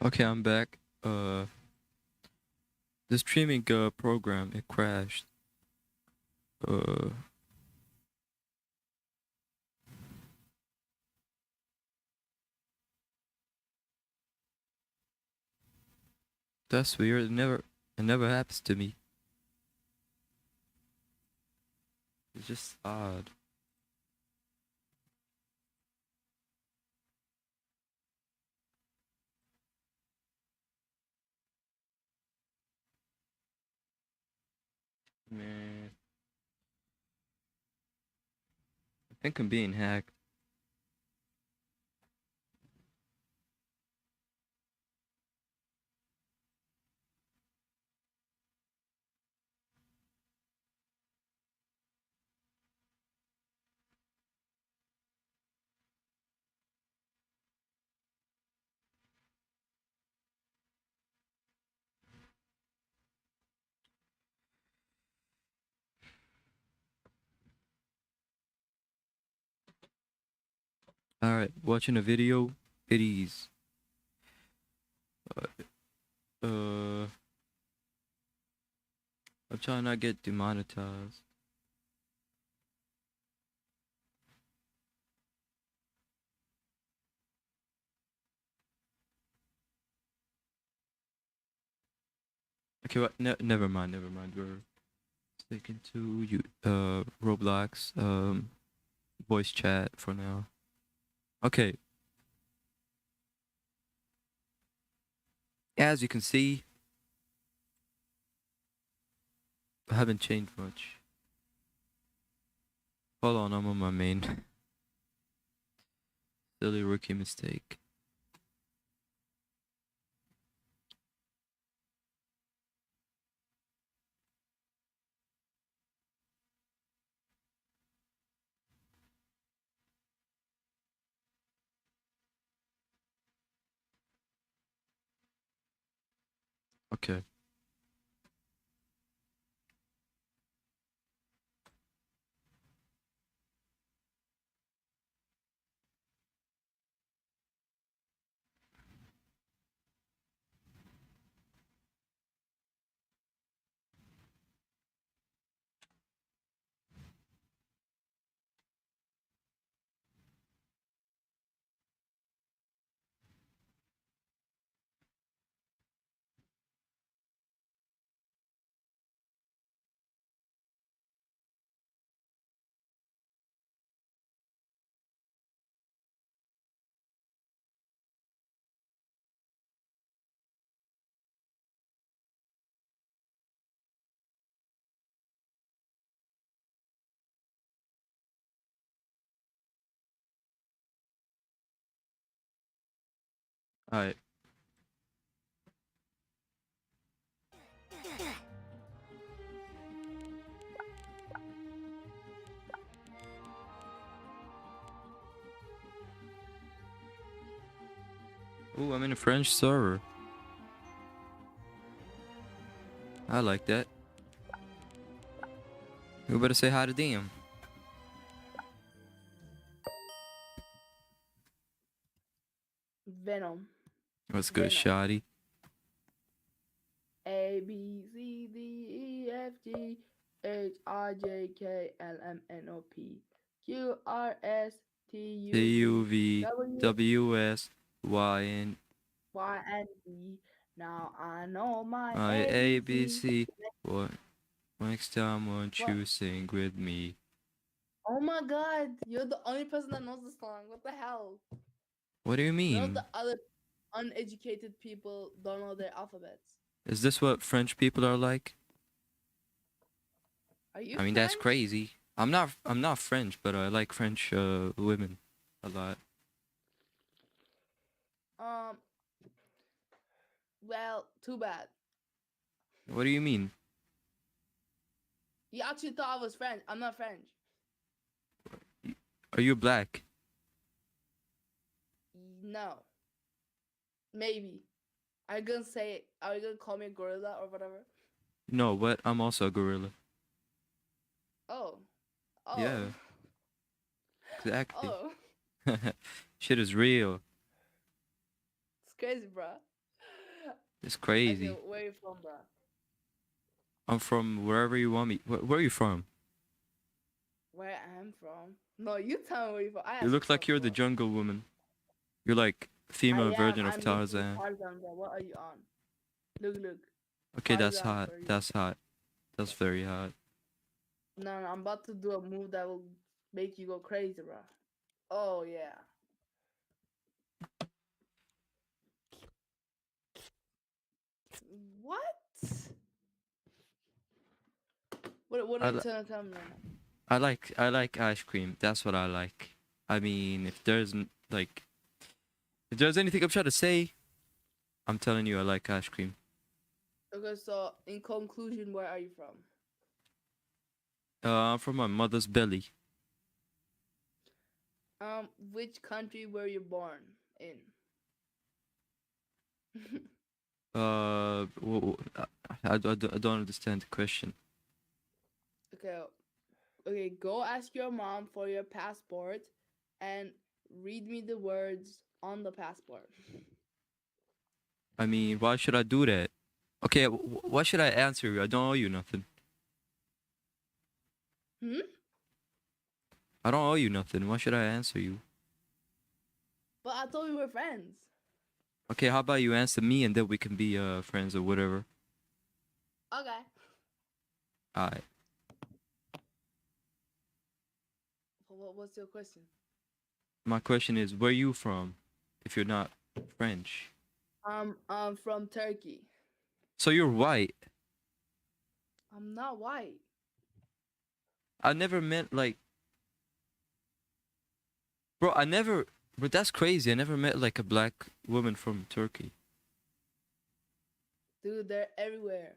Okay, I'm back. The streaming program it crashed. Uh, that's weird. It never happens to me. It's just odd. Man, I think I'm being hacked. All right, watching a video. It is. Uh, I'm trying not to get demonetized. Okay, what? Never mind. Never mind. We're sticking to you. Roblox. Voice chat for now. Okay. As you can see, I haven't changed much. Hold on, I'm on my main. Silly rookie mistake. Okay. Alright. Ooh, I'm in a French server. I like that. You better say hi to DM. Venom. What's good, Venom. shoddy? A B C D E F G H I J K L M N O P Q R S T U V C-U-V W W-S-Y-N Y and Z. Now I know my ABC. I-A-B-C. What? Next time won't What? you sing with me? Oh my god, you're the only person that knows the song. What the hell? What do you None of mean? the other uneducated people don't know their alphabets. Is this what French people are like? Are you I mean, that's French? crazy. I'm not French, but I like French women a lot. Um, well, too bad. What do you mean? You actually thought I was French. I'm not French. Are you black? No. Maybe. Are you gonna say? Are you gonna call me a gorilla or whatever? No, but I'm also a gorilla. Oh. Oh. Yeah, exactly. Oh. Shit is real. It's crazy, bro. It's Okay, crazy. where you from, bro? I'm from wherever you want me. Where are you from? Where I'm from? No, you tell me where you from. I You asked you look like you're the before. jungle woman. You're like I female am. version of I'm literally Tarzan. Tarzan, bro. What are you on? Look, look. Okay, that's Tarzan hot. for you. That's hot. That's very hot. No, no, I'm about to do a move that will make you go crazy, bro. Oh yeah. What? What are I, you li- trying to tell me right now? I like ice cream. That's what I like. I mean, if there's anything I'm trying to say, I'm telling you I like ice cream. Okay, so in conclusion, where are you from? I'm from my mother's belly. Which country were you born in? I don't understand the question. Okay, okay, go ask your mom for your passport and read me the words on the passport. I mean, why should I do that? Okay, why should I answer you? I don't owe you nothing. Hmm? I don't owe you nothing. Why should I answer you? But I thought we were friends. Okay, how about you answer me and then we can be friends or whatever. Okay. Alright. What's your question? My question is, where you from? If you're not French, I'm from Turkey. so you're white. I'm not white. I never met like, bro. I never, but that's crazy. I never met like a black woman from Turkey. Dude, they're everywhere.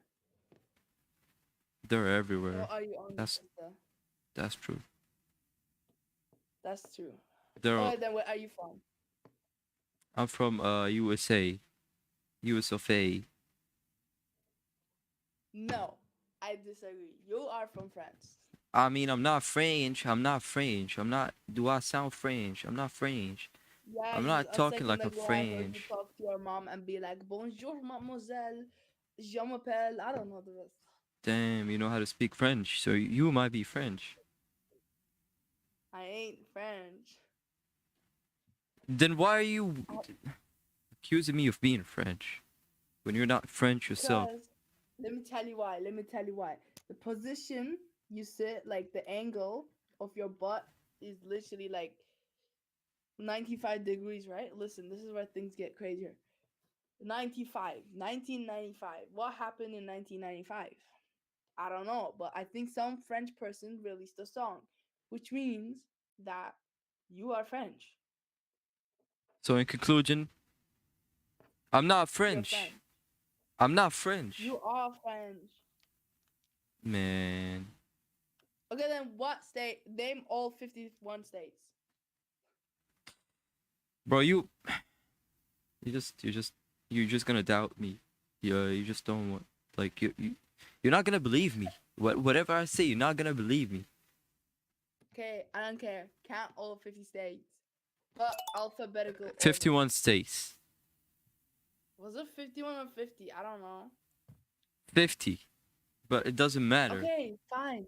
They're everywhere. What are you on, That's sister? that's true. That's true. They're. Alright, then where are you from? I'm from USA. US of A. No, I disagree. You are from France. I mean, I'm not French. I'm not French. I'm not. Do I sound French? I'm not French. Yeah, I'm you, not a talking second like a ago I heard you French. talk to your mom and be like, Bonjour, mademoiselle. Je m'appelle. I don't know the rest. Damn, you know how to speak French, so you might be French. I ain't French. Then why are you Oh, accusing me of being French when you're not French yourself? because let me tell you why. Let me tell you why. The position you sit, like the angle of your butt, is literally like 95 degrees, right? Listen, this is where things get crazier. 95, 1995. What happened in 1995? I don't know, but I think some French person released a song, which means that you are French. So in conclusion, I'm not You're French. French. I'm not French. You are French. Man. Okay, then what state? Name all 51 states. Bro, you're just gonna doubt me. You just don't want like you're not gonna believe me. Whatever I say, you're not gonna believe me. Okay, I don't care. Count all 50 states. But alphabetical order. 51 states. Was it 51 or 50? I don't know. 50. But it doesn't matter. Okay, fine.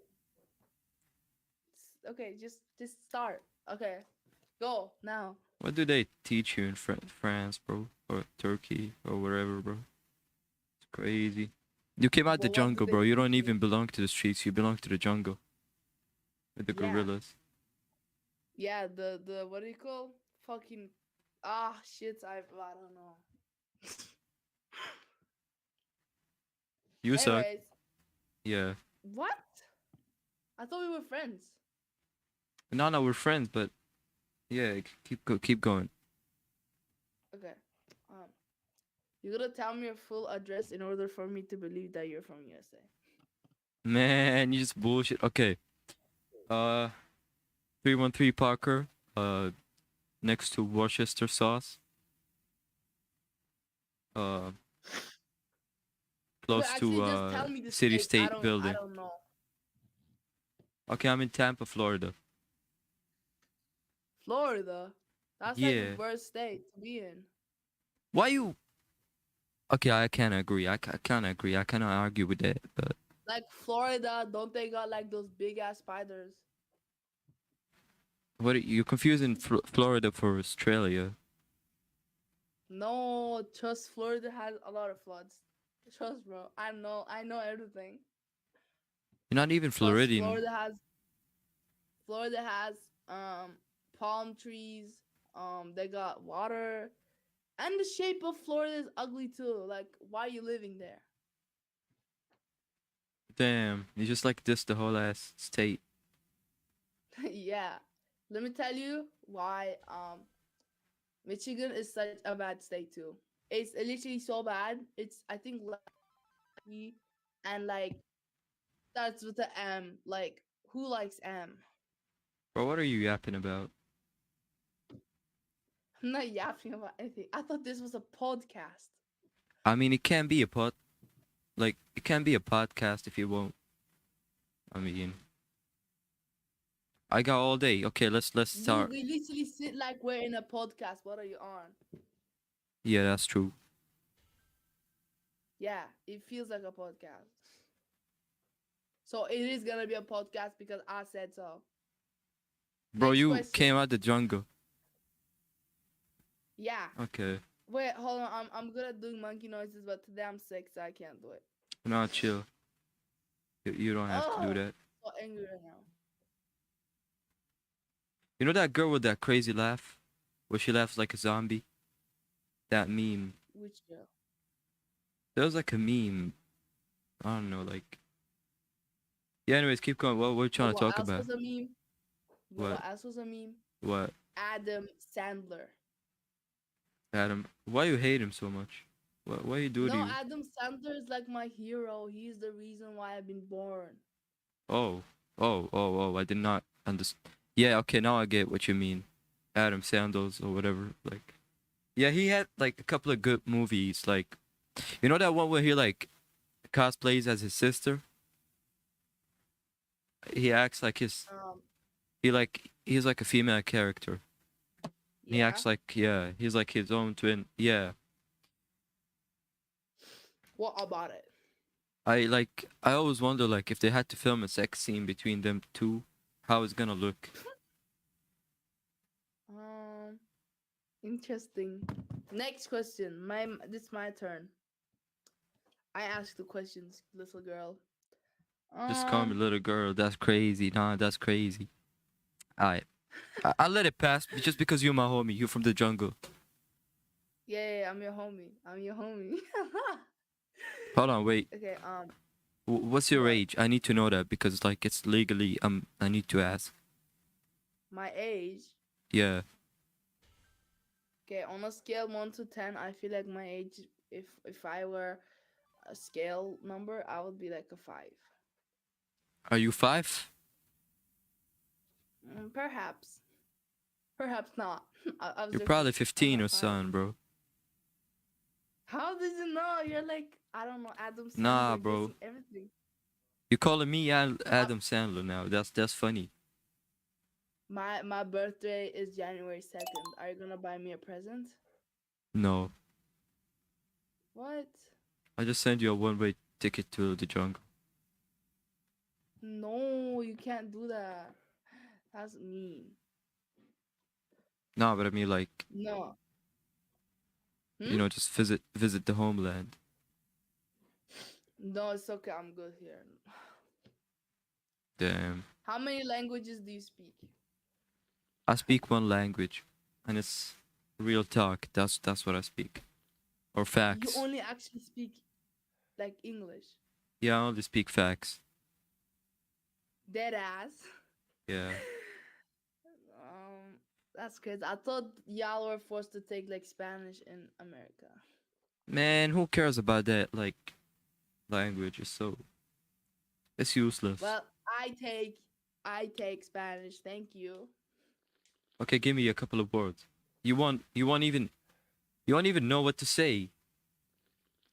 Okay, just start. Okay, go now. What do they teach you in France, bro? Or Turkey or wherever, bro? It's crazy. You came out the Well, what do jungle, they bro. You teach don't you? even belong to the streets. You belong to the jungle with the Yeah, gorillas. yeah. The what do you call? Fucking shit. I don't know. You suck. Anyways, Yeah. what? I thought we were friends. No, no, we're friends, but yeah, keep going. Okay. Um, you gotta tell me your full address in order for me to believe that you're from USA. Man, you just bullshit. Okay. 313 Parker. Next to Worcester sauce. Uh, Okay, close to actually, just tell me the City state. State I building. don't know. Okay, I'm in Tampa, Florida. Florida. That's like the Yeah. worst state to be in. Why you? Okay, I can't agree. I can't agree. I cannot argue with that. But Like Florida, don't they got like those big ass spiders? what you're confusing Florida for Australia? No, trust Florida has a lot of floods. Trust, bro. I know everything. You're not even Plus, Floridian, Florida has um palm trees. They got water, and the shape of Florida is ugly too. Like, why are you living there? damn. You just like this the whole ass state. Yeah. Let me tell you why Michigan is such a bad state too. It's literally so bad. It's I think and like starts with the M. Like who likes M? Bro, what are you yapping about? I'm not yapping about anything. I thought this was a podcast. I mean, it can be a it can be a podcast if you won't. I mean, I got all day. Okay, let's Dude, start. we literally sit like we're in a podcast. What are you on? Yeah, that's true. Yeah, it feels like a podcast. So it is gonna be a podcast because I said so. Bro, Next you came question. out the jungle. Yeah. Okay, Wait, hold on. I'm good at doing monkey noises, but today I'm sick, so I can't do it. now chill. You don't have to do Oh, that. so angry right now. You know that girl with that crazy laugh, where she laughs like a zombie? That meme. Which girl? There was like a meme. I don't know, like. Yeah. Anyways, keep going. What we're You know trying to what talk else about? was a meme? You know What? what else was a meme? What? Adam Sandler. Adam. Why you hate him so much? What you do to No, you? Adam Sandler is like my hero. He's the reason why I've been born. Oh, oh! I did not understand. Yeah. Okay. Now I get what you mean. Adam Sandals or whatever. Like. Yeah, he had like a couple of good movies. Like, you know that one where he like cosplays as his sister. He acts like Um, he's like a female character. He yeah. acts like yeah, he's like his own twin. Yeah, What about it? I always wonder like if they had to film a sex scene between them two, how it's gonna look. Um, Interesting. Next question. This my turn. I ask the questions, little girl. Just call me Um, little girl. That's crazy. Nah, that's crazy. I let it pass just because you're my homie. You're from the jungle. yeah, I'm your homie. I'm your homie. Hold on, wait. Okay. What's your What? age? I need to know that because like it's legally I need to ask. My age. Yeah. Okay, on a scale 1 to 10, I feel like my age. If I were a scale number, I would be like a 5. Are you 5? Perhaps. Perhaps not. I was You're joking. probably I'm 15 not or 5. something, bro. How did you know? You're like I don't know Adam Nah, Sandler bro. guessing everything. You calling me My Adam Sandler now? That's funny. my birthday is January 2nd. Are you gonna buy me a present? No, What? I just send you a one-way ticket to the jungle. No, you can't do that. That's mean. Nah, but I mean like No. Hmm? just visit the homeland. No, it's okay. I'm good here. Damn. How many languages do you speak? I speak one language, and it's real talk. That's what I speak. Or You facts. only actually speak like English. Yeah, I only speak facts. Dead ass. Yeah. That's crazy. I thought y'all were forced to take like Spanish in America. Man, who cares about that? Like language is it's useless. Well, I take Spanish. Thank you. Okay, give me a couple of words. You won't even know what to say.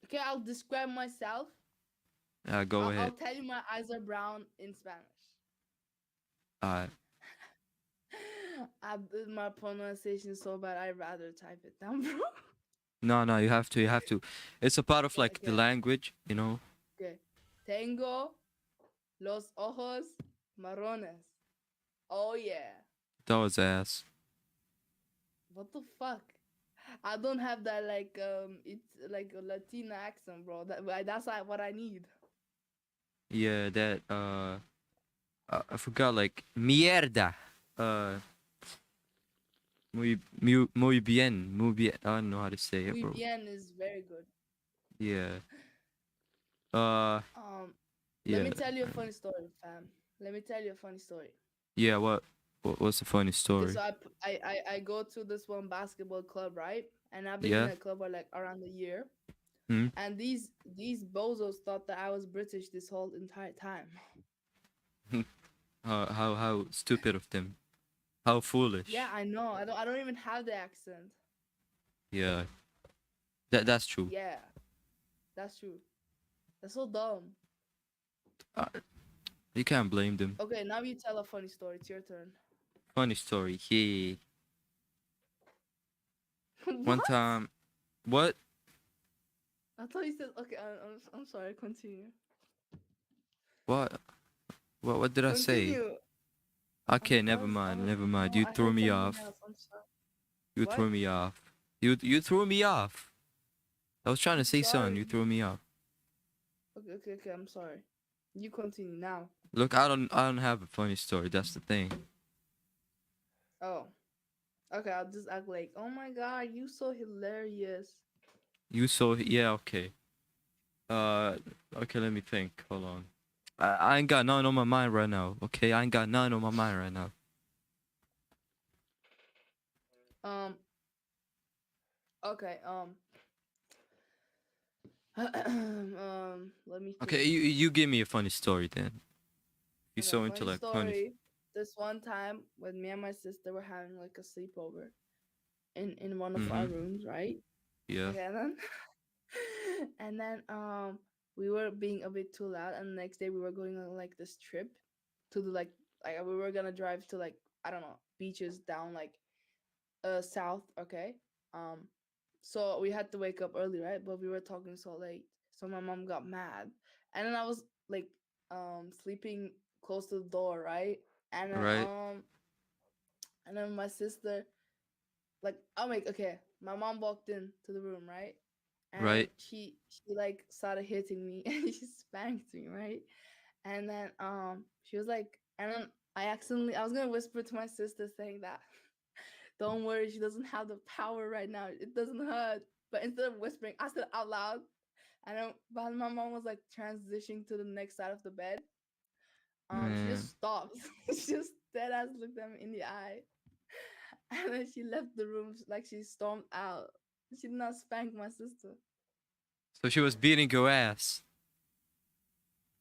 Okay, I'll describe myself. Go I'll ahead. tell you my eyes are brown in Spanish. Uh, My pronunciation is so bad. I'd rather type it down, bro. No, no, you have to. You have to. It's a part of Okay, like the okay, language, you know. okay. Tengo los ojos marrones. Oh yeah. That was ass. What the fuck? I don't have that like it's like a Latina accent, bro. That's like what I need. Yeah, that. I forgot like mierda. Uh, muy bien. I don't know how to say it, Muy bro. bien is very good. Yeah. Uh, Um, let yeah. me tell you a funny story, fam. Let me tell you a funny story. Yeah. What's the funny Okay, story? so I go to this one basketball club, right? And I've been in Yeah. a club for like around a year. Hmm. And these bozos thought that I was British this whole entire time. How stupid of them. How Yeah, foolish. I know. I don't even have the accent. Yeah. That's true. Yeah, that's true. That's so dumb. Uh, you can't blame them. Okay, now you tell a funny story. It's your turn. Funny story. Yeah. One What? time. What? I thought you said okay. I'm sorry. Continue. What? What did I say? Continue. Okay, never mind. Never mind. No, You I threw heard me something off. else. I'm sorry. You What? threw me off. You threw me off. I was trying I'm to say something. sorry. You threw me off. Okay. I'm sorry. You continue now. Look, I don't have a funny story. That's the thing. Oh, okay. I'll just act like, oh my god, you so hilarious. You saw. Yeah. Okay. Uh. Okay. Let me think. Hold on. I ain't got none on my mind right now. Okay. I ain't got none on my mind right now. Um. Okay. Let me Okay. think. You give me a funny story then. You Okay, so into funny like funny. story. This one time when me and my sister were having like a sleepover in one of our Mhm. rooms, right? Yeah. Okay, and then and then we were being a bit too loud, and the next day we were going on like this trip to the like we were gonna drive to like I don't know beaches down like south, okay? Um so we had to wake up early, right? But we were talking so late. So my mom got mad. And then I was like sleeping close to the door, right? And then Right. my sister like I'm like okay, my mom walked in to the room, right? And then Right. she like started hitting me and she spanked me, right? And then she was like and then I was gonna whisper to my sister saying that don't worry, she doesn't have the power right now. It doesn't hurt. But instead of whispering, I said out loud. And then while my mom was like transitioning to the next side of the bed, she Man. just stopped. She just dead ass looked at me in the eye. And then she left the room like she stormed out. She did not spank my sister. So she was beating your ass.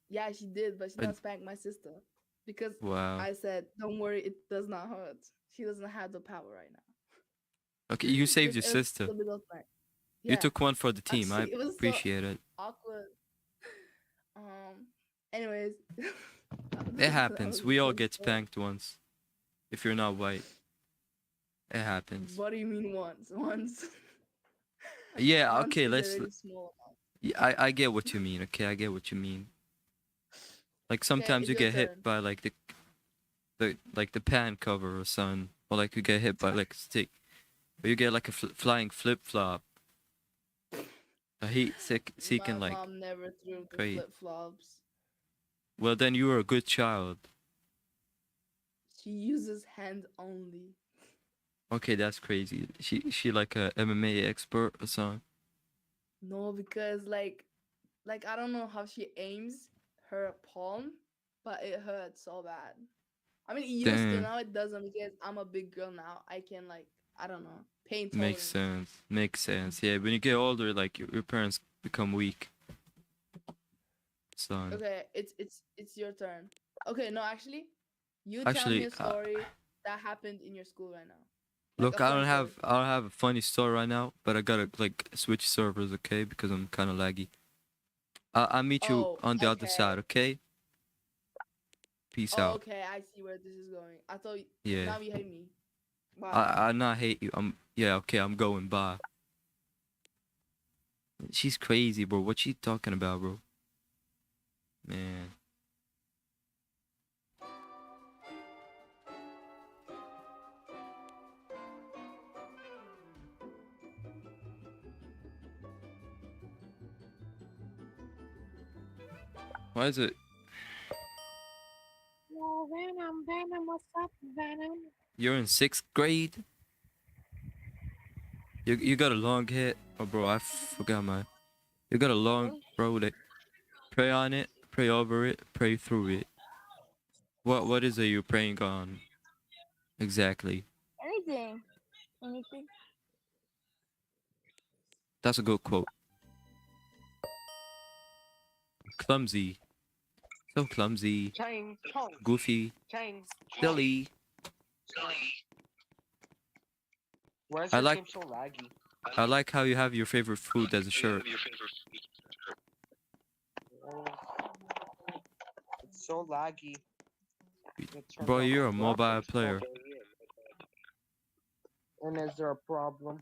Yeah, she did, but she did Uh, not spank my sister. Because Wow. I said, don't worry, it does not hurt. She doesn't have the power right Okay, you now. saved Just your sister. a little thing. You Yeah. took one for the team. I Actually, it was so appreciate it. awkward. Um. Anyways, It that happens. was We a all funny get story. spanked once. If you're not white, it happens. What do you mean once? Once, Yeah. once Okay. is a Let's. really small amount. Yeah, I get what you mean. Okay, I get what you mean. Like Okay, sometimes it's you your get hit turn. by like the pan cover or something, or like you get hit by like a stick, or you get like a flying flip flop. A heat seeking My like mom never threw the crazy. flip flops. Well, then you were a good child. She uses hand only. Okay, that's crazy. She like a MMA expert or something. No, because like I don't know how she aims her palm, but it hurts so bad. I mean, it used to. Damn. Now it doesn't because I'm a big girl now. I can like I don't know pain Makes tolerance. sense. Makes sense. Yeah, when you get older, like your parents become weak. Son. Okay, it's your turn. Okay, no, actually, you tell me Actually, a story that happened in your school right now, like a look, I funny don't story. have I don't have a funny story right now, but I gotta like switch servers, okay? Because I'm kind of laggy. I'll meet you Oh, on the other side, okay. okay? Peace Oh, out. okay. I see where this is going. I thought Yeah. now you hate me. Bye. I not hate you. I'm yeah, okay. I'm going. Bye. She's crazy, bro. What she talking about, bro? Man. Why is it? Yo, Venom, what's up, Venom? You're in 6th grade? You got a long head? Oh, bro, I forgot my. You got a long, bro. Like, pray on it, pray over it, pray through it. What is it you're praying on exactly? Anything. Anything. That's a good quote. Clumsy, so clumsy, Change, change, goofy, change. silly. Why is I your like game so laggy? I like how you have your favorite food as a shirt. Oh, it's so laggy. It turned Bro, off you're the a mobile graphics player. And is there a problem?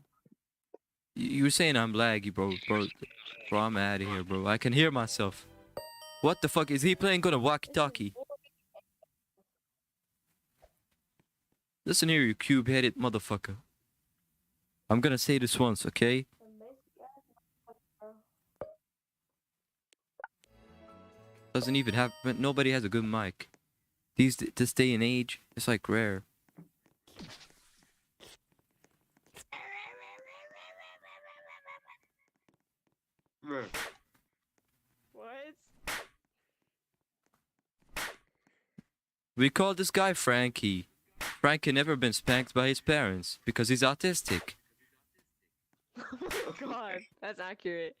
You're saying I'm laggy, bro, I'm out of here, bro. I can hear myself. What the fuck is he playing on a walkie-talkie? Listen here, you cube-headed motherfucker. I'm gonna say this once, okay? Doesn't even have. Nobody has a good mic. This day and age, it's like rare. What? We call this guy Frankie. Frankie never been spanked by his parents because he's autistic. Oh my god, that's accurate.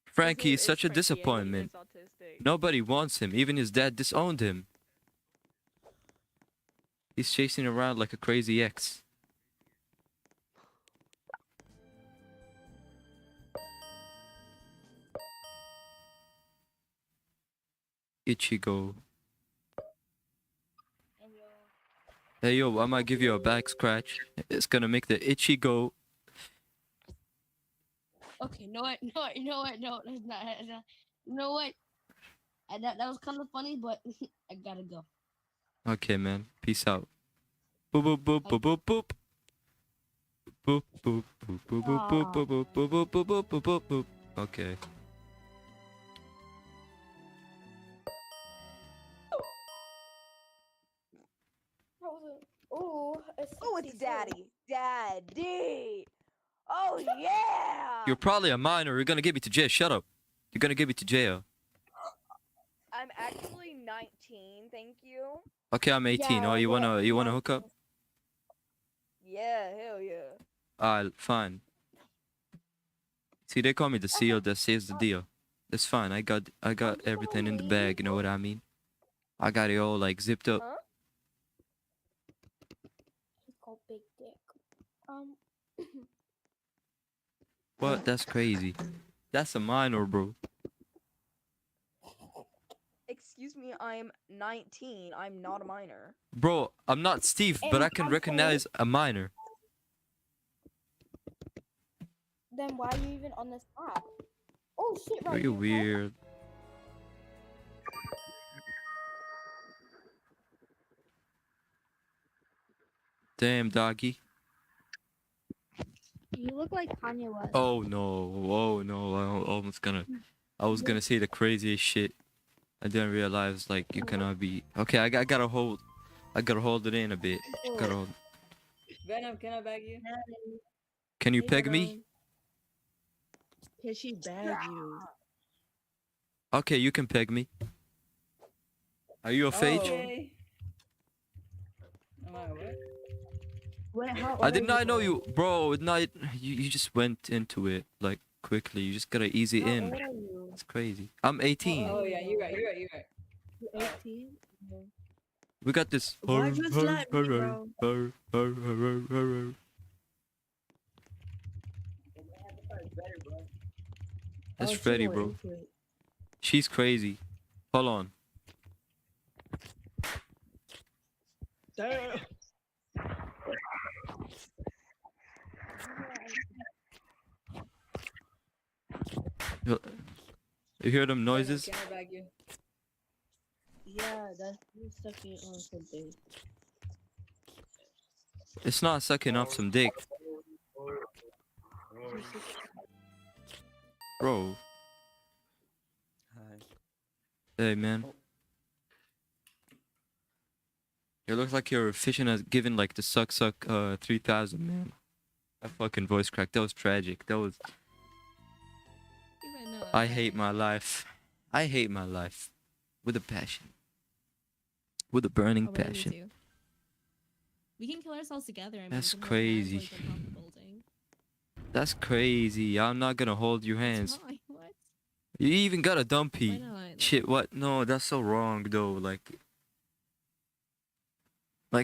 Frankie His is name such a Frankie and he disappointment. is autistic. Nobody wants him. Even his dad disowned him. He's chasing around like a crazy ex. Ichigo. Hey yo, I might give you a back scratch. It's gonna make the Ichigo. Okay, no, no, that's not, you know what? That was kind of funny, but I gotta go. Okay, man. Peace out. Boop boop boop boop boop boop. Boop boop boop boop boop boop boop boop boop boop boop boop boop boop. Okay. Oh, Oh, it's Daddy. Daddy. Oh, yeah. You're probably a minor. You're gonna get me to jail. Shut up. You're gonna get me to jail. I'm actually 19, thank you. Okay, I'm 18. Yeah, Oh, you wanna hook up? Yeah, hell yeah. Fine. See, they call me the CEO that saves the deal. It's fine. I got everything in the bag. You know what I mean? I got it all like zipped up. Huh? He's called Big Dick. What? That's crazy. That's a minor, bro. Excuse me, I'm 19. I'm not a minor. Bro, I'm not Steve, but I can recognize a minor. Then why are you even on this app? Oh shit! Are Right. you weird? Damn, doggy. You look like Kanye West. Oh no. Oh no. I was gonna say the craziest shit. I didn't realize like you cannot be. Okay, I gotta hold. I gotta hold it in a bit. Gotta hold. Venom, can I bag you? Can you peg me? Can she bag you? Okay, you can peg me. Are you a phage? Okay. Am I what? Wait, how I did not know you, bro. Not you just went into it like quickly. You just gotta ease it in. It's crazy. I'm 18. Oh yeah, you're right. You're right. You're right. 18? We got this. Why just let me, bro? That's Oh, she Freddy, went bro. into it. She's crazy. Hold on. Damn. You hear them Venom, noises? can I bag you? Yeah, that's you sucking on something. It's not sucking off some dick, bro. Hi. Hey, man. You look like you're fishing at giving like the suck 3000, man. That fucking voice crack. That was tragic. That was. You might know I okay. hate my life. I hate my life with a passion. With a burning Oh, really, me passion. too. We can kill ourselves together. I mean, That's we can hold hands crazy. like we're pop building. That's crazy. I'm not gonna hold your hands. Why? What? You even got a Why dumpy. not? Shit, what? No, that's so wrong though. Like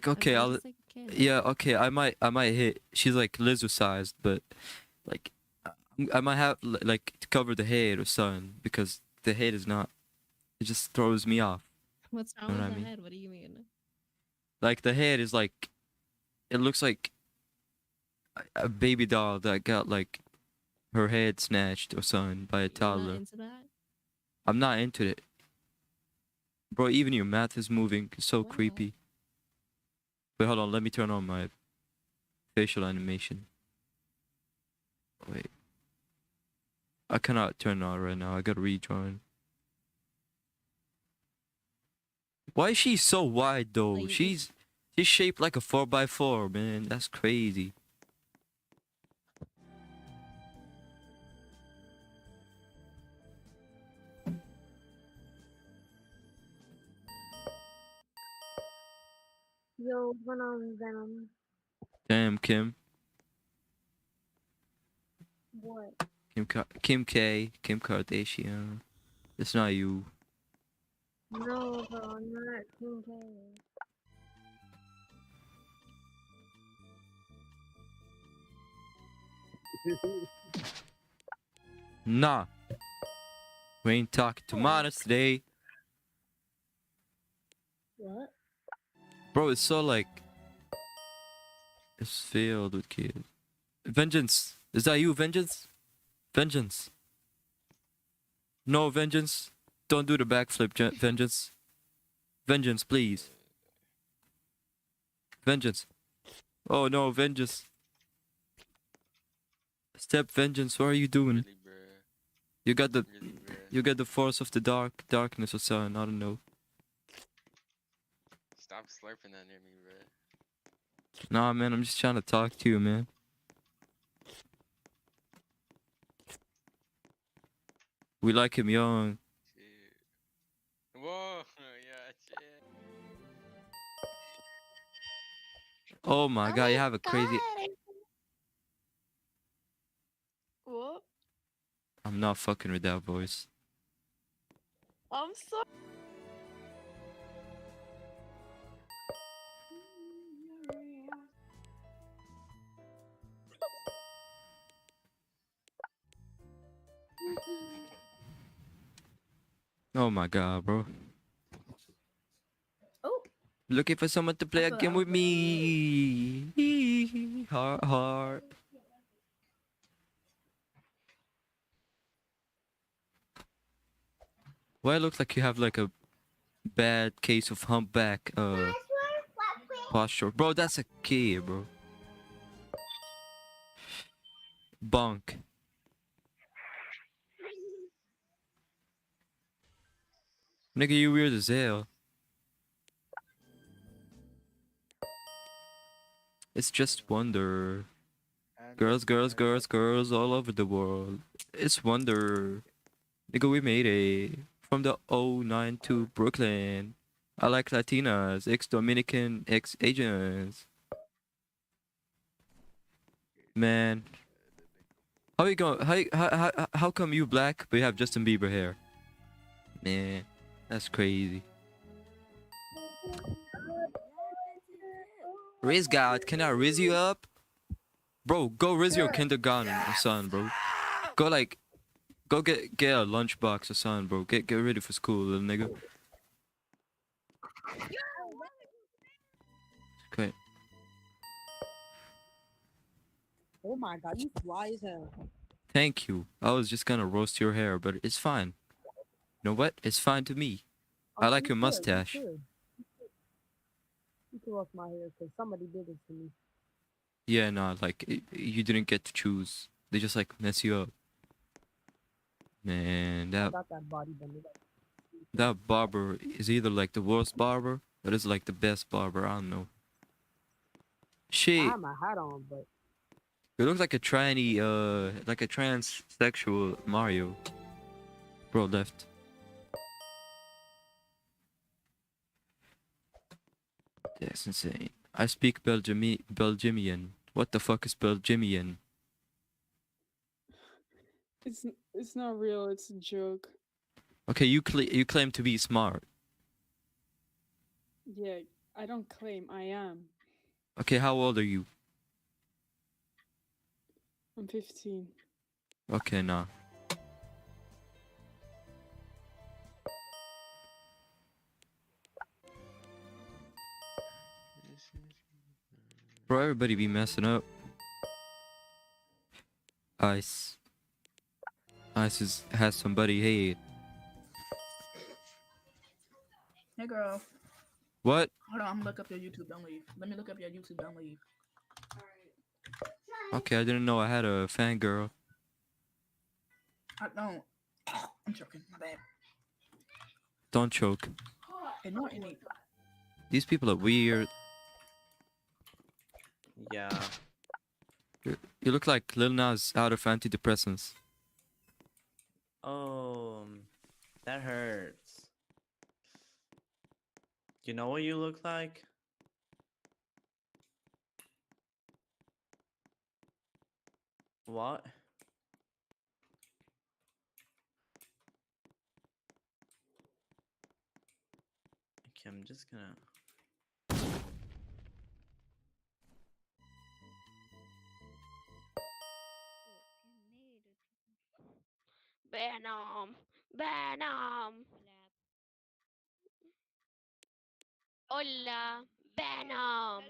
I okay, mean, I'll just like a kid. yeah, okay, I might hit. She's like lizard sized, but like I might have like to cover the head or something because the head is not. It just throws me off. What's wrong Know what with I the mean? head? What do you mean? Like the head is like, it looks like a baby doll that got like her head snatched or something by a You're not toddler. into that? I'm not into it, bro. Even your mouth is moving. It's so Wow. creepy. Wait, hold on. Let me turn on my facial animation. Wait. I cannot turn it on right now. I gotta rejoin. Why is she so wide though? Like, She's shaped like a 4x4, man. That's crazy. Yo, what's going on, Venom? Damn, Kim. What? Kim K. Kim Kardashian. It's not you. No, bro, I'm not King K. Nah. We ain't talking to minors today. What? Bro, it's so like. It's filled with kids. Vengeance. Is that you, Vengeance? Vengeance. No, Vengeance. Don't do the backflip, Vengeance. Vengeance, please. Vengeance. Oh no, Vengeance. Step, Vengeance. What are you doing? Really, bruh. You got the Really, bruh. you got the force of the darkness or something. I don't know. Stop slurping that near me, bruh. Nah, man. I'm just trying to talk to you, man. We like him young. Shit. Whoa, yeah, shit. Oh my god, you have a crazy. What? I'm not fucking with that voice. I'm sorry. Oh my god, bro. Oh, Looking for someone to play a thought game I with was me. Heart. Why it looks like you have like a bad case of humpback posture. Bro, that's a kid, bro. Bunk. Nigga, you weird as hell. It's just wonder. Girls, girls, girls, girls all over the world. It's wonder. Nigga, we made it. From the 09 to Brooklyn. I like Latinas, ex-Dominican, ex-Asians. Man. How you going? How come you black but you have Justin Bieber hair? Man, that's crazy. Riz God, can I riz you up? Bro, go riz your kindergarten or something, bro. Go like, go get a lunchbox or something, bro. Get ready for school, little nigga. Okay. Oh my god, you fly as hell. Thank you. I was just gonna roast your hair, but it's fine. You know what? It's fine to me. I like your mustache. You can roast my hair because somebody did this to me. Yeah, no, like you didn't get to choose. They just like mess you up. Man, I that got that body bender. that barber is either like the worst barber or is like the best barber. I don't know. I Shit, had my hat on, but it looks like a like a transsexual Mario. Bro left. That's insane. I speak Belgiumian. What the fuck is Belgiumian? It's not real. It's a joke. Okay, you claim to be smart. Yeah, I don't claim I am. Okay, how old are you? I'm 15. Okay, nah. Bro, everybody be messing up. Ice. Has somebody. Hey, Hey girl, what? hold on. I'm gonna look up your YouTube. Don't leave. Let me look up your YouTube. Don't leave. Okay, I didn't know I had a fangirl. I don't. I'm joking. My bad. Don't choke. Ignore any. These people are weird. Yeah. You look like Lil Nas out of antidepressants. Oh, that hurts. You know what you look like? What? Okay, I'm just gonna. Venom. Venom. Hola. Venom.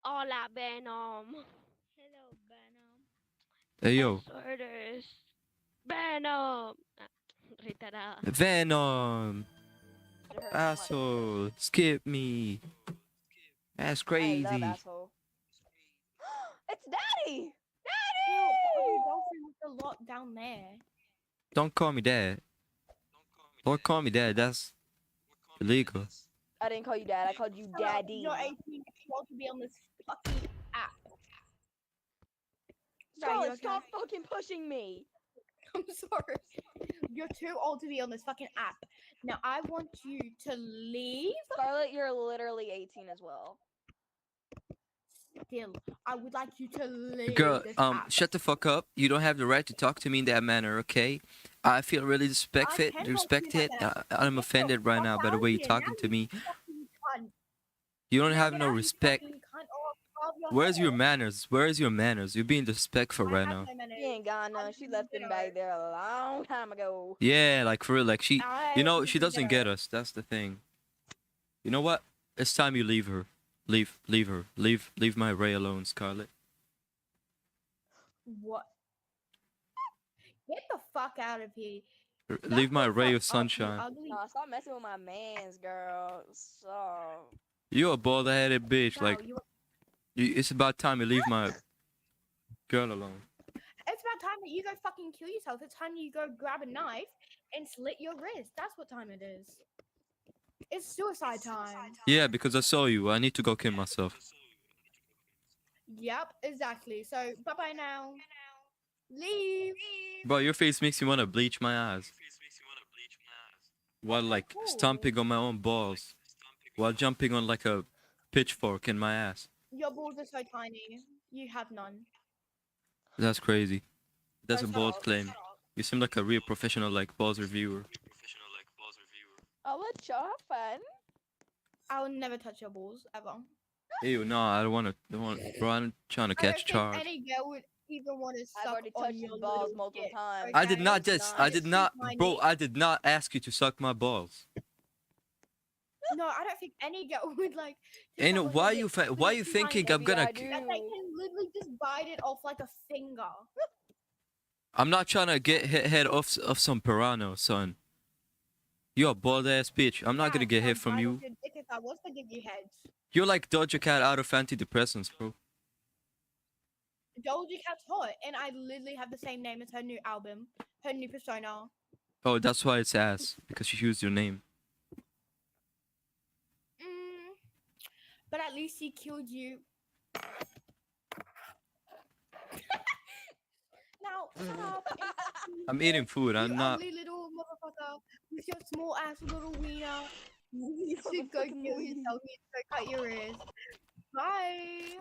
Hola, Venom. Hey yo, Eso eres. Venom. Retarada. Venom, It hurts so much. asshole, skip me. That's I love crazy. asshole. It's Daddy. Ew, Daddy. don't say with the lot down there. Don't call me dad. Don't call me dad. That's illegal. I didn't call you Dad. I called you Hello, Daddy. you're 18. You want to be on this fucking app. Charlotte, okay? stop fucking pushing me. I'm sorry. You're too old to be on this fucking app. Now I want you to leave. Scarlett, you're literally 18 as well. Still, I would like you to leave Girl, this app. shut the fuck up. You don't have the right to talk to me in that manner, okay? I feel really can talk to you in respected. that I'm Get offended the right fuck now by the out way of you're here. talking Now to you me. fucking cunt. You don't Now have get no out, you respect. fucking cunt, or I'll carve your Where's your head off. manners? Where is your manners? You're being disrespectful I right have now. no manners. She ain't got none. She left them back there a long time ago. Yeah, like for real, like she, I you know, am she doesn't get dinner. us. That's the thing. You know what? It's time you leave her. Leave her. Leave my Ray alone, Scarlett. What? Get the fuck out of here. Leave my the ray fuck of up, you sunshine. ugly. Nah, stop messing with my mans, girl. Stop. You a bald-headed bitch. Wow, Like, it's about time you leave my girl alone. It's about time that you go fucking kill yourself. It's time you go grab a knife and slit your wrist. That's what time it is. It's suicide time. Yeah, because I saw you. I need to go kill myself. Yep, exactly. So, bye-bye now. Leave. Bro, your face makes me want to bleach my eyes. While like stomping on my own balls. While jumping on like a pitchfork in my ass. Your balls are so tiny. You have none. That's crazy. That's a shut bold up. claim. You seem like a real professional like balls reviewer. I'll let y'all have fun. I will never touch your balls ever. Ew, no, I don't want to. Bro, I'm trying to I don't catch think charge. any girl would even want to I've suck already on touched your his balls little multiple dick, times. I did okay? not It's just. I nice. did It's not, too bro. tiny. I did not ask you to suck my balls. No, I don't think any girl would like. to And suck on why your you dick. It's why you too thinking tiny. I'm gonna? Maybe I That they do. can literally just bite it off like a finger. I'm not trying to get hit head of some piranha, son. You're a bald ass bitch. I'm not gonna get hit from you. Your dick if I was to give you heads. You're like Doja Cat out of antidepressants, bro. Doja Cat's hot, and I literally have the same name as her new album, her new persona. Oh, that's why it's ass because you used your name. But at least he killed you. Now, shut up. I'm eating food. You I'm not. ugly little motherfucker with your small ass little wiener. You should go kill yourself. You need to go cut your ears. Bye.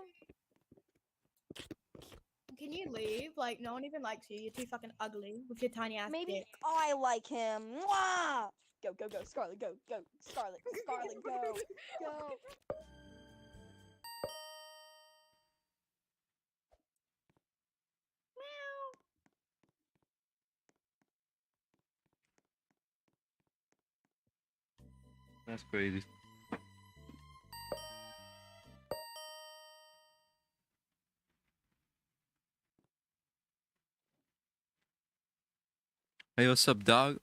Can you leave? Like, no one even likes you. You're too fucking ugly with your tiny ass Maybe dick. I like him. Mwah! Go, go, go, Scarlet, go, go, Scarlet, Scarlet, go, go. That's crazy. Hey, what's up, dog?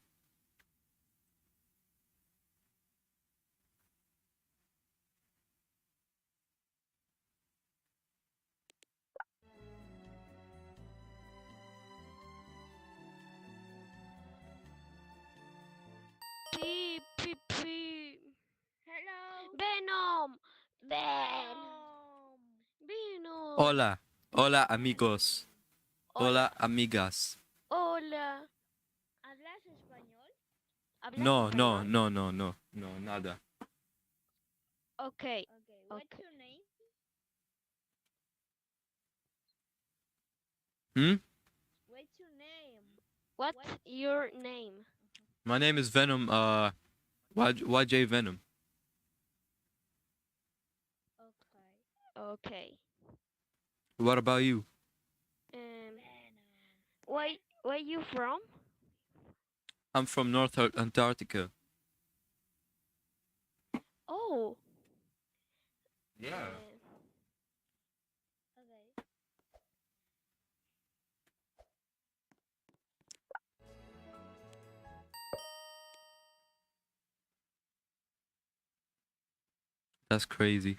Beep, beep, beep. Hello. Venom. Venom. Venom. Hola. Hola, amigos. Hola, amigas. Hola. ¿Hablas español? ¿Hablas No, no, español? no, no, no, no, nada. Okay. What's your name? Hmm? What's your name? What's your name? My name is Venom. YJ Venom. Okay. What about you? Where you from? I'm from North Antarctica. Oh. Yeah. Okay. That's crazy.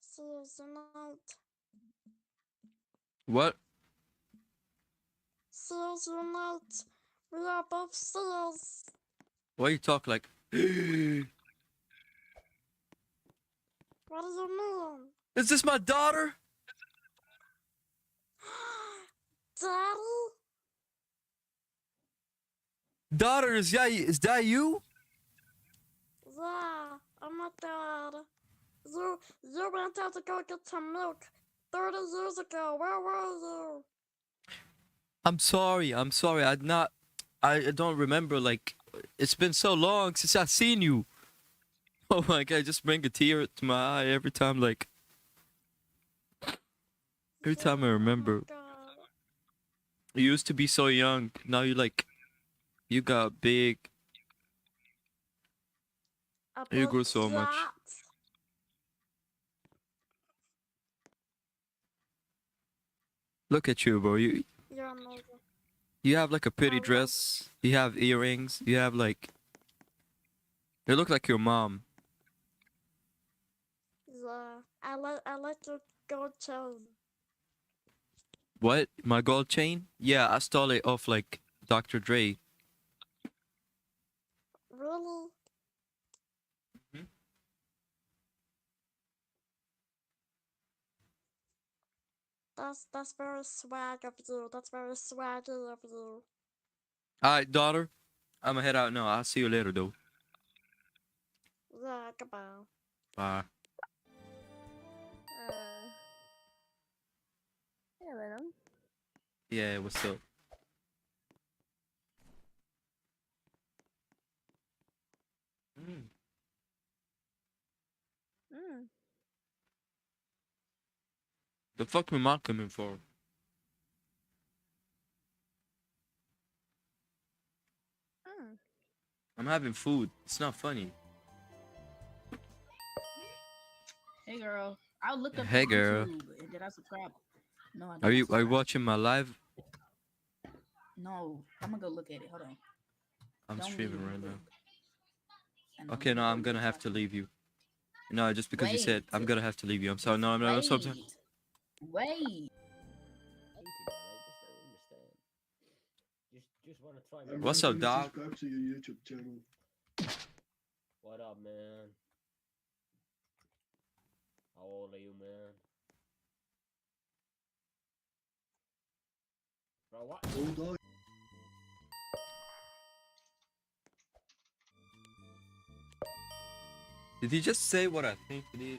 Seals are not. What? Seals are not. We are both seals. Why you talk like? What do you mean? Is this my daughter? Daddy? Daughter, is that you? Yeah, I'm not dad. You went out to go get some milk 30 years ago. Where were you? I'm sorry. I don't remember. Like, it's been so long since I've seen you. Oh my god, just bring a tear to my eye every time. Like, every time I remember. You used to be so young. Now you got big. You grew so much. Look at you, bro. You're amazing. You have like a pretty dress. You have earrings. You have like. You look like your mom. Yeah, I like your gold chain. What? My gold chain? Yeah, I stole it off like Dr. Dre. Really? That's very swag of you. That's very swaggy of you. Alright, daughter. I'ma head out now. I'll see you later, though. Yeah, goodbye. Bye. Yeah, Venom. Yeah, what's up? The fuck my mom coming for? I'm having food. It's not funny. Hey girl, I'll look up Hey, your girl. YouTube and then I subscribe. No, I Are don't you subscribe. watching my live? No, I'm gonna go look at it. Hold on. I'm Don't streaming leave, right look. now. And Okay, no, I'm gonna have to leave you. No, just because you said I'm gonna have to leave you. I'm sorry. No, I'm sorry. Wait. Just want to try. What's up, dog? Subscribe to your YouTube channel. What up, man? How old are you, man? Bro, what? Old are Did he just say what I think he did?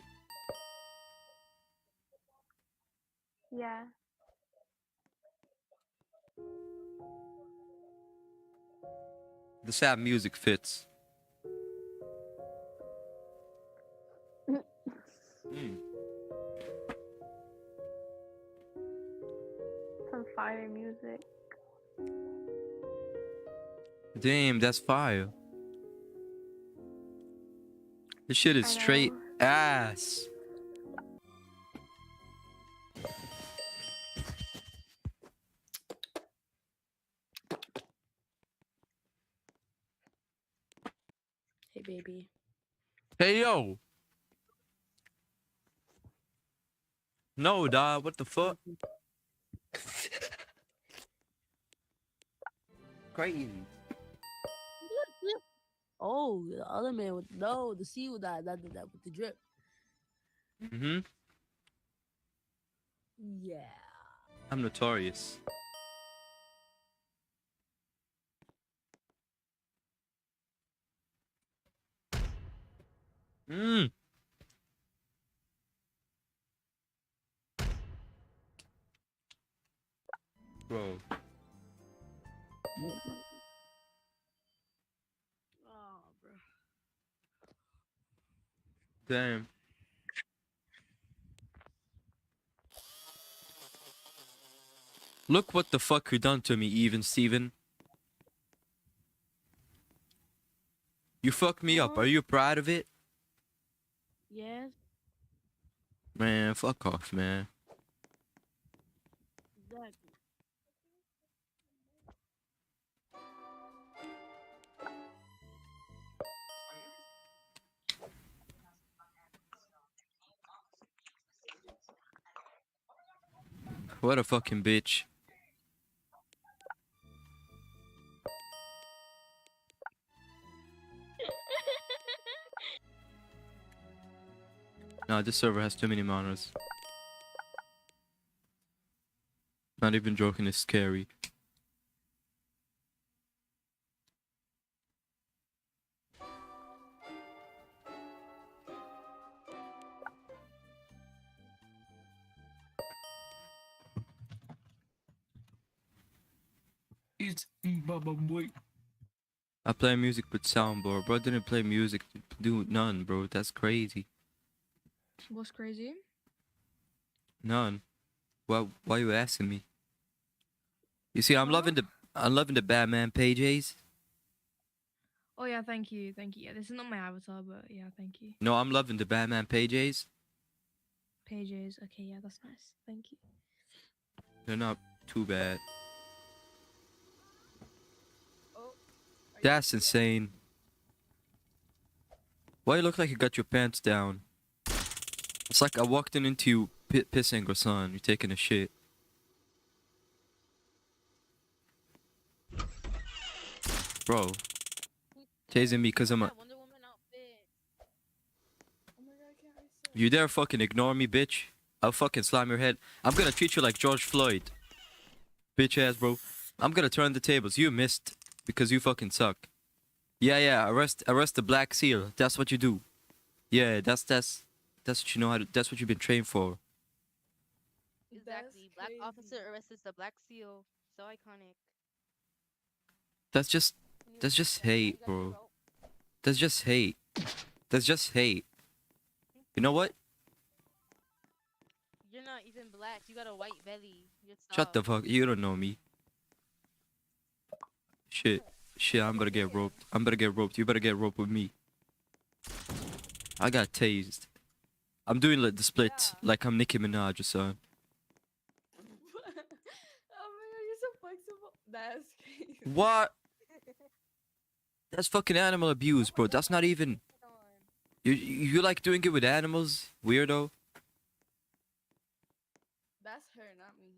Yeah. The sad music fits. Some fire music. Damn, that's fire. This shit is I straight know. ass. Hey, baby. Hey, yo. No, dog. What the fuck? Crazy. Oh, the other man with the C with that with the drip. Mm-hmm. Yeah. I'm notorious. Mm. Bro. Oh, bro. Damn. Look what the fuck you done to me, even Steven. You fucked me up. Are you proud of it? Yes. Man, fuck off, man. Exactly. What a fucking bitch. No, this server has too many monitors. Not even joking, it's scary. It's Baba Boy. I play music with soundboard. Bro, didn't play music to do none, bro. That's crazy. What's crazy? None. Why you asking me? You see, I'm loving the Batman pages. Oh yeah, thank you. Yeah, this is not my avatar, but yeah, thank you. No, I'm loving the Batman pages. Pages. Okay, yeah, that's nice. Thank you. They're not too bad. Oh, That's insane. Why you look like you got your pants down? It's like I walked in into you pissing or something. You're taking a shit. Bro. Tasing me because I'm a... You dare fucking ignore me, bitch? I'll fucking slam your head. I'm gonna treat you like George Floyd. Bitch ass, bro. I'm gonna turn the tables. You missed because you fucking suck. Yeah, arrest the Black Seal. That's what you do. Yeah, that's what you know how to, that's what you've been trained for. Exactly. Black officer arrests the Black Seal. So iconic. That's just hate, bro. That's just hate. That's just hate. You know what? You're not even black. You got a white belly. You're Shut the fuck. You don't know me. Shit. Shit, I'm gonna get roped. I'm gonna get roped. You better get roped with me. I got tased. I'm doing like the split, like I'm Nicki Minaj or something. Oh my god, you're so flexible. That's crazy. What? That's fucking animal abuse, bro. That's not even. You like doing it with animals, weirdo? That's her, not me.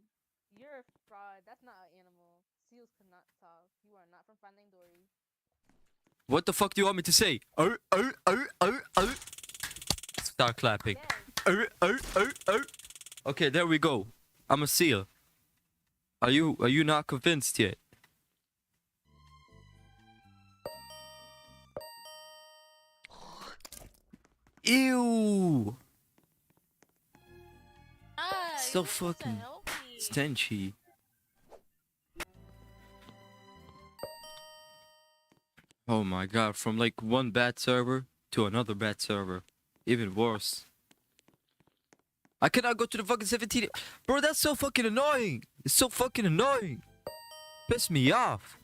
You're a fraud. That's not an animal. Seals could not talk. You are not from Finding Dory. What the fuck do you want me to say? Start clapping. Okay, there we go. I'm a seal. Are you not convinced yet? Ew. So fucking stenchy. Oh my god, from like one bad server to another bad server. Even worse. I cannot go to the fucking 17. Bro, that's so fucking annoying. It's so fucking annoying. Piss me off.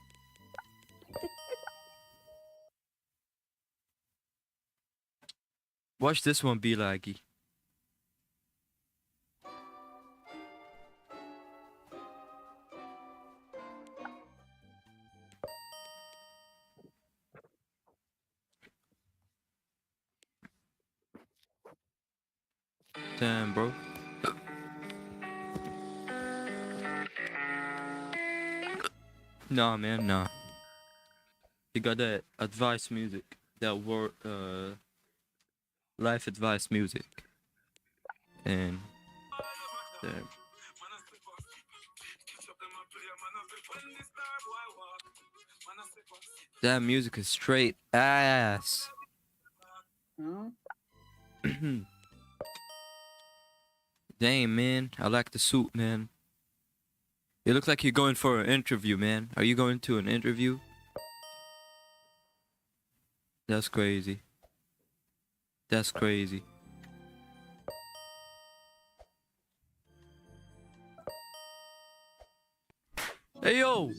Watch this one be laggy. Damn, bro. Nah, man, nah. You got that advice music. That word, life advice music. And damn. That music is straight ass. Damn, man. I like the suit, man. You look like you're going for an interview, man. Are you going to an interview? That's crazy. That's crazy. Hey, yo!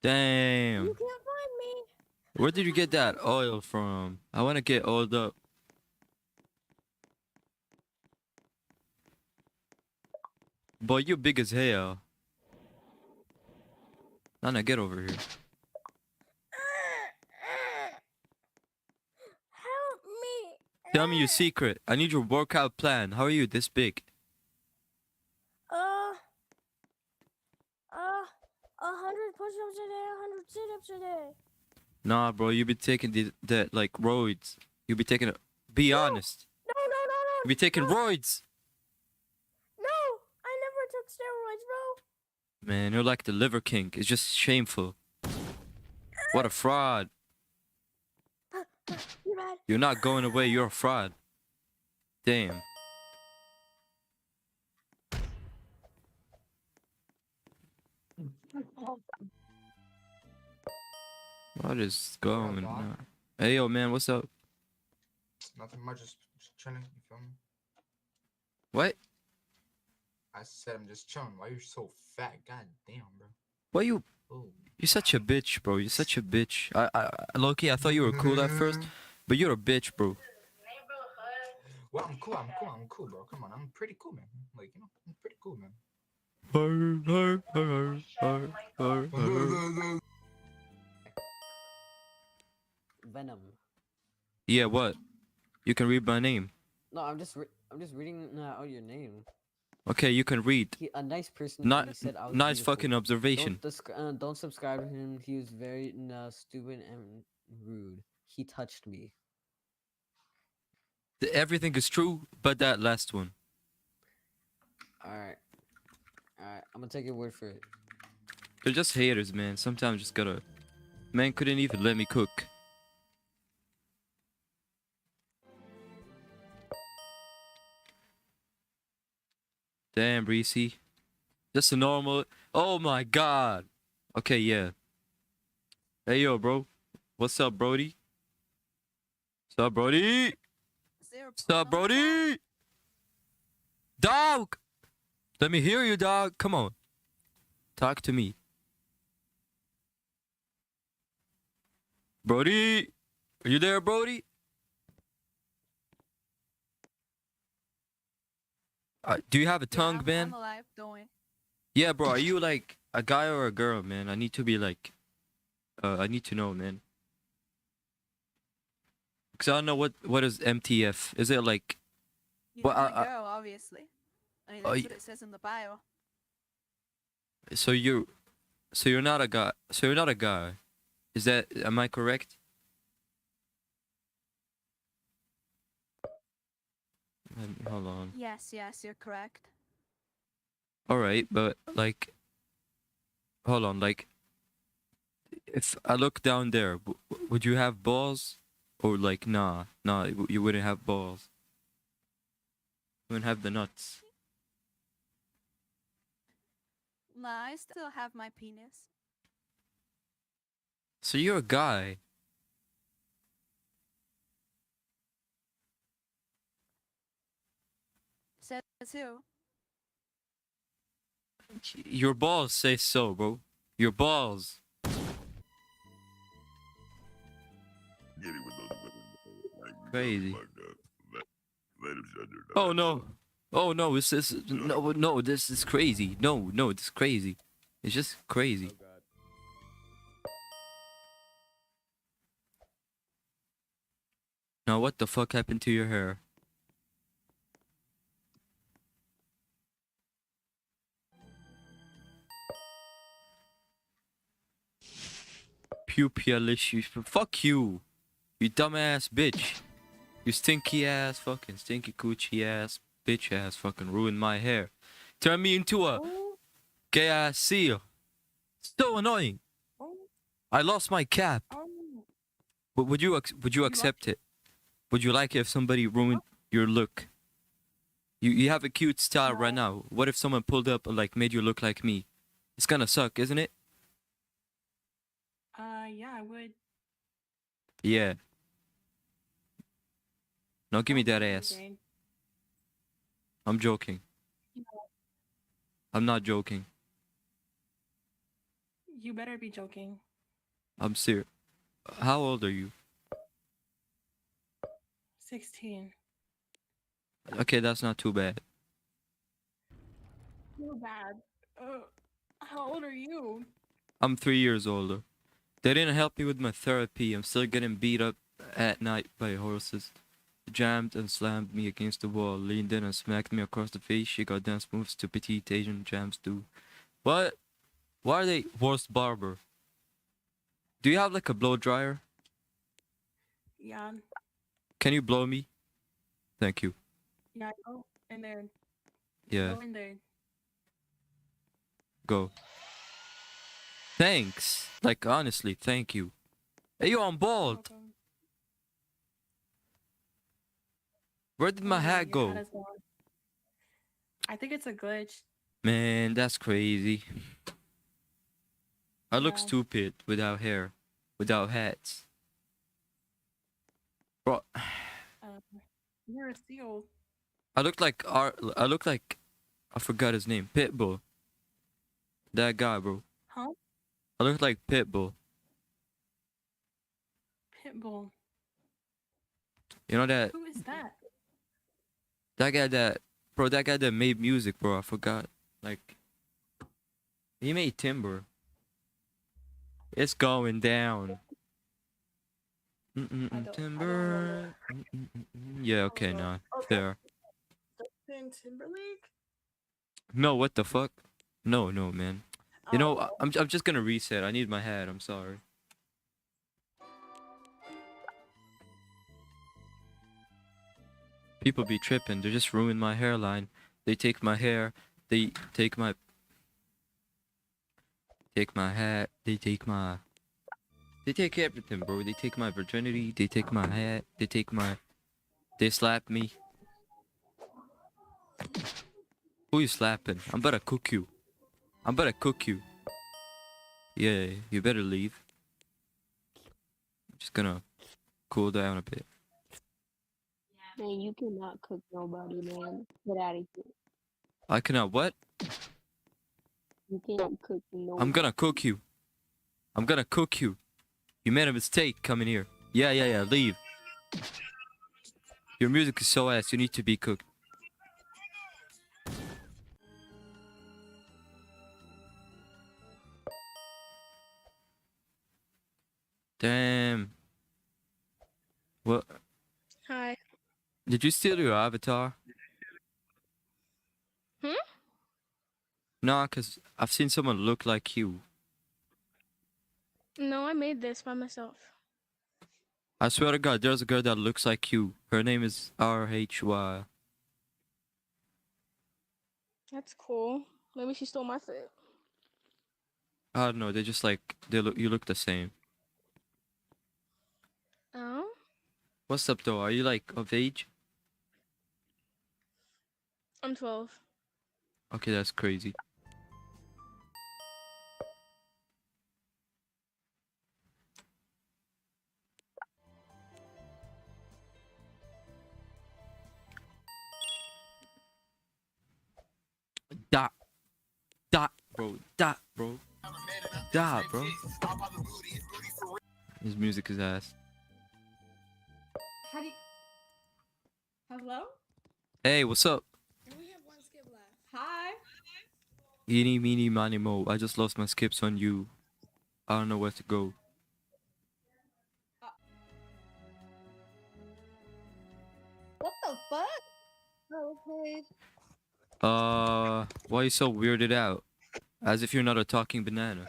Damn. You can't find me. Where did you get that oil from? I want to get oiled up. Boy, you big as hell. Nana, get over here. Help me. Tell me your secret. I need your workout plan. How are you this big? 100 push-ups a day, 100 sit-ups a day. Nah, bro, you be taking that like roids. You be taking. Be honest. No. You be taking roids. No, I never took steroids, bro. Man, you're like the liver king. It's just shameful. What a fraud. You're bad. You're not going away. You're a fraud. Damn. What is going on? Hey, yo, man, what's up? Nothing much, just chilling, you feel me? What? I said I'm just chilling. Why you so fat? God damn, bro. Why you? Ooh. You're such a bitch, bro. You're such a bitch. Loki, I thought you were cool at first, but you're a bitch, bro. Well, I'm cool, bro. Come on, I'm pretty cool, man. Like, you know, I'm pretty cool, man. Venom. Yeah, what? You can read my name. No, I'm just reading out your name. Okay, you can read. A nice person. Not he said I was nice beautiful. fucking observation. Don't subscribe to him. He was very stupid and rude. He touched me. Everything is true, but that last one. Alright. I'm gonna take your word for it. They're just haters, man. Sometimes just gotta. Man couldn't even let me cook. Damn, Reese. Just a normal. Oh my god. Okay, yeah. Hey, yo, bro. What's up, Brody? What's up, Brody? What's up, Brody? Dog! Let me hear you, dog. Come on. Talk to me. Brody! Are you there, Brody? Do you have a tongue, man? I'm alive, don't worry. Yeah, bro. Are you like a guy or a girl, man? I need to be like, I need to know, man. Cause I don't know what is MTF. Is it like? You're a girl, obviously. I mean, Oh, that's what it says in the bio. So you're not a guy. So you're not a guy. Is that? Am I correct? Hold on. Yes, you're correct. All right, but like, hold on. Like, if I look down there, would you have balls? Or like, nah, you wouldn't have balls. You wouldn't have the nuts. Nah, I still have my penis. So you're a guy. Says who? Your balls say so, bro. Your balls. Crazy. Oh no. Oh no, no, this is crazy. No, this is crazy. It's just crazy. Now what the fuck happened to your hair? Pupillicious. Fuck you. You dumbass bitch. You stinky ass, fucking stinky coochie ass, bitch ass, fucking ruined my hair. Turn me into a gay ass seal. So annoying. I lost my cap. But would you accept it? Would you like it if somebody ruined your look? You have a cute style right now. What if someone pulled up and like made you look like me? It's gonna suck, isn't it? Yeah, I would. Yeah. Now give me that ass. I'm joking. I'm not joking. You better be joking. I'm serious. How old are you? 16. Okay, that's not too bad. Too bad. How old are you? I'm 3 years older. They didn't help me with my therapy. I'm still getting beat up at night by horses. They jammed and slammed me against the wall, leaned in and smacked me across the face. She got dance moves to petite Asian jams do. What? Why are they worst barber? Do you have like a blow dryer? Yeah. Can you blow me? Thank you. Yeah, go in there. Yeah, Go in there. go. Thanks. Like honestly, thank you. Hey, yo, I'm bald. Where did my hat Your hat go? is gone. I think it's a glitch. Man, that's crazy. I look Yeah. stupid without hair, without hats. Bro, You're a seal. I look like I forgot his name. Pitbull. That guy, bro. Huh? I look like Pitbull. Pitbull. You know that Who is that? that guy that made music, bro. I forgot. Like he made Timber. It's going down. Timber. Yeah, okay, nah. Fair. Justin Timberlake? No, what the fuck? No, man. You know, I'm just gonna reset. I need my hat. I'm sorry. People be tripping. They just ruin my hairline. They take my hair. They take my hat. They take everything, bro. They take my virginity. They take my hat. They slap me. Who you slapping? I'm about to cook you. Yeah, you better leave. Just gonna cool down a bit. Man, you cannot cook nobody, man. Get out of here. I cannot what? You can't cook nobody. I'm gonna cook you. I'm gonna cook you. You made a mistake coming here. Yeah, leave. Your music is so ass, you need to be cooked. Damn. What? Hi. Did you steal your avatar? Hmm? Nah, cause I've seen someone look like you. No, I made this by myself. I swear to God, there's a girl that looks like you. Her name is RHY. That's cool. Maybe she stole my fit. I don't know. They just like you look the same. Oh? What's up though? Are you like of age? I'm 12. Okay, that's crazy. Dot, bro. Dot, bro. Dot, bro. His music is ass. How do you... Hello? Hey, what's up? We have one skip left. Hi. Eeny, meeny, miny, mo. I just lost my skips on you. I don't know where to go. What the fuck? Oh, okay. Why are you so weirded out? As if you're not a talking banana.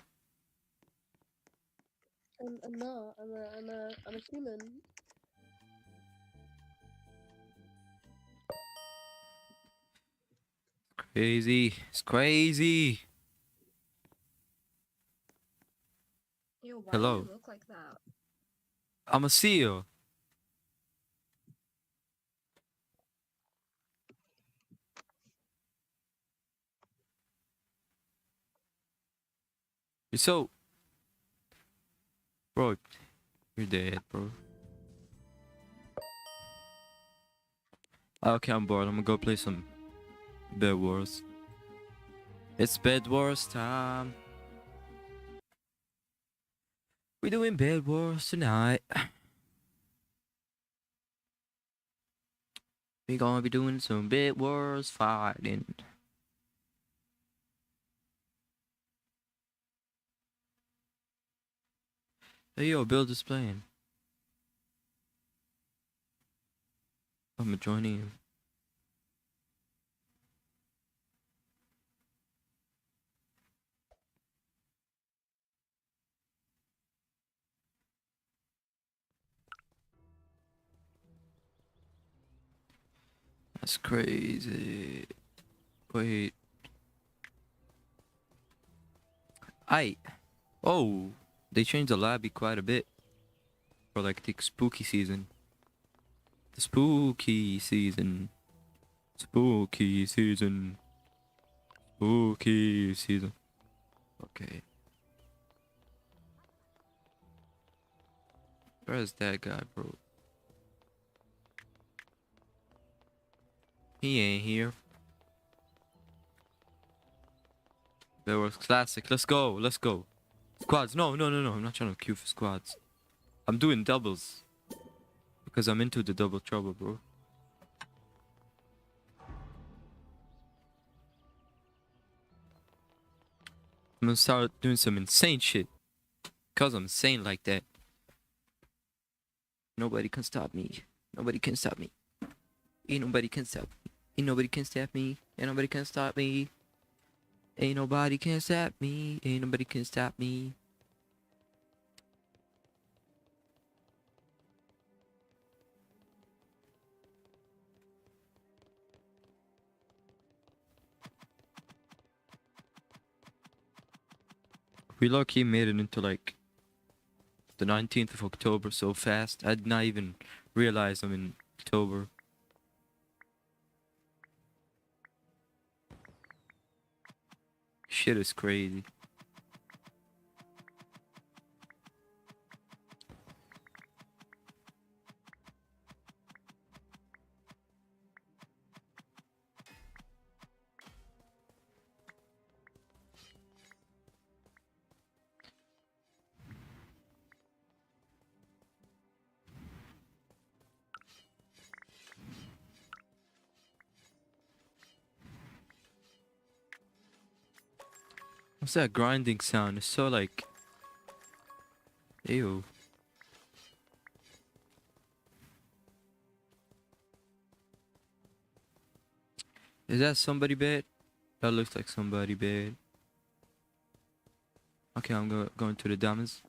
I'm not. I'm a human. Crazy. It's crazy. Ew, why Hello. do you look like that? I'm a seal. You're so... Bro, you're dead, bro. Okay, I'm bored. I'm gonna go play some Bed Wars. It's Bed Wars time. We're doing Bed Wars tonight. We're gonna be doing some Bed Wars fighting. Hey yo, Bill is playing. I'm joining him. That's crazy. Wait. Oh, they changed the lobby quite a bit for like the spooky season. The spooky season. Spooky season. Spooky season. Okay. Where's that guy, bro? He ain't here. That was classic. Let's go. Let's go. Squads. No. I'm not trying to queue for squads. I'm doing doubles. Because I'm into the double trouble, bro. I'm gonna start doing some insane shit. Cause I'm insane like that. Nobody can stop me. Nobody can stop me. Ain't nobody can stop me. Ain't nobody can stop me. Ain't nobody can stop me. Ain't nobody can stop me. Ain't nobody can stop me. We lucky made it into like the 19th of October so fast. I did not even realize I'm in October. Shit is crazy. What's that grinding sound? It's so like... Ew. Is that somebody bed? That looks like somebody bed. Okay, I'm going to the diamonds.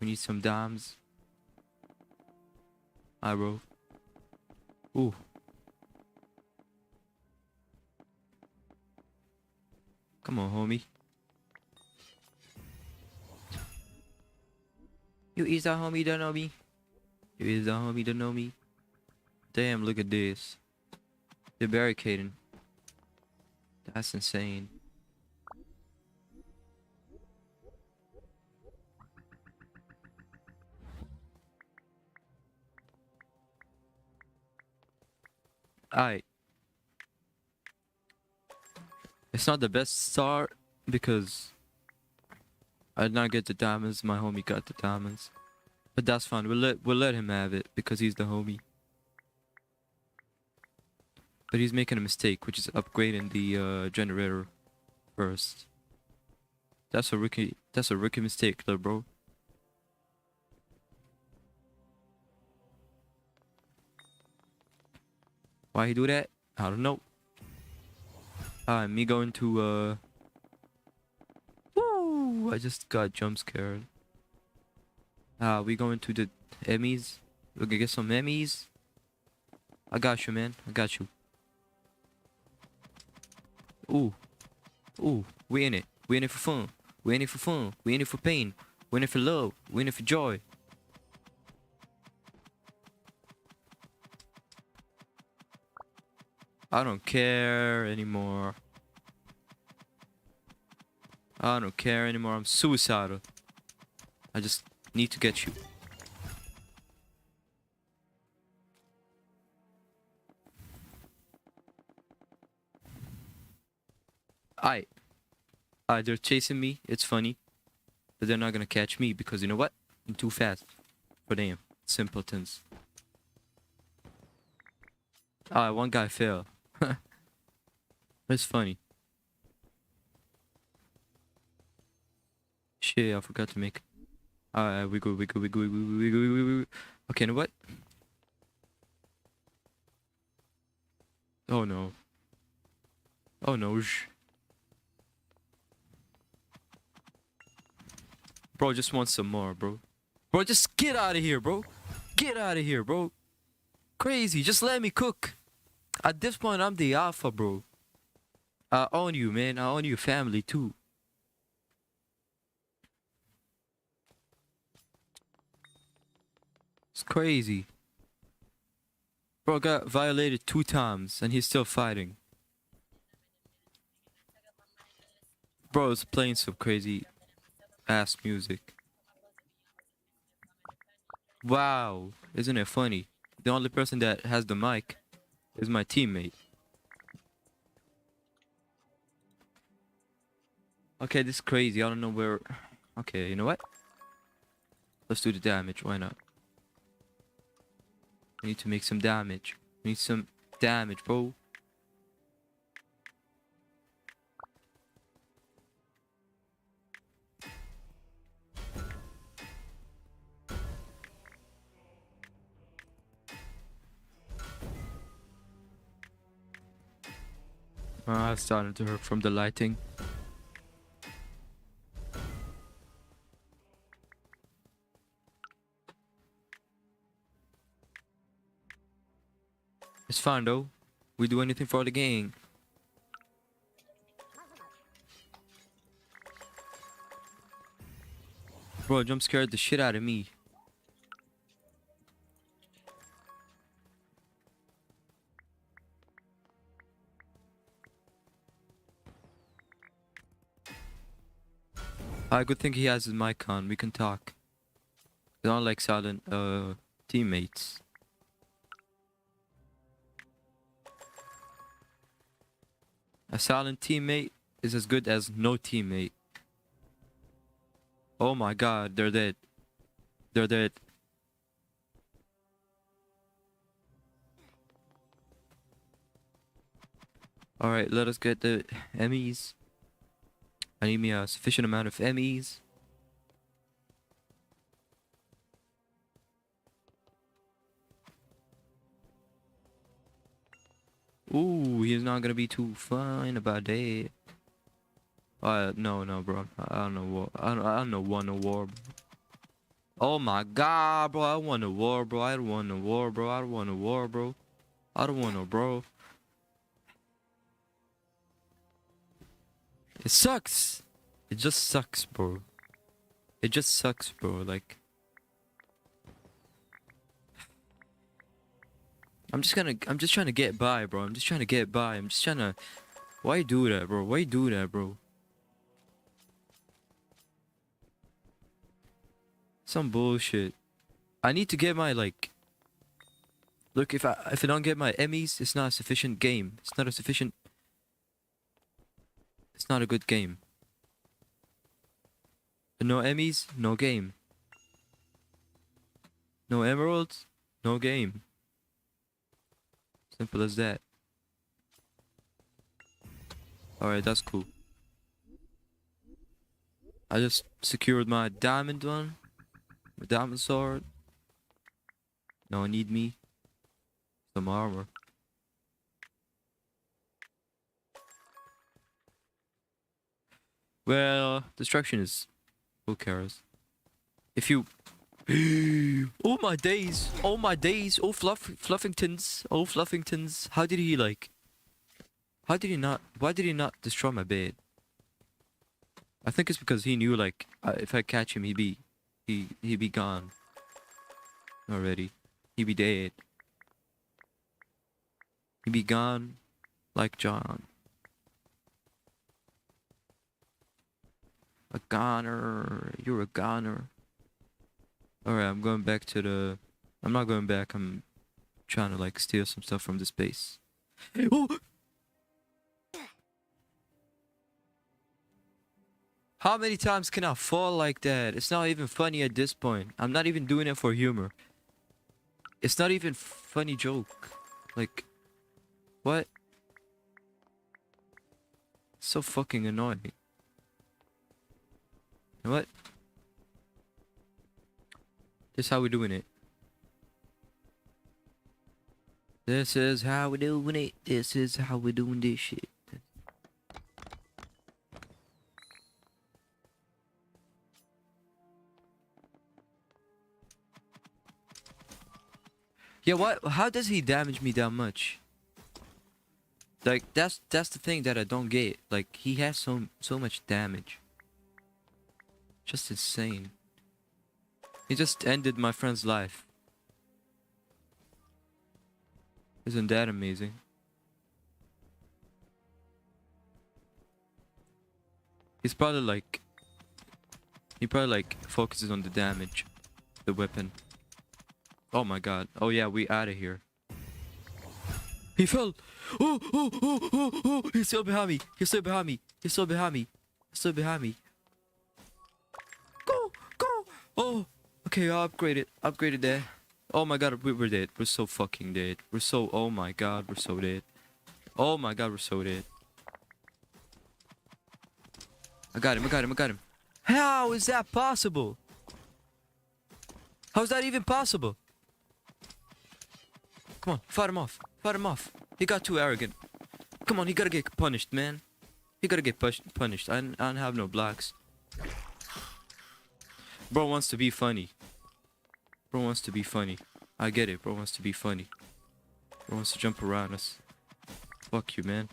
We need some dimes. Hi, bro. Ooh. Come on, homie. You is a homie, don't know me. You is a homie, don't know me. Damn, look at this. They're barricading. That's insane. Alright. It's not the best start because I did not get the diamonds. My homie got the diamonds. But that's fine. We'll let him have it because he's the homie. But he's making a mistake, which is upgrading the generator first. That's a rookie mistake, though, bro. Why he do that? I don't know. Me going to Woo! I just got jump scared. We going to the Emmys. We're gonna get some Emmys. I got you, man. I got you. Ooh. Ooh. We in it. We in it for fun. We in it for fun. We in it for pain. We in it for love. We in it for joy. I don't care anymore. I don't care anymore. I'm suicidal. I just need to get you. Alright. They're chasing me. It's funny. But they're not gonna catch me because you know what? I'm too fast for them. Simpletons. Alright, one guy fell. That's funny. Shit, I forgot to make. Alright, we go. Okay, you know what? Oh no. Oh no. Bro, just want some more, bro. Bro, just get out of here, bro. Get out of here, bro. Crazy, just let me cook. At this point, I'm the alpha, bro. I own you, man. I own your family, too. It's crazy. Bro got violated 2 times, and he's still fighting. Bro is playing some crazy ass music. Wow, isn't it funny? The only person that has the mic is my teammate. Okay, this is crazy. I don't know where... Okay, you know what? Let's do the damage. Why not? We need to make some damage. We need some damage, bro. I started to hurt from the lighting. It's fine though. We do anything for the gang. Bro, jump scared the shit out of me. Good thing he has his mic on. We can talk. They're not like silent teammates. A silent teammate is as good as no teammate. Oh my god, they're dead. They're dead. All right, let us get the Emmys. I need me a sufficient amount of Emmys. Ooh, he's not gonna be too fine about that. No, bro. I don't know what. I don't want no war. Bro. Oh my God, bro. I want a war, bro. I don't want no war, bro. I don't want a war, bro. I don't want no, bro. It sucks. It just sucks, bro. It just sucks, bro. Like, I'm just trying to get by, bro. I'm just trying to get by. I'm just trying to. Why you do that, bro? Why you do that, bro? Some bullshit. I need to get my like. Look, if I don't get my Emmys, it's not a sufficient game. It's not a sufficient. It's not a good game. No Emmys, no game. No emeralds, no game. Simple as that. Alright, that's cool. I just secured my diamond one. My diamond sword. No, I need me. Some armor. Well, destruction is... Who cares? If you... Oh my days! Oh my days! Oh Fluffingtons! Oh Fluffingtons! How did he like... How did he not... Why did he not destroy my bed? I think it's because he knew like... if I catch him, he'd be gone. Already. He'd be dead. He'd be gone like John. A goner. You're a goner. Alright, I'm going back to the... I'm not going back. I'm trying to like steal some stuff from this base. Oh! How many times can I fall like that? It's not even funny at this point. I'm not even doing it for humor. It's not even funny joke. Like... What? So fucking annoying. You know what? This is how we're doing it. This is how we're doing it. This is how we're doing this shit. Yeah, what? How does he damage me that much? Like that's the thing that I don't get. Like he has so much damage. Just insane. He just ended my friend's life. Isn't that amazing? He's probably like... He probably like focuses on the damage. The weapon. Oh my god. Oh yeah, we out of here. He fell! Oh! He's still behind me! He's still behind me! He's still behind me! He's still behind me! Go! Oh! Okay, I upgraded. Upgraded there. Oh my god, we're dead. We're so fucking dead. We're so... Oh my god, we're so dead. Oh my god, we're so dead. I got him. How is that possible? How's that even possible? Come on, fight him off. He got too arrogant. Come on, he gotta get punished, man. He gotta get punished. I don't have no blocks. Bro wants to be funny. I get it, bro wants to be funny. Bro wants to jump around us. Fuck you, man.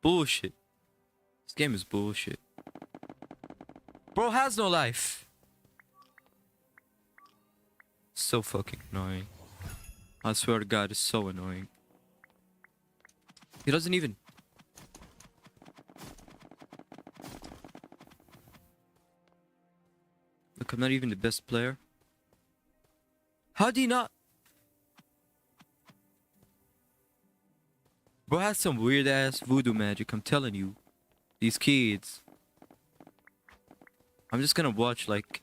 Bullshit. This game is bullshit. Bro has no life. So fucking annoying. I swear to God, it's so annoying. He doesn't even... Look, I'm not even the best player. How do you not... Bro has some weird ass voodoo magic, I'm telling you. These kids. I'm just gonna watch like...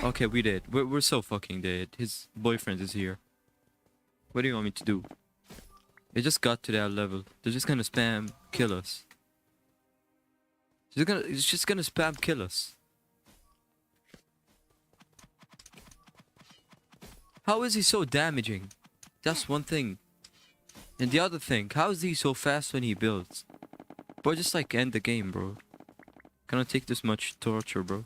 Okay, we did. We're so fucking dead. His boyfriend is here. What do you want me to do? It just got to that level. They're just gonna spam kill us. It's just gonna spam kill us. How is he so damaging? That's one thing. And the other thing, how is he so fast when he builds? Bro, just like end the game, bro. Cannot take this much torture, bro.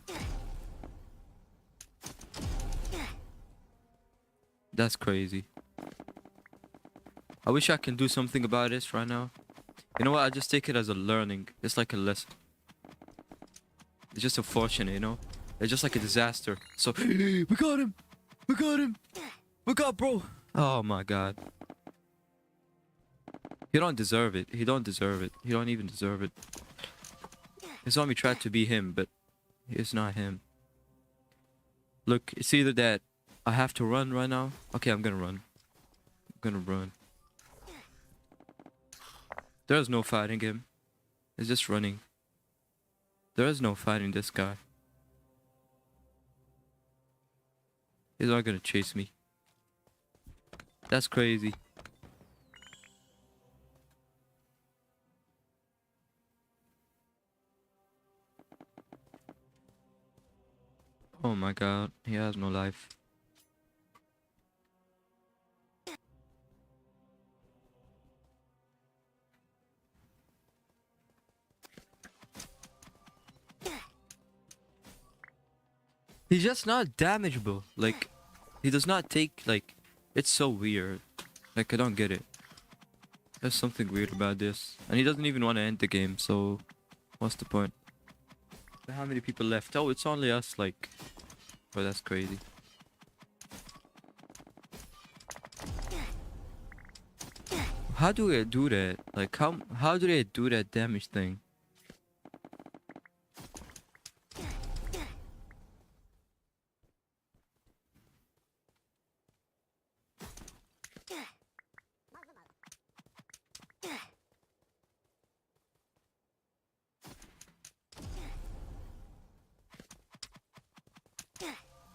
That's crazy. I wish I can do something about this right now. You know what? I just take it as a learning. It's like a lesson. It's just unfortunate, you know? It's just like a disaster. So, we got him! We got him! We got bro! Oh my god. He don't deserve it. He don't deserve it. He don't even deserve it. His army tried to be him, but it's not him. Look, it's either that I have to run right now. Okay, I'm gonna run. I'm gonna run. There's no fighting him. It's just running. There is no fighting this guy. He's not gonna chase me. That's crazy. Oh my god, he has no life. He's just not damageable. Like, he does not take, like, it's so weird. Like, I don't get it. There's something weird about this. And he doesn't even want to end the game, so what's the point? How many people left? Oh, it's only us, like... Oh, that's crazy. How do I do that? Like, how do they do that damage thing?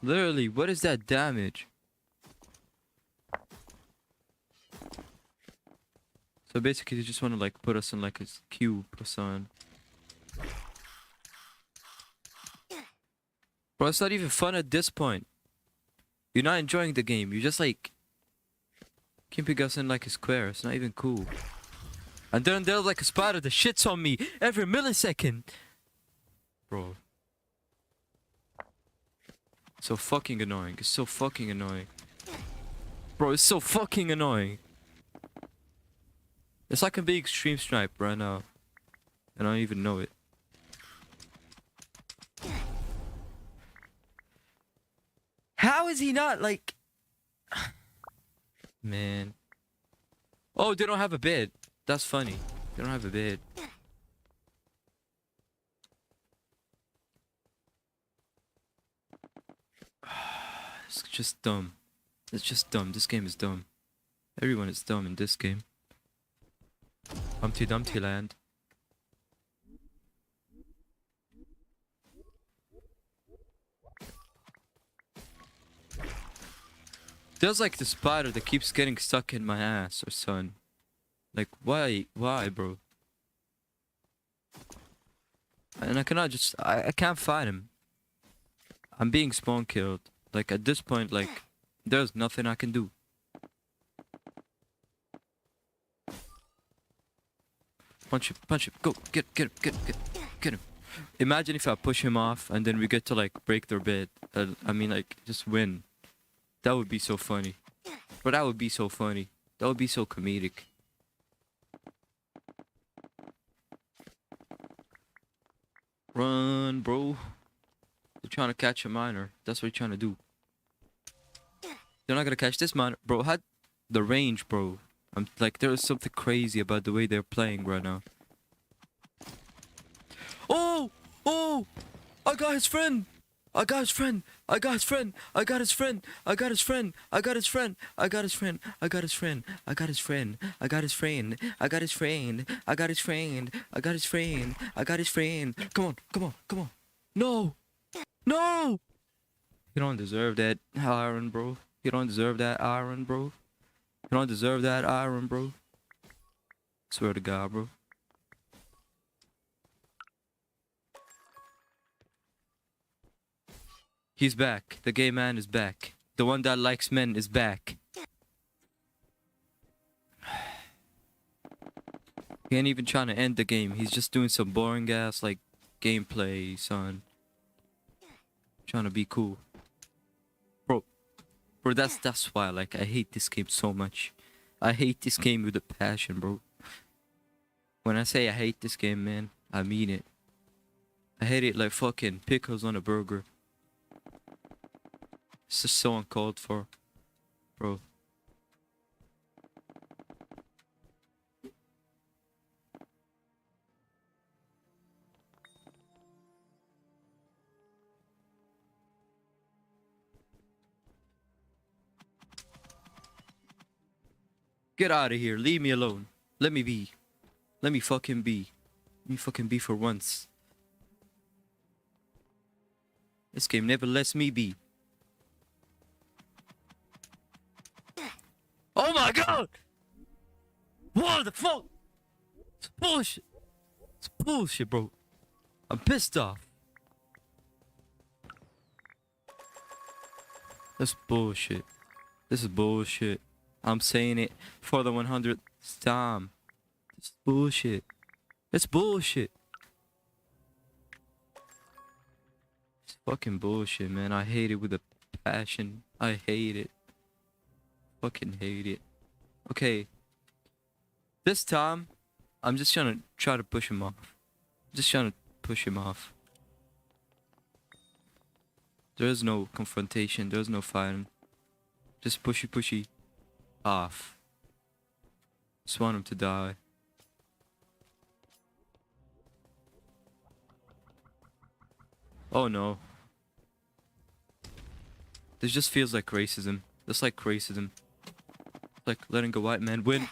Literally, what is that damage? So basically, they just want to like put us in like a cube or something. Bro, it's not even fun at this point. You're not enjoying the game. You're just like keeping us in like a square. It's not even cool. And then there's like a spider that shits on me every millisecond. Bro. So fucking annoying. It's so fucking annoying. Bro, it's so fucking annoying. It's like I'm being stream sniped right now. And I don't even know it. How is he not like... Man. Oh, they don't have a bed. That's funny. They don't have a bed. It's just dumb. It's just dumb. This game is dumb. Everyone is dumb in this game. Humpty Dumpty Land. There's like the spider that keeps getting stuck in my ass or son. Like why bro? And I cannot just I can't fight him. I'm being spawn killed. Like at this point, like there's nothing I can do. Punch him, go, get him, get him. Imagine if I push him off and then we get to like break their bed. I mean like just win. That would be so funny. But that would be so funny. That would be so comedic. Run, bro. They're trying to catch a miner. That's what you're trying to do. They're not gonna catch this miner. Bro, how... The range, bro. I'm like, there is something crazy about the way they're playing right now. Oh! Oh! I got his friend! I got his friend! I got his friend! I got his friend! I got his friend! I got his friend! I got his friend! I got his friend! I got his friend! I got his friend! I got his friend! I got his friend! I got his friend! I got his friend! Come on! Come on! Come on! No! No! You don't deserve that iron, bro. You don't deserve that iron, bro. You don't deserve that iron, bro. Swear to God, bro. He's back. The gay man is back. The one that likes men is back. He ain't even trying to end the game. He's just doing some boring ass like gameplay, son. Trying to be cool. Bro, that's why like I hate this game so much. I hate this game with a passion, bro. When I say I hate this game, man, I mean it. I hate it like fucking pickles on a burger. It's just so uncalled for, bro. Get out of here. Leave me alone. Let me be. Let me fucking be. Let me fucking be for once. This game never lets me be. Oh my god! What the fuck? It's bullshit. It's bullshit, bro. I'm pissed off. That's bullshit. This is bullshit. I'm saying it for the 100th time. It's bullshit. It's bullshit. It's fucking bullshit, man. I hate it with a passion. I hate it. Fucking hate it. Okay. This time, I'm just trying to push him off. Just trying to push him off. There is no confrontation. There's no fighting. Just pushy off. Just want him to die. Oh no. This just feels like racism. Just like racism. Like letting a white man win.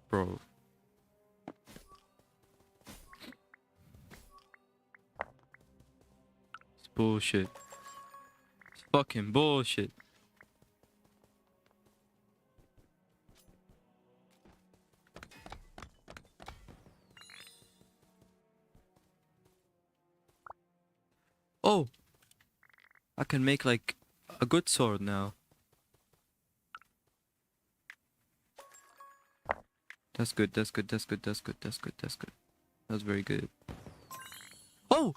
Bro. It's bullshit. It's fucking bullshit. Oh! I can make like a good sword now. That's good, that's good, that's good, that's good, that's good, that's good. That's very good. Oh!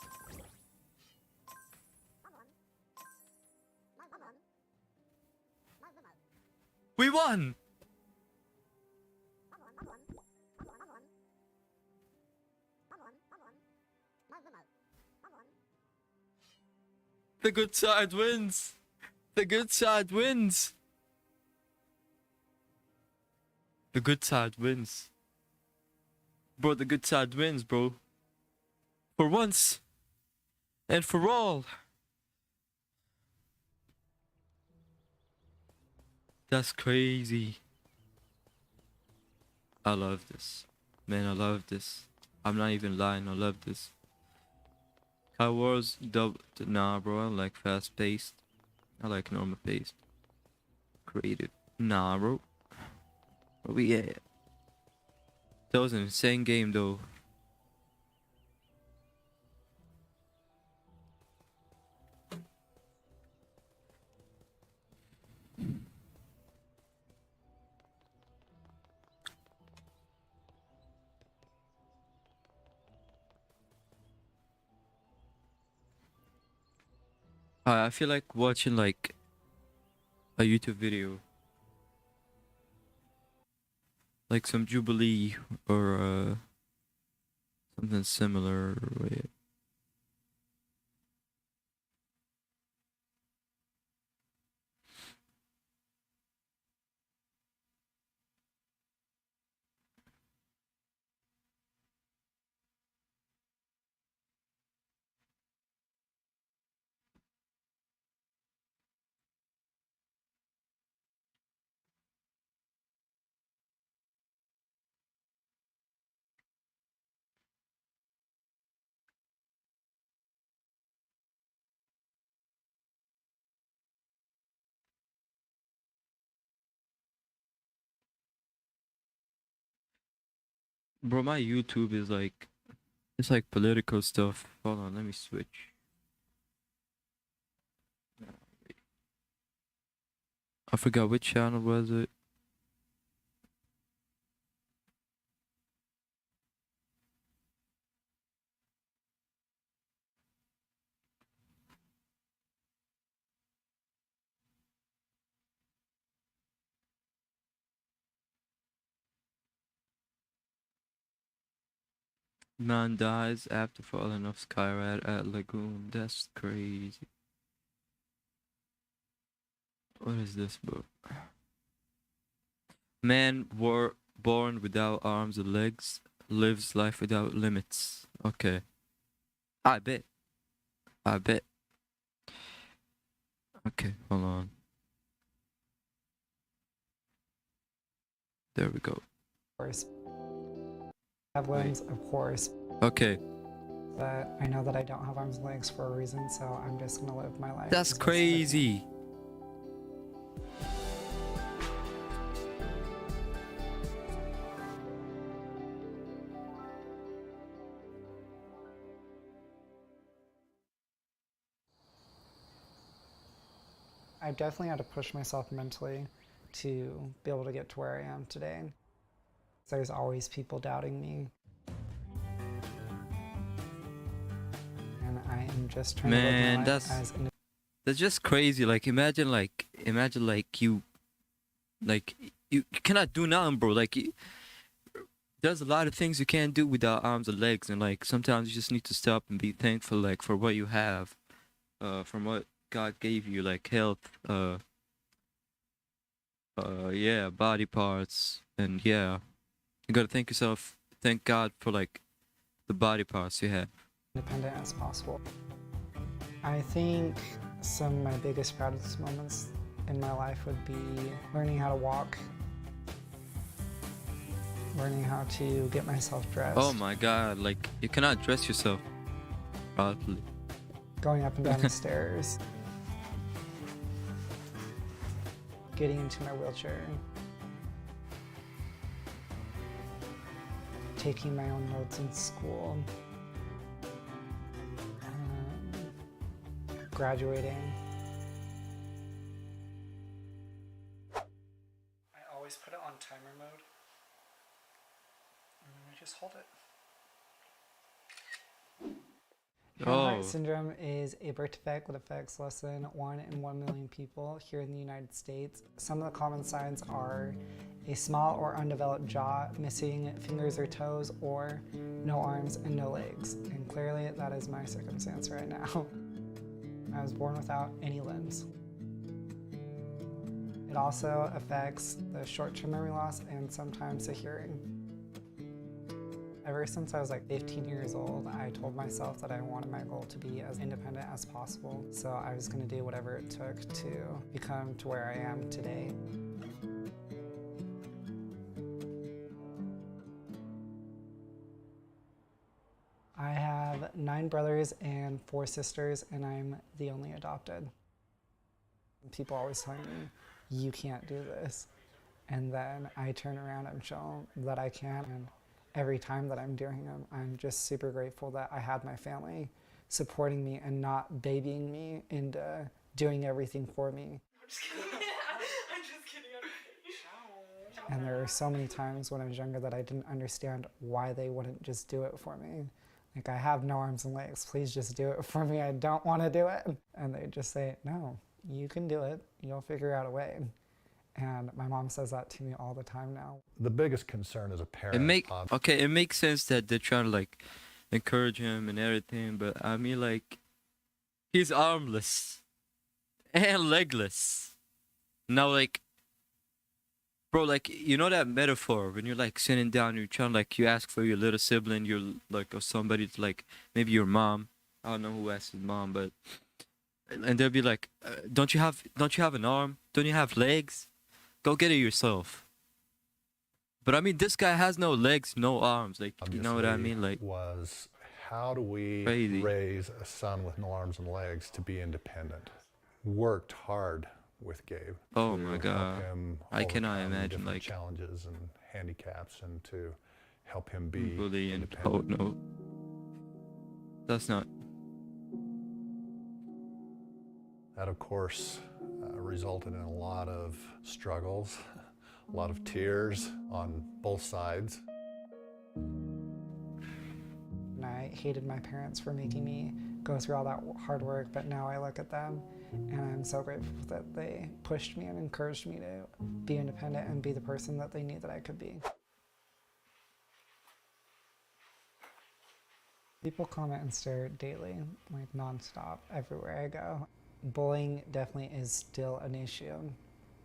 We won! The good side wins! The good side wins! The good side wins. Bro, the good side wins, bro. For once. And for all. That's crazy. I love this. Man, I love this. I'm not even lying, I love this. I was double. Nah, bro, I like fast paced. I like normal paced. Creative. Nah, bro. But yeah. That was an insane game, though. I feel like watching like a YouTube video. Like some Jubilee or something similar. Wait. Bro, my YouTube is like, it's like political stuff. Hold on, let me switch. I forgot which channel was it. Man dies after falling off skyride at Lagoon. That's crazy. What is this book? Man born without arms or legs lives life without limits. Okay. I bet. I bet. Okay, hold on. There we go. Of course. I have limbs, of course. Okay. But I know that I don't have arms and legs for a reason, so I'm just gonna live my life. That's as best as I can. crazy. I definitely had to push myself mentally to be able to get to where I am today. There's always people doubting me. And I am just trying to live Man, my life as that's just crazy. Like imagine you cannot do nothing, bro. Like there's a lot of things you can't do without arms or legs, and like sometimes you just need to stop and be thankful, like for what you have, from what God gave you, like health, yeah, body parts, and yeah, you gotta thank God for like the body parts you have. independent as possible. I think some of my biggest proudest moments in my life would be learning how to walk, learning how to get myself dressed. Oh my God, like you cannot dress yourself properly. Going up and down the stairs, getting into my wheelchair, taking my own notes in school, graduating. I always put it on timer mode, and then I just hold it. Heart syndrome is a birth defect that affects less than 1 in 1 million people here in the United States. Some of the common signs are a small or undeveloped jaw, missing fingers or toes, or no arms and no legs. And clearly that is my circumstance right now. I was born without any limbs. It also affects the short-term memory loss and sometimes the hearing. Ever since I was like 15 years old, I told myself that I wanted my goal to be as independent as possible. So I was going to do whatever it took to become to where I am today. I have 9 brothers and 4 sisters, and I'm the only adopted. People always tell me, you can't do this. And then I turn around and show them that I can. And every time that I'm doing them, I'm just super grateful that I had my family supporting me and not babying me into doing everything for me. I'm just kidding. I'm just kidding. And there were so many times when I was younger that I didn't understand why they wouldn't just do it for me. Like, I have no arms and legs, please just do it for me, I don't want to do it. And they just say, no, you can do it, you'll figure out a way. And my mom says that to me all the time now. The biggest concern as a parent. It makes sense that they're trying to like encourage him and everything, but I mean like he's armless and legless. Now like bro, like you know that metaphor when you're like sitting down, you're trying like you ask for your little sibling, you're like or somebody to like maybe your mom. I don't know who asked his mom, but and they'll be like, don't you have an arm? Don't you have legs? Go get it yourself. But I mean, this guy has no legs, no arms. Like, you know what I mean? Like, was how do we raise a son with no arms and legs to be independent? Worked hard with Gabe. Oh my God, I cannot imagine like like challenges and handicaps, and to help him be bullying. independent. Oh no, that's not. That, of course, resulted in a lot of struggles, a lot of tears on both sides. And I hated my parents for making me go through all that hard work, but now I look at them and I'm so grateful that they pushed me and encouraged me to be independent and be the person that they knew that I could be. People comment and stare daily, like nonstop, everywhere I go. Bullying definitely is still an issue,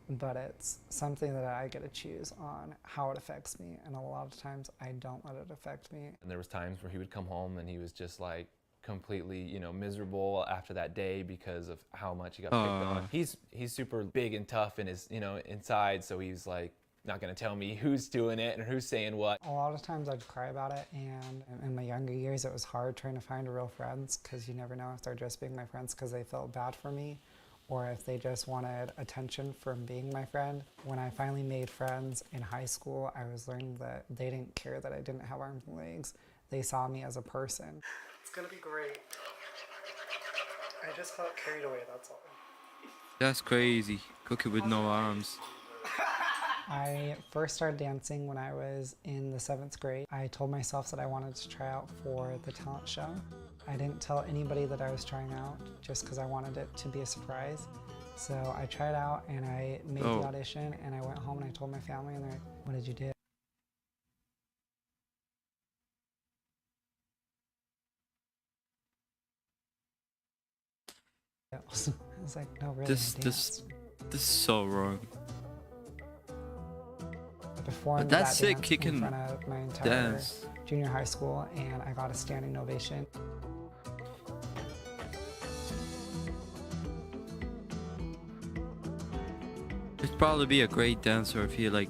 but it's something that I get to choose on how it affects me, and a lot of times I don't let it affect me. And there was times where he would come home and he was just like completely, you know, miserable after that day because of how much he got picked on. He's super big and tough in his, you know, inside, so he's like not gonna tell me who's doing it and who's saying what. A lot of times I'd cry about it, and in my younger years it was hard trying to find real friends, because you never know if they're just being my friends because they felt bad for me, or if they just wanted attention from being my friend. When I finally made friends in high school, I was learning that they didn't care that I didn't have arms and legs. They saw me as a person. It's gonna be great. I just felt carried away, that's all. That's crazy. Cookie with no arms. I first started dancing when I was in the 7th grade. I told myself that I wanted to try out for the talent show. I didn't tell anybody that I was trying out just because I wanted it to be a surprise. So I tried out and I made the audition, and I went home and I told my family, and they're like, "What did you do?" I was like, "No, really, This is so wrong. Performed But that's that sick, dance he can in front of my entire dance. junior high school, and I got a standing ovation. He'd probably be a great dancer if he I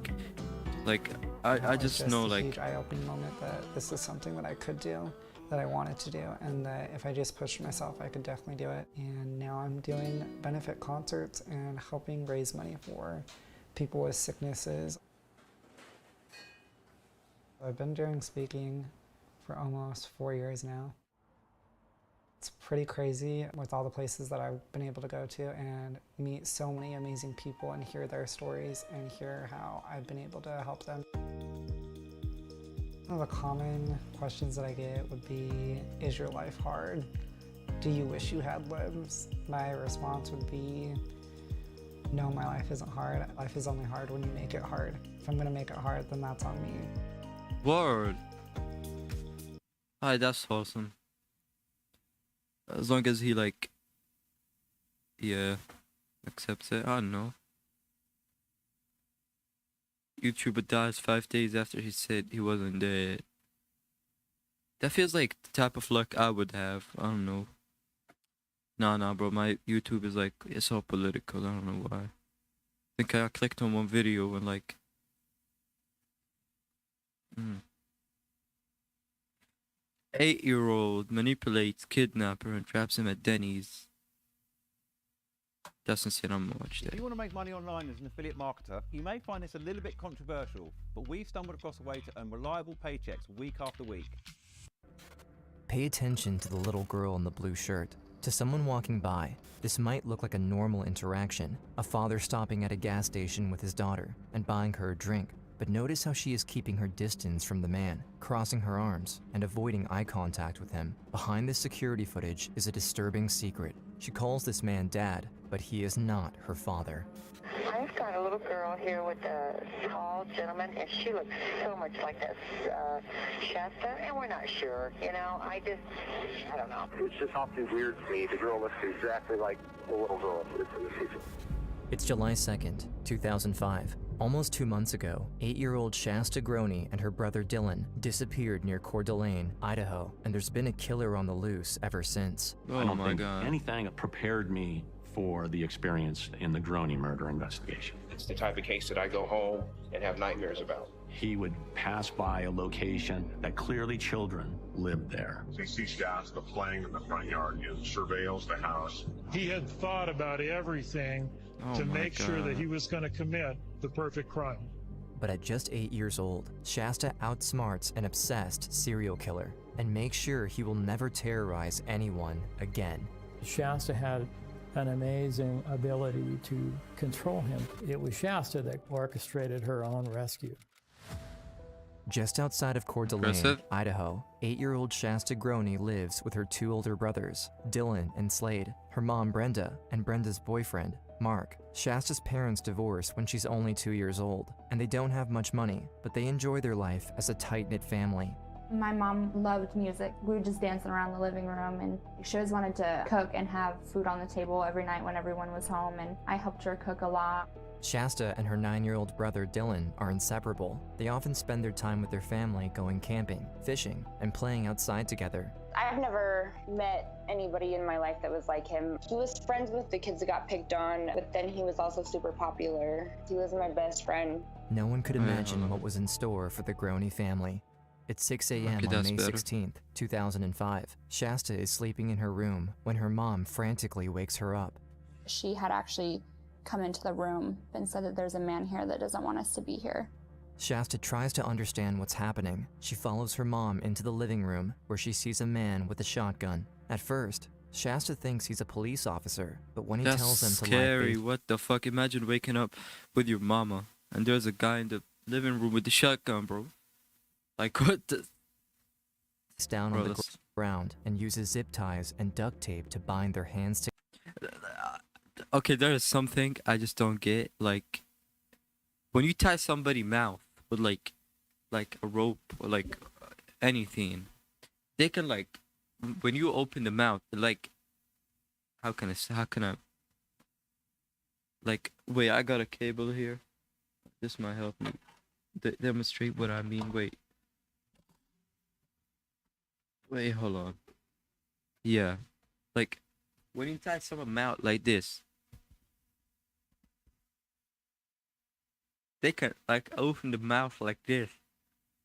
It's just know a like huge eye-opening moment that this is something that I could do, that I wanted to do, and that if I just pushed myself, I could definitely do it. And now I'm doing benefit concerts and helping raise money for people with sicknesses. I've been doing speaking for almost 4 years now. It's pretty crazy with all the places that I've been able to go to and meet so many amazing people and hear their stories and hear how I've been able to help them. One of the common questions that I get would be, is your life hard? Do you wish you had limbs? My response would be, no, my life isn't hard. Life is only hard when you make it hard. If I'm gonna make it hard, then that's on me. word. Alright, that's awesome. As long as he accepts it. I don't know. YouTuber dies 5 days after he said he wasn't dead. That feels like the type of luck I would have. I don't know. Nah, bro. My YouTube is it's all political. I don't know why. I think I clicked on one video and 8-year-old manipulates kidnapper and traps him at Denny's. That's insane. I'm gonna watch that. If you want to make money online as an affiliate marketer, you may find this a little bit controversial, but we've stumbled across a way to earn reliable paychecks week after week. Pay attention to the little girl in the blue shirt. To someone walking by, this might look like a normal interaction, a father stopping at a gas station with his daughter and buying her a drink. But notice how she is keeping her distance from the man, crossing her arms, and avoiding eye contact with him. Behind this security footage is a disturbing secret. She calls this man dad, but he is not her father. I've got a little girl here with a tall gentleman, and she looks so much like that Shasta, and we're not sure. You know, I don't know. It's just something weird to me. The girl looks exactly like the little girl. It's July 2nd, 2005. Almost 2 months ago, 8-year-old Shasta Groney and her brother Dylan disappeared near Coeur d'Alene, Idaho, and there's been a killer on the loose ever since. I don't think anything prepared me for the experience in the Groney murder investigation. It's the type of case that I go home and have nightmares about. He would pass by a location that clearly children lived there. He sees Shasta playing in the front yard and surveils the house. He had thought about everything to make sure that he was going to commit the perfect crime. But at just 8 years old, Shasta outsmarts an obsessed serial killer and makes sure he will never terrorize anyone again. Shasta had an amazing ability to control him. It was Shasta that orchestrated her own rescue. Just outside of Coeur d'Alene, Impressive. Idaho, 8-year-old Shasta Groney lives with her 2 older brothers, Dylan and Slade, her mom Brenda, and Brenda's boyfriend, Mark. Shasta's parents divorced when she's only 2 years old, and they don't have much money, but they enjoy their life as a tight-knit family. My mom loved music. We would just dancing around the living room, and she always wanted to cook and have food on the table every night when everyone was home, and I helped her cook a lot. Shasta and her 9-year-old brother Dylan are inseparable. They often spend their time with their family going camping, fishing, and playing outside together. I've never met anybody in my life that was like him. He was friends with the kids that got picked on, but then he was also super popular. He was my best friend. No one could imagine what was in store for the Groney family. It's 6 a.m. Okay, on that's May better. 16th, 2005. Shasta is sleeping in her room when her mom frantically wakes her up. She had actually come into the room and said that there's a man here that doesn't want us to be here. Shasta tries to understand what's happening. She follows her mom into the living room where she sees a man with a shotgun. At first, Shasta thinks he's a police officer, but when he That's tells them to scary. lie, What the fuck? Imagine waking up with your mama and there's a guy in the living room with the shotgun, bro. Like what the? face down Bro, on the that's- ground and uses zip ties and duct tape to bind their hands together. Okay, there is something I just don't get. Like when you tie somebody's mouth with like a rope or like anything, they can like when you open the mouth, like how can I like wait, I got a cable here. This might help me demonstrate what I mean. Wait, hold on. Yeah, like when you tie someone's mouth like this, they can like open the mouth like this,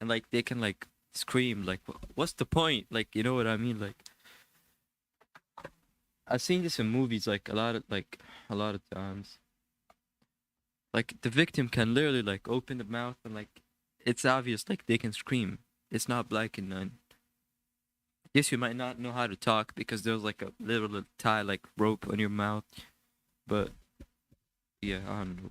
and like they can like scream. Like, what's the point? Like, you know what I mean? Like, I've seen this in movies like a lot of times. Like the victim can literally like open the mouth and like it's obvious like they can scream. It's not black and none. Yes, you might not know how to talk because there's like a little tie like rope on your mouth, but yeah, I don't know.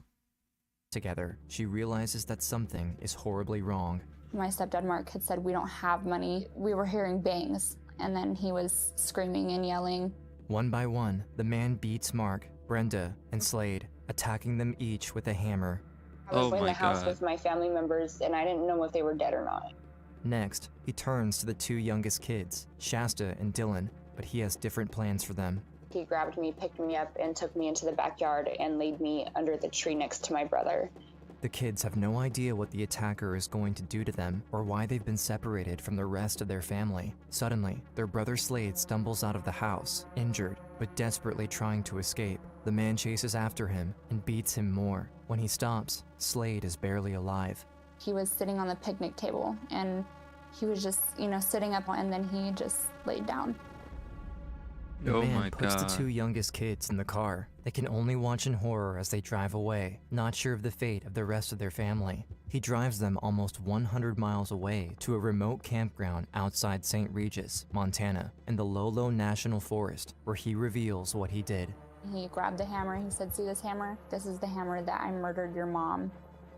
Together, she realizes that something is horribly wrong. My stepdad Mark had said we don't have money. We were hearing bangs, and then he was screaming and yelling. One by one, the man beats Mark, Brenda, and Slade, attacking them each with a hammer. I was in the house with my family members, and I didn't know if they were dead or not. Next, he turns to the 2 youngest kids, Shasta and Dylan, but he has different plans for them. He grabbed me, picked me up, and took me into the backyard and laid me under the tree next to my brother. The kids have no idea what the attacker is going to do to them or why they've been separated from the rest of their family. Suddenly, their brother Slade stumbles out of the house, injured, but desperately trying to escape. The man chases after him and beats him more. When he stops, Slade is barely alive. He was sitting on the picnic table, and he was just, sitting up, and then he just laid down. The Oh man my puts the God. 2 youngest kids in the car. They can only watch in horror as they drive away, not sure of the fate of the rest of their family. He drives them almost 100 miles away to a remote campground outside St. Regis, Montana, in the Lolo National Forest, where he reveals what he did. He grabbed the hammer. He said, "See this hammer? This is the hammer that I murdered your mom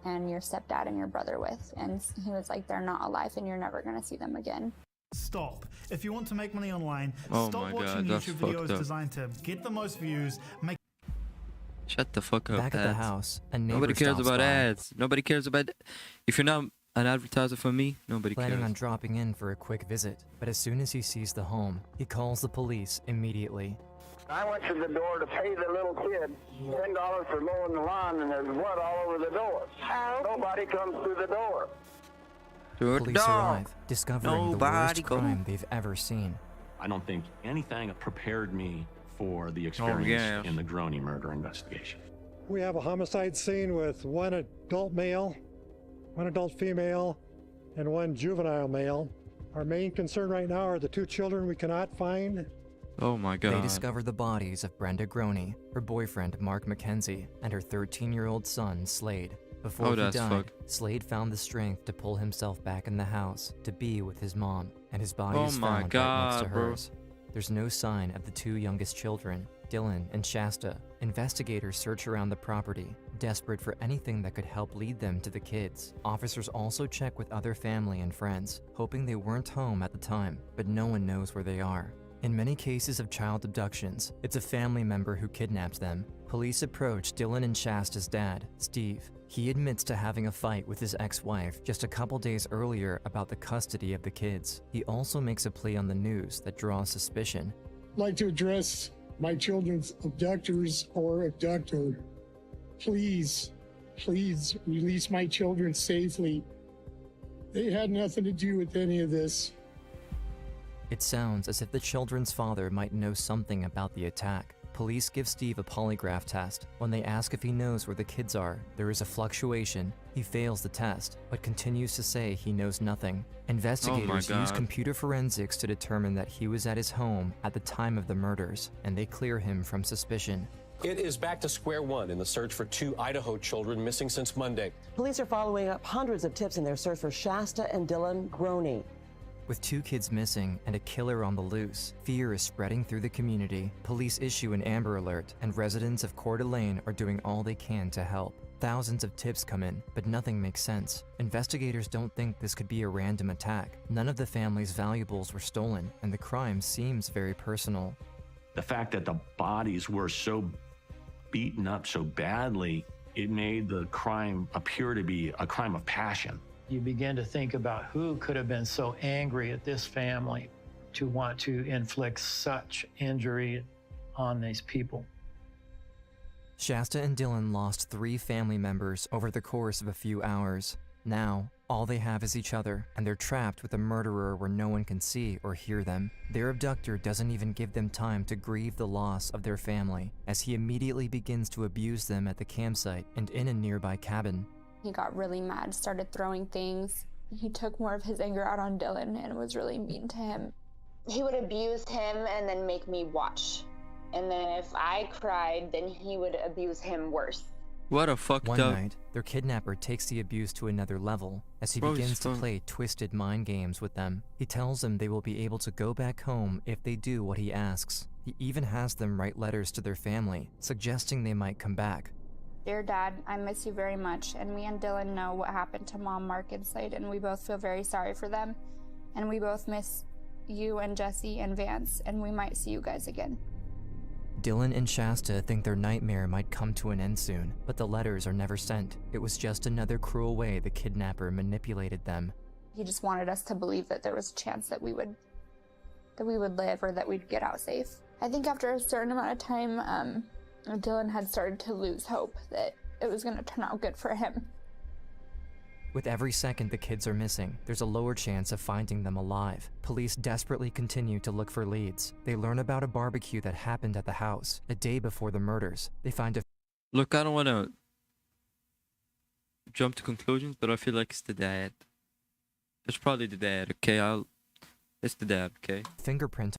and your stepdad and your brother with." And he was like, "They're not alive and you're never gonna see them again." Stop. If you want to make money online, Oh stop my watching God, that's YouTube fucked videos up. designed to get the most views, make Shut the fuck up. Back at the ads. house, a neighbor Nobody cares stops about by. ads. Nobody cares about. If you're not an advertiser for me, nobody Planning cares. on dropping in for a quick visit, but as soon as he sees the home, he calls the police immediately. I went to the door to pay the little kid $10 for mowing the lawn, and there's blood all over the door. Nobody comes through the door. Through the Police door. arrive, discovering the Nobody worst go. crime they've ever seen. I don't think anything prepared me for the yeah. experience in the Groney murder investigation. We have a homicide scene with 1 adult male, 1 adult female, and 1 juvenile male. Our main concern right now are the 2 children we cannot find. Oh my God. They discover the bodies of Brenda Groney, her boyfriend Mark McKenzie, and her 13-year-old son Slade. Before Oh, he that's died, fucked. Slade found the strength to pull himself back in the house to be with his mom, and his body Oh is my found right next to God, bro. hers. There's no sign of the two youngest children, Dylan and Shasta. Investigators search around the property, desperate for anything that could help lead them to the kids. Officers also check with other family and friends, hoping they weren't home at the time, but no one knows where they are. In many cases of child abductions, it's a family member who kidnaps them. Police approach Dylan and Shasta's dad, Steve. He admits to having a fight with his ex-wife just a couple days earlier about the custody of the kids. He also makes a plea on the news that draws suspicion. I'd like to address my children's abductors or abductor. Please, please release my children safely. They had nothing to do with any of this. It sounds as if the children's father might know something about the attack. Police give Steve a polygraph test. When they ask if he knows where the kids are, there is a fluctuation. He fails the test, but continues to say he knows nothing. Investigators use God. computer forensics to determine that he was at his home at the time of the murders, and they clear him from suspicion. It is back to square one in the search for two Idaho children missing since Monday. Police are following up hundreds of tips in their search for Shasta and Dylan Groney. With two kids missing and a killer on the loose, fear is spreading through the community. Police issue an Amber Alert, and residents of Coeur d'Alene are doing all they can to help. Thousands of tips come in, but nothing makes sense. Investigators don't think this could be a random attack. None of the family's valuables were stolen, and the crime seems very personal. The fact that the bodies were so beaten up so badly, it made the crime appear to be a crime of passion. You begin to think about who could have been so angry at this family to want to inflict such injury on these people. Shasta and Dylan lost 3 family members over the course of a few hours. Now, all they have is each other, and they're trapped with a murderer where no one can see or hear them. Their abductor doesn't even give them time to grieve the loss of their family, as he immediately begins to abuse them at the campsite and in a nearby cabin. He got really mad, started throwing things. He took more of his anger out on Dylan and was really mean to him. He would abuse him and then make me watch. And then if I cried, then he would abuse him worse. What a fucked One up. night, their kidnapper takes the abuse to another level as he Bro, begins he's to fun. play twisted mind games with them. He tells them they will be able to go back home if they do what he asks. He even has them write letters to their family, suggesting they might come back. Dear Dad, I miss you very much, and me and Dylan know what happened to Mom, Mark, and Slade, and we both feel very sorry for them. And we both miss you and Jesse and Vance, and we might see you guys again. Dylan and Shasta think their nightmare might come to an end soon, but the letters are never sent. It was just another cruel way the kidnapper manipulated them. He just wanted us to believe that there was a chance that we would live or that we'd get out safe. I think after a certain amount of time, Dylan had started to lose hope that it was going to turn out good for him. With every second the kids are missing, there's a lower chance of finding them alive. Police desperately continue to look for leads. They learn about a barbecue that happened at the house a day before the murders. They find a Look, I don't want to jump to conclusions, but I feel like it's the dad. It's probably the dad, okay? It's the dad, okay? fingerprint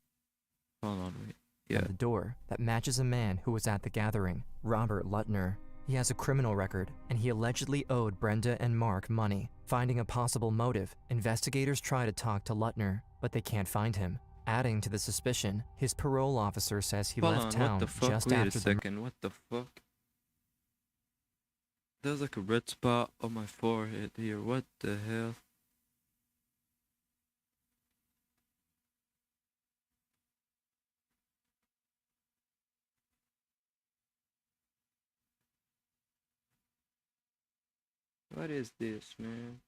Hold on, wait. on the door that matches a man who was at the gathering, Robert Lutner. He has a criminal record, and he allegedly owed Brenda and Mark money. Finding a possible motive, investigators try to talk to Lutner, but they can't find him. Adding to the suspicion, his parole officer says he Hold left on, town what the fuck? just Wait after a the second, what the fuck? There's like a red spot on my forehead here, what the hell? What is this, man?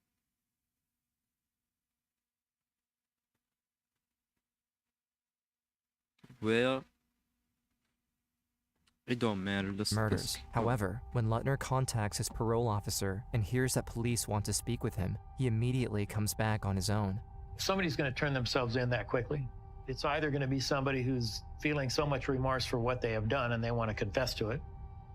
Well, it don't matter. murders. However, when Lutner contacts his parole officer and hears that police want to speak with him, he immediately comes back on his own. If somebody's going to turn themselves in that quickly, it's either going to be somebody who's feeling so much remorse for what they have done and they want to confess to it,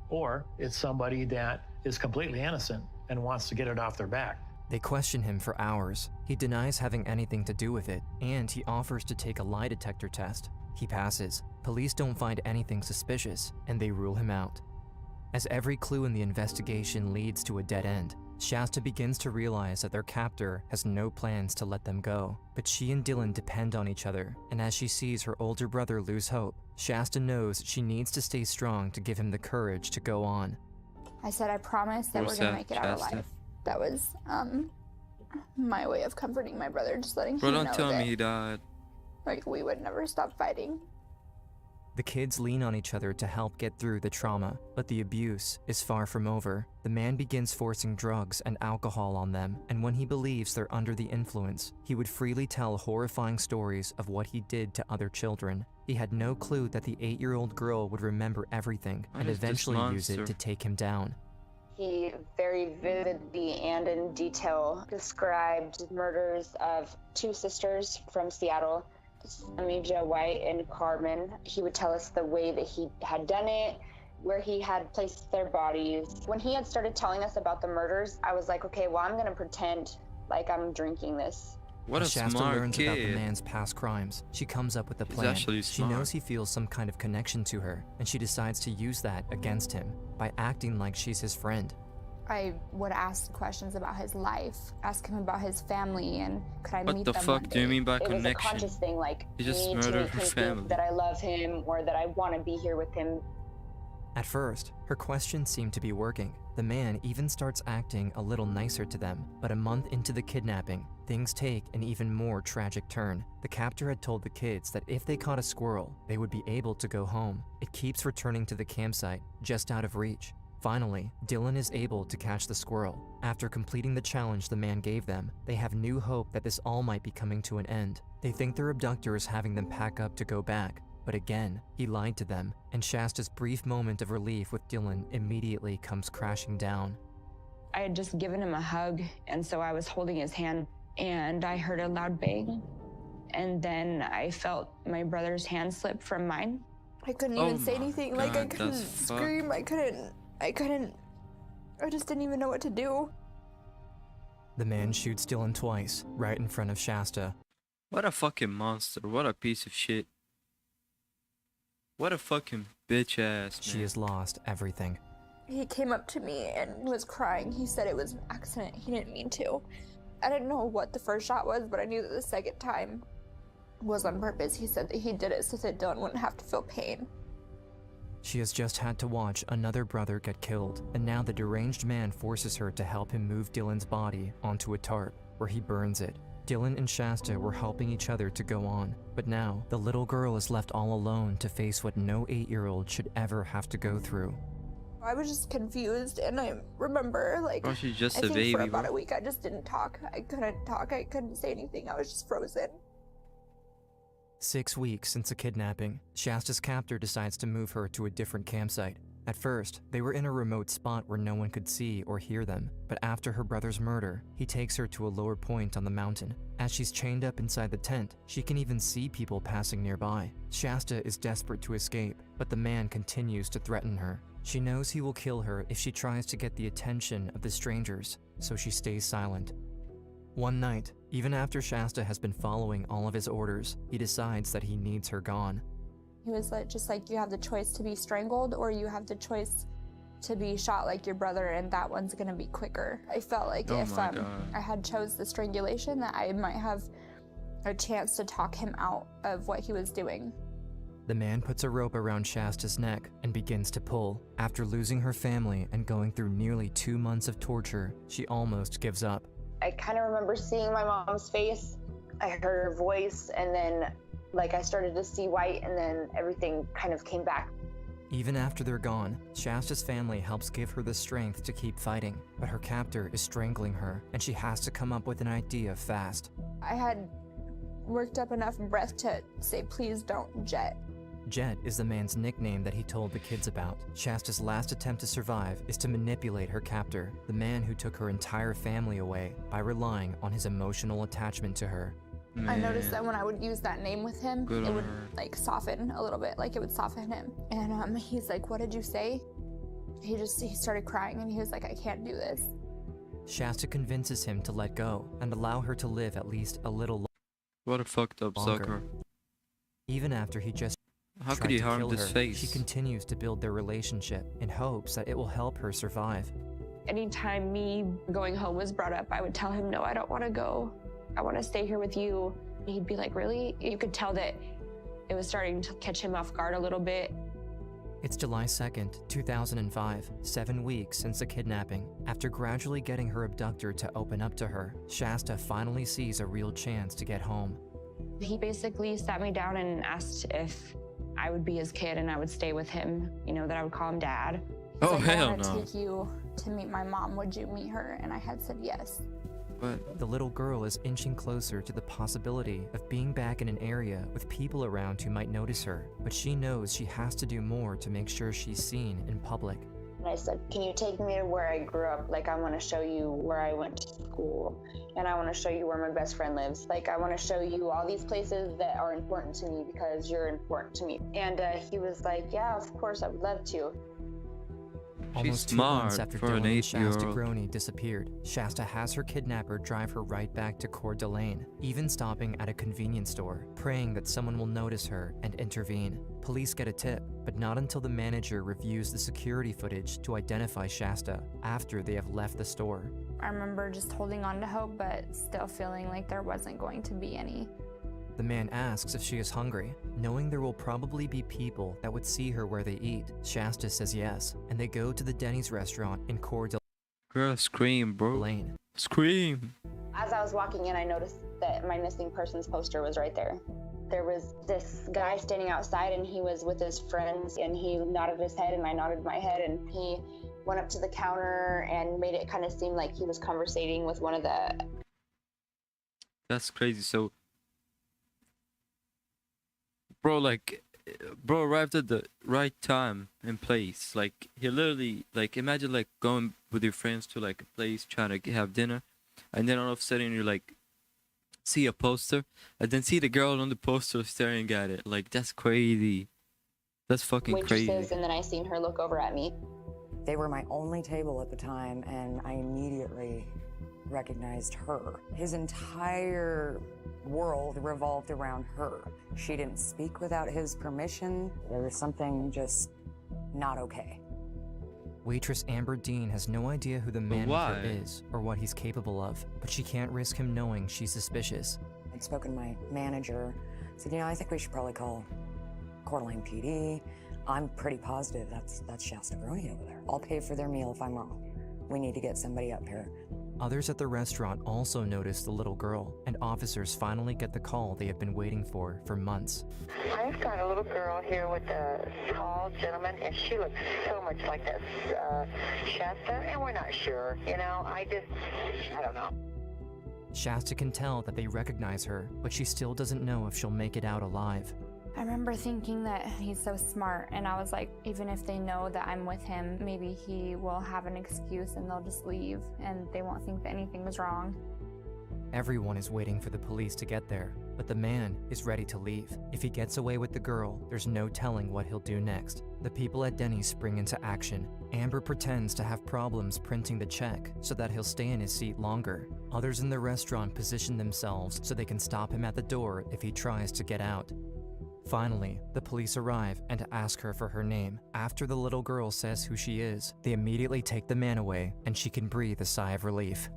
or it's somebody that is completely innocent and wants to get it off their back. They question him for hours. He denies having anything to do with it, and he offers to take a lie detector test. He passes. Police don't find anything suspicious, and they rule him out. As every clue in the investigation leads to a dead end, Shasta begins to realize that their captor has no plans to let them go. But she and Dylan depend on each other, and as she sees her older brother lose hope, Shasta knows she needs to stay strong to give him the courage to go on. I said, I promise that we're gonna make it out alive. That was my way of comforting my brother, just letting him know don't tell me that, he died. like, we would never stop fighting. The kids lean on each other to help get through the trauma, but the abuse is far from over. The man begins forcing drugs and alcohol on them, and when he believes they're under the influence, he would freely tell horrifying stories of what he did to other children. He had no clue that the 8-year-old girl would remember everything and eventually use it to take him down. He very vividly and in detail described murders of 2 sisters from Seattle, Amija White and Carmen. He would tell us the way that he had done it, where he had placed their bodies. When he had started telling us about the murders, I was like, okay, well, I'm gonna pretend like I'm drinking this. What a As Shasta smart learns about the kid. man's past crimes, she comes up with a plan. actually She smart. knows he feels some kind of connection to her, and she decides to use that against him by acting like she's his friend. I would ask questions about his life, ask him about his family, and could I What meet the them fuck one do you day? mean by It was a connection? conscious thing, like, He just me to murdered make her him family. think that I love him or that I want to be here with him. At first, her questions seem to be working. The man even starts acting a little nicer to them, but a month into the kidnapping, things take an even more tragic turn. The captor had told the kids that if they caught a squirrel, they would be able to go home. It keeps returning to the campsite, just out of reach. Finally, Dylan is able to catch the squirrel. After completing the challenge the man gave them, they have new hope that this all might be coming to an end. They think their abductor is having them pack up to go back, but again, he lied to them, and Shasta's brief moment of relief with Dylan immediately comes crashing down. I had just given him a hug, and so I was holding his hand, and I heard a loud bang. And then I felt my brother's hand slip from mine. I couldn't even say anything. Like, I couldn't scream. I just didn't even know what to do. The man shoots Dylan twice, right in front of Shasta. What a fucking monster. What a piece of shit. What a fucking bitch ass, man. She has lost everything. He came up to me and was crying. He said it was an accident. He didn't mean to. I didn't know what the first shot was, but I knew that the second time was on purpose. He said that he did it so that Dylan wouldn't have to feel pain. She has just had to watch another brother get killed, and now the deranged man forces her to help him move Dylan's body onto a tarp, where he burns it. Dylan and Shasta were helping each other to go on, but now the little girl is left all alone to face what no 8-year-old should ever have to go through. I was just confused, and I remember, like, Oh, she's just I a think baby, for about bro. a week I just didn't talk. I couldn't talk. I couldn't say anything. I was just frozen. 6 weeks since the kidnapping, Shasta's captor decides to move her to a different campsite. At first, they were in a remote spot where no one could see or hear them, but after her brother's murder, he takes her to a lower point on the mountain. As she's chained up inside the tent, she can even see people passing nearby. Shasta is desperate to escape, but the man continues to threaten her. She knows he will kill her if she tries to get the attention of the strangers, so she stays silent. One night, even after Shasta has been following all of his orders, he decides that he needs her gone. He was like, just like, you have the choice to be strangled or you have the choice to be shot like your brother, and that one's gonna be quicker. I felt like if I had chose the strangulation, that I might have a chance to talk him out of what he was doing. The man puts a rope around Shasta's neck and begins to pull. After losing her family and going through nearly 2 months of torture, she almost gives up. I kind of remember seeing my mom's face. I heard her voice, and then like I started to see white, and then everything kind of came back. Even after they're gone, Shasta's family helps give her the strength to keep fighting, but her captor is strangling her, and she has to come up with an idea fast. I had worked up enough breath to say, please don't, Jet. Jet is the man's nickname that he told the kids about. Shasta's last attempt to survive is to manipulate her captor, the man who took her entire family away, by relying on his emotional attachment to her. I noticed that when I would use that name with him, Good it on would her. like soften a little bit, like it would soften him. And he's like, what did you say? He started crying, and he was like, I can't do this. Shasta convinces him to let go and allow her to live at least a little What a fucked up longer. sucker. Even after he just How tried could he to harm kill this her, face? she continues to build their relationship in hopes that it will help her survive. Anytime me going home was brought up, I would tell him, no, I don't want to go. I want to stay here with you. He'd be like, really? You could tell that it was starting to catch him off guard a little bit. It's July 2nd, 2005, 7 weeks since the kidnapping. After gradually getting her abductor to open up to her, Shasta finally sees a real chance to get home. He basically sat me down and asked if I would be his kid and I would stay with him, you know, that I would call him dad. Oh, He's like, hell I want to no. take you to meet my mom. Would you meet her? And I had said yes. The little girl is inching closer to the possibility of being back in an area with people around who might notice her, but she knows she has to do more to make sure she's seen in public. And I said, can you take me to where I grew up? Like, I want to show you where I went to school, and I want to show you where my best friend lives. Like, I want to show you all these places that are important to me because you're important to me. And he was like, yeah, of course, I would love to. Almost 2 smart months after for an Dylan and Shasta 8-year-old. Groney disappeared, Shasta has her kidnapper drive her right back to Coeur d'Alene, even stopping at a convenience store, praying that someone will notice her and intervene. Police get a tip, but not until the manager reviews the security footage to identify Shasta after they have left the store. I remember just holding on to hope, but still feeling like there wasn't going to be any. The man asks if she is hungry. Knowing there will probably be people that would see her where they eat, Shasta says yes, and they go to the Denny's restaurant in Coeur d'Alene. Girl, scream, bro. Scream. As I was walking in, I noticed that my missing persons poster was right there. There was this guy standing outside, and he was with his friends, and he nodded his head, and I nodded my head, and he went up to the counter and made it kind of seem like he was conversating with one of the... That's crazy. So, bro arrived at the right time and place. Like, he literally, like, imagine, like, going with your friends to, like, a place, trying to have dinner, and then all of a sudden you, like, see a poster, and then see the girl on the poster staring at it. Like, that's crazy. That's fucking waitresses, crazy. and then I seen her look over at me. They were my only table at the time, and I immediately recognized her. His entire world revolved around her. She didn't speak without his permission. There was something just not okay. Waitress Amber Dean has no idea who the man with her why? is or what he's capable of, but she can't risk him knowing she's suspicious. I'd spoken to my manager, said, I think we should probably call Coeur d'Alene PD. I'm pretty positive that's Shasta Groney over there. I'll pay for their meal if I'm wrong. We need to get somebody up here. Others at the restaurant also notice the little girl, and officers finally get the call they have been waiting for months. I've got a little girl here with a tall gentleman, and she looks so much like this Shasta, and we're not sure. I don't know. Shasta can tell that they recognize her, but she still doesn't know if she'll make it out alive. I remember thinking that he's so smart, and I was like, even if they know that I'm with him, maybe he will have an excuse and they'll just leave, and they won't think that anything was wrong. Everyone is waiting for the police to get there, but the man is ready to leave. If he gets away with the girl, there's no telling what he'll do next. The people at Denny's spring into action. Amber pretends to have problems printing the check so that he'll stay in his seat longer. Others in the restaurant position themselves so they can stop him at the door if he tries to get out. Finally, the police arrive and ask her for her name. After the little girl says who she is, they immediately take the man away, and she can breathe a sigh of relief.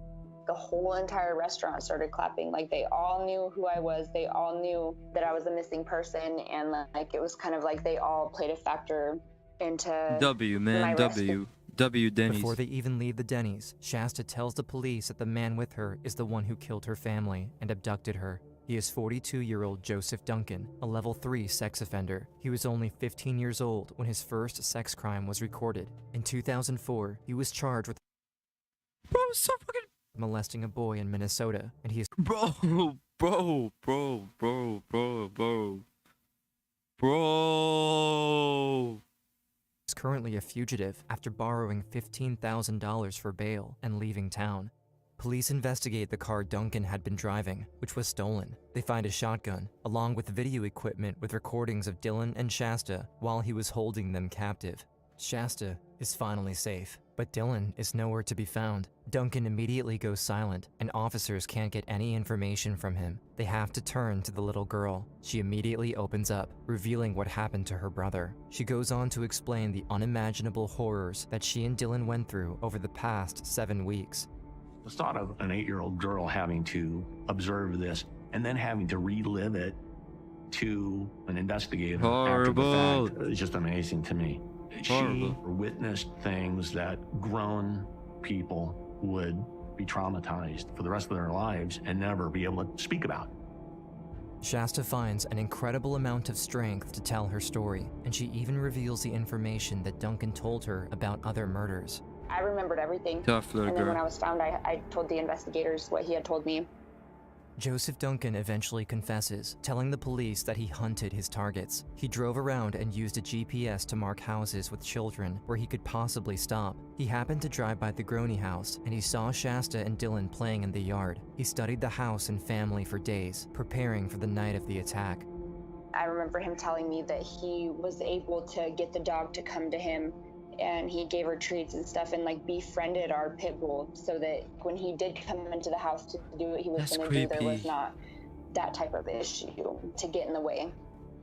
The whole entire restaurant started clapping. Like, they all knew who I was. They all knew that I was a missing person, and like it was kind of like they all played a factor into W, man, my W. W Denny's. Before they even leave the Denny's, Shasta tells the police that the man with her is the one who killed her family and abducted her. He is 42-year-old Joseph Duncan, a level 3 sex offender. He was only 15 years old when his first sex crime was recorded. In 2004, he was charged with molesting a boy in Minnesota, and he is Bro. is currently a fugitive after borrowing $15,000 for bail and leaving town. Police investigate the car Duncan had been driving, which was stolen. They find a shotgun, along with video equipment with recordings of Dylan and Shasta while he was holding them captive. Shasta is finally safe, but Dylan is nowhere to be found. Duncan immediately goes silent, and officers can't get any information from him. They have to turn to the little girl. She immediately opens up, revealing what happened to her brother. She goes on to explain the unimaginable horrors that she and Dylan went through over the past 7 weeks. The thought of an 8-year-old girl having to observe this and then having to relive it to an investigator Horrible. after the fact is just amazing to me. Horrible. She witnessed things that grown people would be traumatized for the rest of their lives and never be able to speak about. Shasta finds an incredible amount of strength to tell her story, and she even reveals the information that Duncan told her about other murders. I remembered everything. Tough little and then girl. when I was found, I told the investigators what he had told me. Joseph Duncan eventually confesses, telling the police that he hunted his targets. He drove around and used a GPS to mark houses with children where he could possibly stop. He happened to drive by the Groney house, and he saw Shasta and Dylan playing in the yard. He studied the house and family for days, preparing for the night of the attack. I remember him telling me that he was able to get the dog to come to him, and he gave her treats and stuff and like befriended our pit bull so that when he did come into the house to do what he was going to do, there was not that type of issue to get in the way.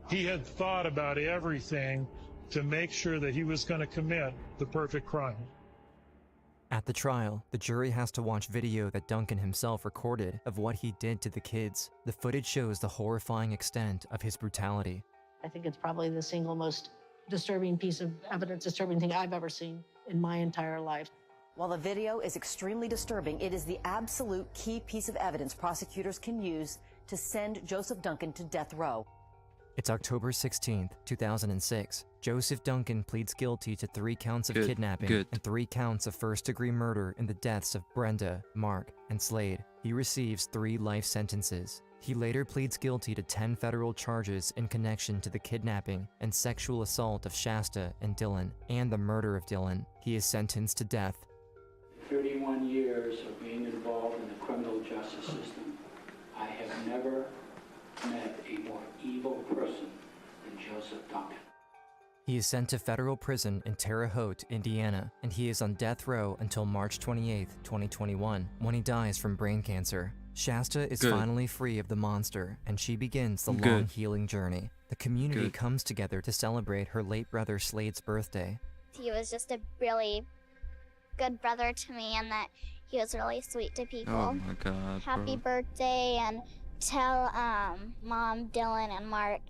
He had thought about everything to make sure that he was going to commit the perfect crime. At the trial, the jury has to watch video that Duncan himself recorded of what he did to the kids. The footage shows the horrifying extent of his brutality. I think it's probably the single most disturbing piece of evidence, disturbing thing I've ever seen in my entire life. While the video is extremely disturbing, it is the absolute key piece of evidence prosecutors can use to send Joseph Duncan to death row. It's October 16th, 2006. Joseph Duncan pleads guilty to 3 counts of kidnapping and 3 counts of first-degree murder in the deaths of Brenda, Mark, and Slade. He receives 3 life sentences. He later pleads guilty to 10 federal charges in connection to the kidnapping and sexual assault of Shasta and Dylan, and the murder of Dylan. He is sentenced to death. 31 years of being involved in the criminal justice system, I have never met a more evil person than Joseph Duncan. He is sent to federal prison in Terre Haute, Indiana, and he is on death row until March 28, 2021, when he dies from brain cancer. Shasta is finally free of the monster, and she begins the long healing journey. The community comes together to celebrate her late brother Slade's birthday. He was just a really good brother to me, and that he was really sweet to people. Oh my God, Happy bro. birthday, and tell Mom, Dylan, and Mark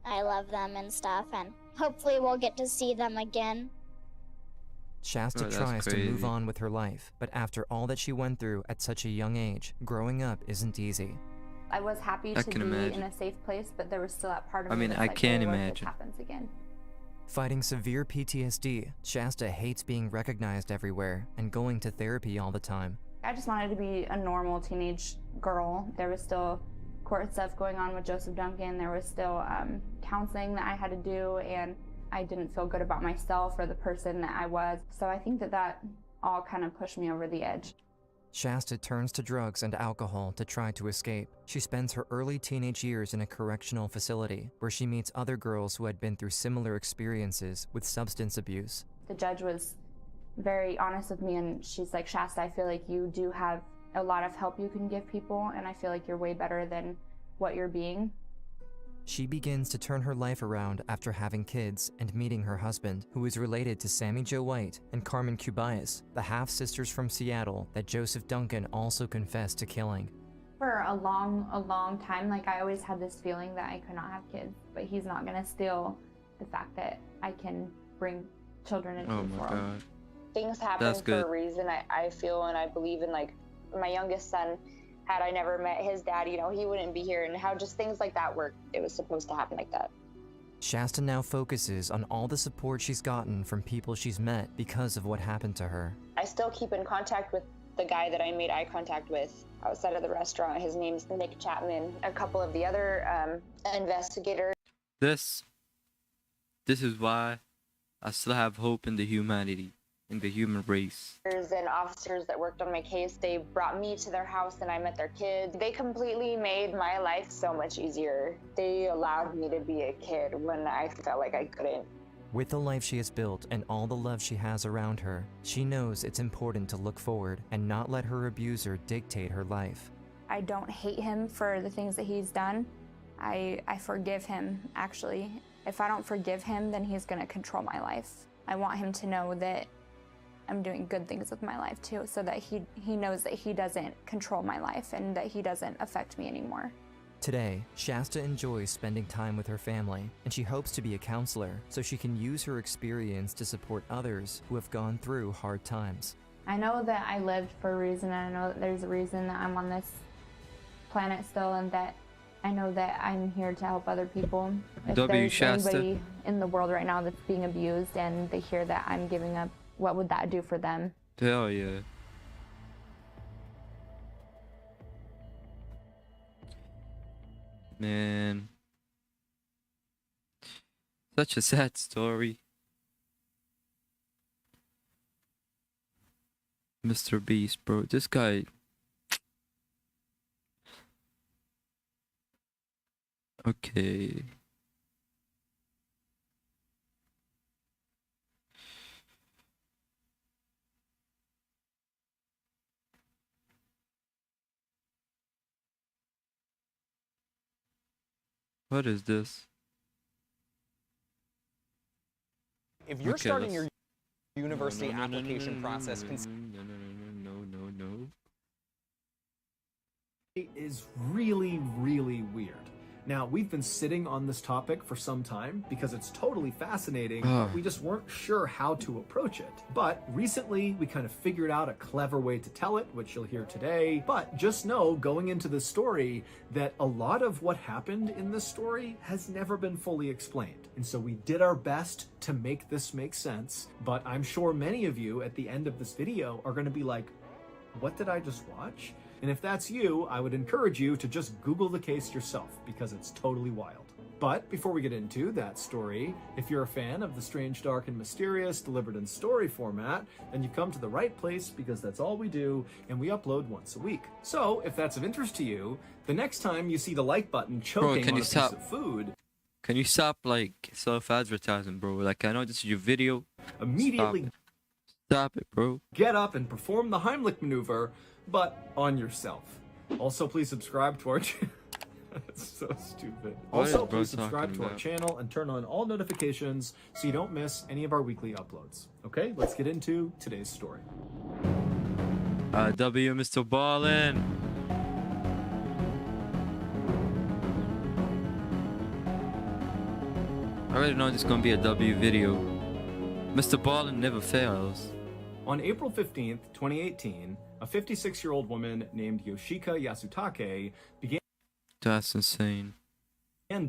I love them and stuff, and hopefully we'll get to see them again. Shasta tries to move on with her life, but after all that she went through at such a young age, growing up isn't easy. I was happy to be in a safe place, but there was still that part of me that's I like, can't what if imagine. this happens again? Fighting severe PTSD, Shasta hates being recognized everywhere and going to therapy all the time. I just wanted to be a normal teenage girl. There was still court stuff going on with Joseph Duncan. There was still counseling that I had to do, and I didn't feel good about myself or the person that I was. So I think that all kind of pushed me over the edge. Shasta turns to drugs and alcohol to try to escape. She spends her early teenage years in a correctional facility where she meets other girls who had been through similar experiences with substance abuse. The judge was very honest with me, and she's like, Shasta, I feel like you do have a lot of help you can give people, and I feel like you're way better than what you're being. She begins to turn her life around after having kids and meeting her husband, who is related to Sammy Jo White and Carmen Cubias, the half-sisters from Seattle that Joseph Duncan also confessed to killing. For a long time, like, I always had this feeling that I could not have kids, but he's not gonna steal the fact that I can bring children into Oh this my world. God. Things happen That's for good. a reason, I feel, and I believe in. Like, my youngest son, had I never met his dad, you know, he wouldn't be here, and how just things like that work. It was supposed to happen like that. Shasta now focuses on all the support she's gotten from people she's met because of what happened to her. I still keep in contact with the guy that I made eye contact with outside of the restaurant. His name's Nick Chapman. A couple of the other investigators. This is why I still have hope in the humanity, in the human race. And officers that worked on my case, they brought me to their house and I met their kids. They completely made my life so much easier. They allowed me to be a kid when I felt like I couldn't. With the life she has built and all the love she has around her, she knows it's important to look forward and not let her abuser dictate her life. I don't hate him for the things that he's done. I forgive him, actually. If I don't forgive him, then he's gonna control my life. I want him to know that I'm doing good things with my life too, so that he knows that he doesn't control my life and that he doesn't affect me anymore. Today, Shasta enjoys spending time with her family, and she hopes to be a counselor so she can use her experience to support others who have gone through hard times. I know that I lived for a reason, and I know that there's a reason that I'm on this planet still, and that I know that I'm here to help other people. If there's Shasta. anybody in the world right now that's being abused and they hear that I'm giving up, what would that do for them? Hell yeah. Man. Such a sad story. Mr. Beast, bro. This guy. Okay. What is this? If you're Okay, starting let's- your university No, no, no, no, application no, process, no. It is really, really weird. Now, we've been sitting on this topic for some time because it's totally fascinating, but we just weren't sure how to approach it. But recently, we kind of figured out a clever way to tell it, which you'll hear today. But just know, going into this story, that a lot of what happened in this story has never been fully explained. And so we did our best to make this make sense, but I'm sure many of you at the end of this video are going to be like, what did I just watch? And if that's you, I would encourage you to just Google the case yourself, because it's totally wild. But before we get into that story, if you're a fan of the strange, dark, and mysterious delivered in story format, then you've come to the right place, because that's all we do, and we upload once a week. So if that's of interest to you, the next time you see the like button choking on a piece of food, Can you stop like self-advertising, bro? Like, I know this is your video. immediately Stop it, bro. get up and perform the Heimlich maneuver, but on yourself. Also, please subscribe to our channel. That's so stupid. What is Also, bro please subscribe talking to our about? channel and turn on all notifications so you don't miss any of our weekly uploads. Okay, let's get into today's story. W, Mr. Ballin. I already know this is gonna be a W video. Mr. Ballin never fails. On April 15th, 2018, a 56-year-old woman named Yoshika Yasutake began That's insane.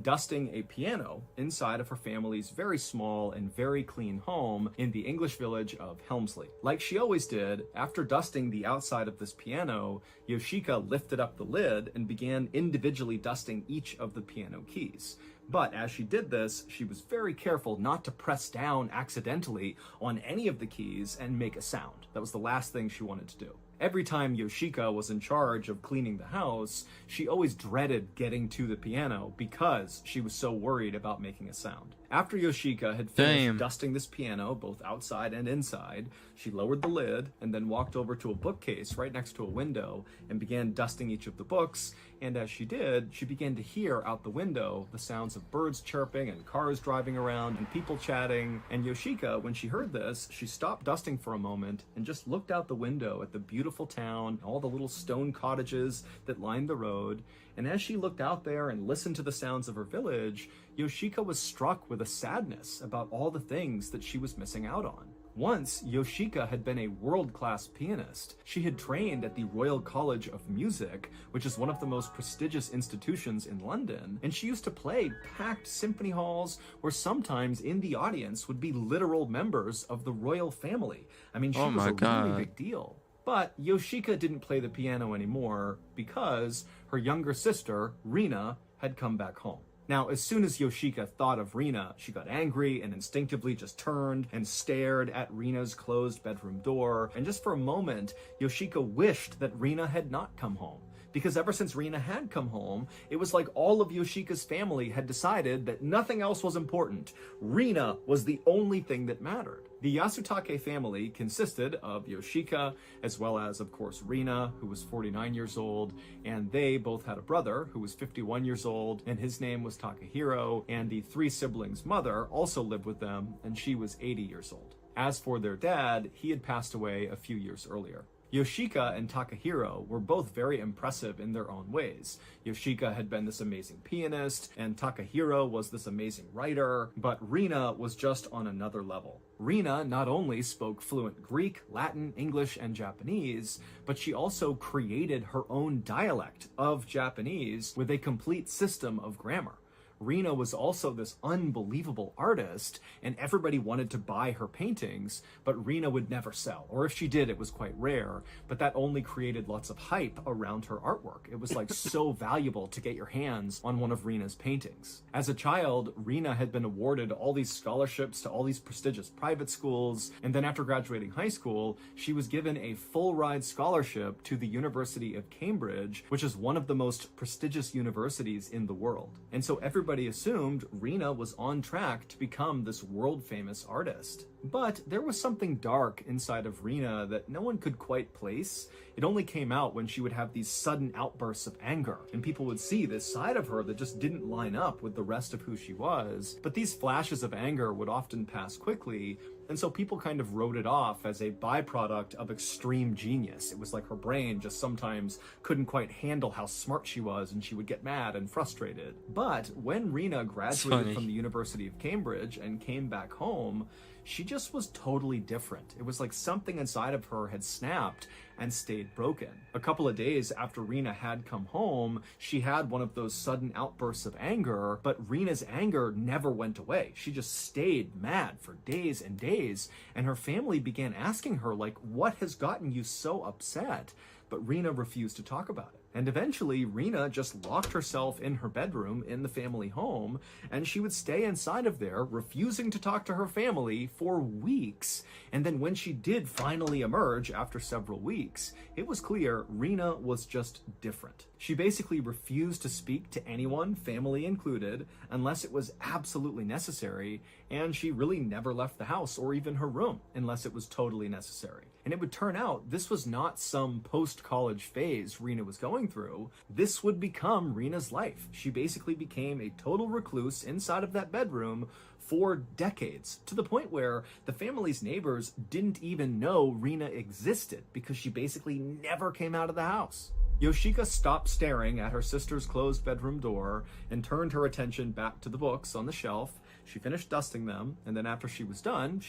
dusting a piano inside of her family's very small and very clean home in the English village of Helmsley. Like she always did, after dusting the outside of this piano, Yoshika lifted up the lid and began individually dusting each of the piano keys. But as she did this, she was very careful not to press down accidentally on any of the keys and make a sound. That was the last thing she wanted to do. Every time Yoshika was in charge of cleaning the house, she always dreaded getting to the piano because she was so worried about making a sound. After Yoshika had finished dusting this piano, both outside and inside, she lowered the lid and then walked over to a bookcase right next to a window and began dusting each of the books. And as she did, she began to hear out the window the sounds of birds chirping and cars driving around and people chatting. And Yoshika, when she heard this, she stopped dusting for a moment and just looked out the window at the beautiful town, all the little stone cottages that lined the road. And as she looked out there and listened to the sounds of her village, Yoshika was struck with a sadness about all the things that she was missing out on. Once, Yoshika had been a world-class pianist. She had trained at the Royal College of Music, which is one of the most prestigious institutions in London, and she used to play packed symphony halls where sometimes in the audience would be literal members of the royal family. I mean, she Oh was my a God. really big deal. But Yoshika didn't play the piano anymore because her younger sister, Rina, had come back home. Now, as soon as Yoshika thought of Rina, she got angry and instinctively just turned and stared at Rina's closed bedroom door. And just for a moment, Yoshika wished that Rina had not come home, because ever since Rina had come home, it was like all of Yoshika's family had decided that nothing else was important. Rina was the only thing that mattered. The Yasutake family consisted of Yoshika, as well as, of course, Rina, who was 49 years old, and they both had a brother who was 51 years old, and his name was Takahiro, and the three siblings' mother also lived with them, and she was 80 years old. As for their dad, he had passed away a few years earlier. Yoshika and Takahiro were both very impressive in their own ways. Yoshika had been this amazing pianist, and Takahiro was this amazing writer, but Rina was just on another level. Rina not only spoke fluent Greek, Latin, English, and Japanese, but she also created her own dialect of Japanese with a complete system of grammar. Rina was also this unbelievable artist, and everybody wanted to buy her paintings, but Rina would never sell. Or if she did, it was quite rare, but that only created lots of hype around her artwork. It was like so valuable to get your hands on one of Rina's paintings. As a child, Rina had been awarded all these scholarships to all these prestigious private schools, and then after graduating high school, she was given a full-ride scholarship to the University of Cambridge, which is one of the most prestigious universities in the world. And so everybody assumed Rina was on track to become this world-famous artist. But there was something dark inside of Rina that no one could quite place. It only came out when she would have these sudden outbursts of anger, and people would see this side of her that just didn't line up with the rest of who she was. But these flashes of anger would often pass quickly, and so people kind of wrote it off as a byproduct of extreme genius. It was like her brain just sometimes couldn't quite handle how smart she was, and she would get mad and frustrated. But when Rina graduated from the University of Cambridge and came back home, she just was totally different. It was like something inside of her had snapped and stayed broken. A couple of days after Rina had come home, she had one of those sudden outbursts of anger, but Rina's anger never went away. She just stayed mad for days and days, and her family began asking her, like, what has gotten you so upset? But Rina refused to talk about it. And eventually, Rina just locked herself in her bedroom in the family home, and she would stay inside of there, refusing to talk to her family for weeks. And then when she did finally emerge after several weeks, it was clear Rina was just different. She basically refused to speak to anyone, family included, unless it was absolutely necessary, and she really never left the house or even her room unless it was totally necessary. And it would turn out this was not some post-college phase Rina was going through. This would become Rina's life. She basically became a total recluse inside of that bedroom for decades, to the point where the family's neighbors didn't even know Rina existed because she basically never came out of the house. Yoshika stopped staring at her sister's closed bedroom door and turned her attention back to the books on the shelf. She finished dusting them, and then after she was done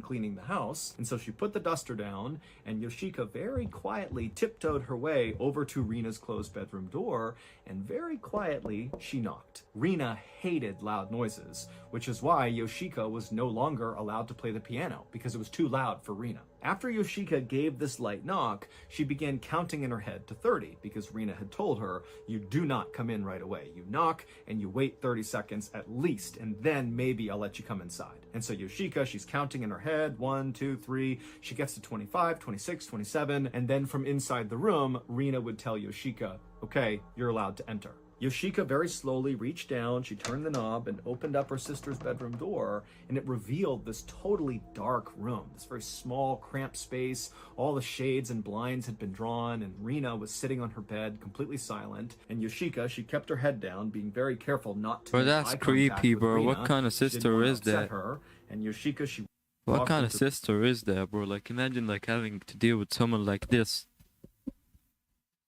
cleaning the house, and so she put the duster down, and Yoshika very quietly tiptoed her way over to Rina's closed bedroom door, and very quietly she knocked. Rina hated loud noises, which is why Yoshika was no longer allowed to play the piano, because it was too loud for Rina. After Yoshika gave this light knock, she began counting in her head to 30, because Rina had told her, you do not come in right away. You knock, and you wait 30 seconds at least, and then maybe I'll let you come inside. And so Yoshika, she's counting in her head, 1, 2, 3, she gets to 25, 26, 27, and then from inside the room, Rina would tell Yoshika, okay, you're allowed to enter. Yoshika very slowly reached down, she turned the knob and opened up her sister's bedroom door, and it revealed this totally dark room, this very small, cramped space. All the shades and blinds had been drawn, and Rina was sitting on her bed, completely silent. And Yoshika, she kept her head down, being very careful not to make that's eye contact creepy, with bro. Rina. What kind of She didn't sister want to is upset that? her. And Yoshika, she What walked kind of into sister is that, bro? Like, imagine like having to deal with someone like this.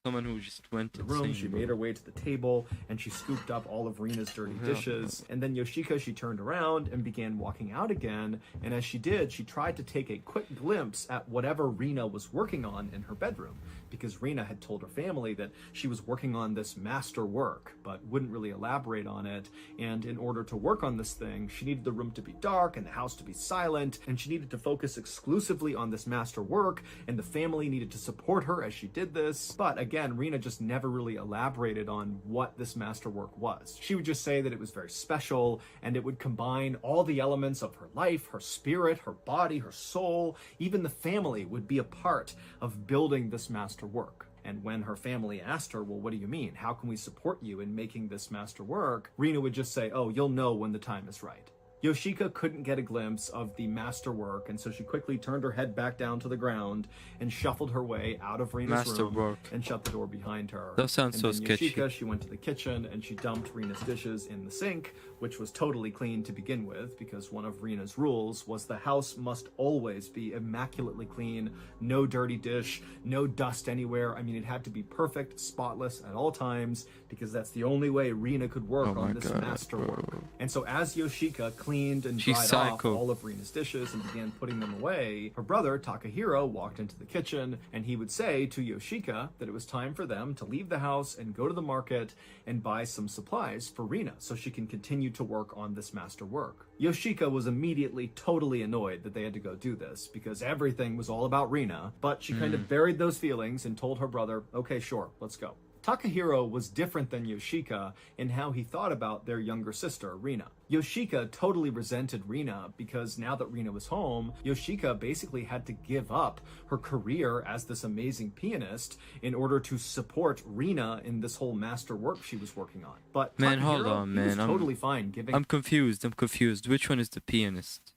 Someone who just went the room. She made her way to the table, and she scooped up all of Rina's dirty dishes. And then Yoshika, she turned around and began walking out again. And as she did, she tried to take a quick glimpse at whatever Rina was working on in her bedroom, because Rina had told her family that she was working on this master work, but wouldn't really elaborate on it. And in order to work on this thing, she needed the room to be dark and the house to be silent, and she needed to focus exclusively on this master work, and the family needed to support her as she did this. But again, Rina just never really elaborated on what this masterwork was. She would just say that it was very special, and it would combine all the elements of her life, her spirit, her body, her soul. Even the family would be a part of building this masterwork. And when her family asked her, well, what do you mean? How can we support you in making this master work? Rina would just say, oh, you'll know when the time is right. Yoshika couldn't get a glimpse of the masterwork, and so she quickly turned her head back down to the ground and shuffled her way out of Rina's room and shut the door behind her. That sounds so sketchy. Yoshika, she went to the kitchen and she dumped Rina's dishes in the sink, which was totally clean to begin with, because one of Rina's rules was the house must always be immaculately clean, no dirty dish, no dust anywhere. I mean, it had to be perfect, spotless at all times, because that's the only way Rina could work on this masterwork. And so as Yoshika cleaned and dried off all of Rina's dishes and began putting them away, her brother Takahiro walked into the kitchen, and he would say to Yoshika that it was time for them to leave the house and go to the market and buy some supplies for Rina so she can continue to work on this master work. Yoshika was immediately totally annoyed that they had to go do this because everything was all about Rina, but she kind of buried those feelings and told her brother, okay, sure, let's go. Takahiro was different than Yoshika in how he thought about their younger sister, Rina. Yoshika totally resented Rina because now that Rina was home, Yoshika basically had to give up her career as this amazing pianist in order to support Rina in this whole master work she was working on. But man, Takahiro, hold on, man. he was totally fine giving... I'm confused. Which one is the pianist?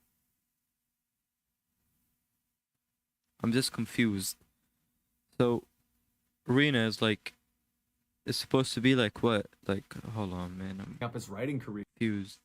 I'm just confused. So, Rina is like... It's supposed to be like what? Like, hold on, man. I'm up his writing career confused.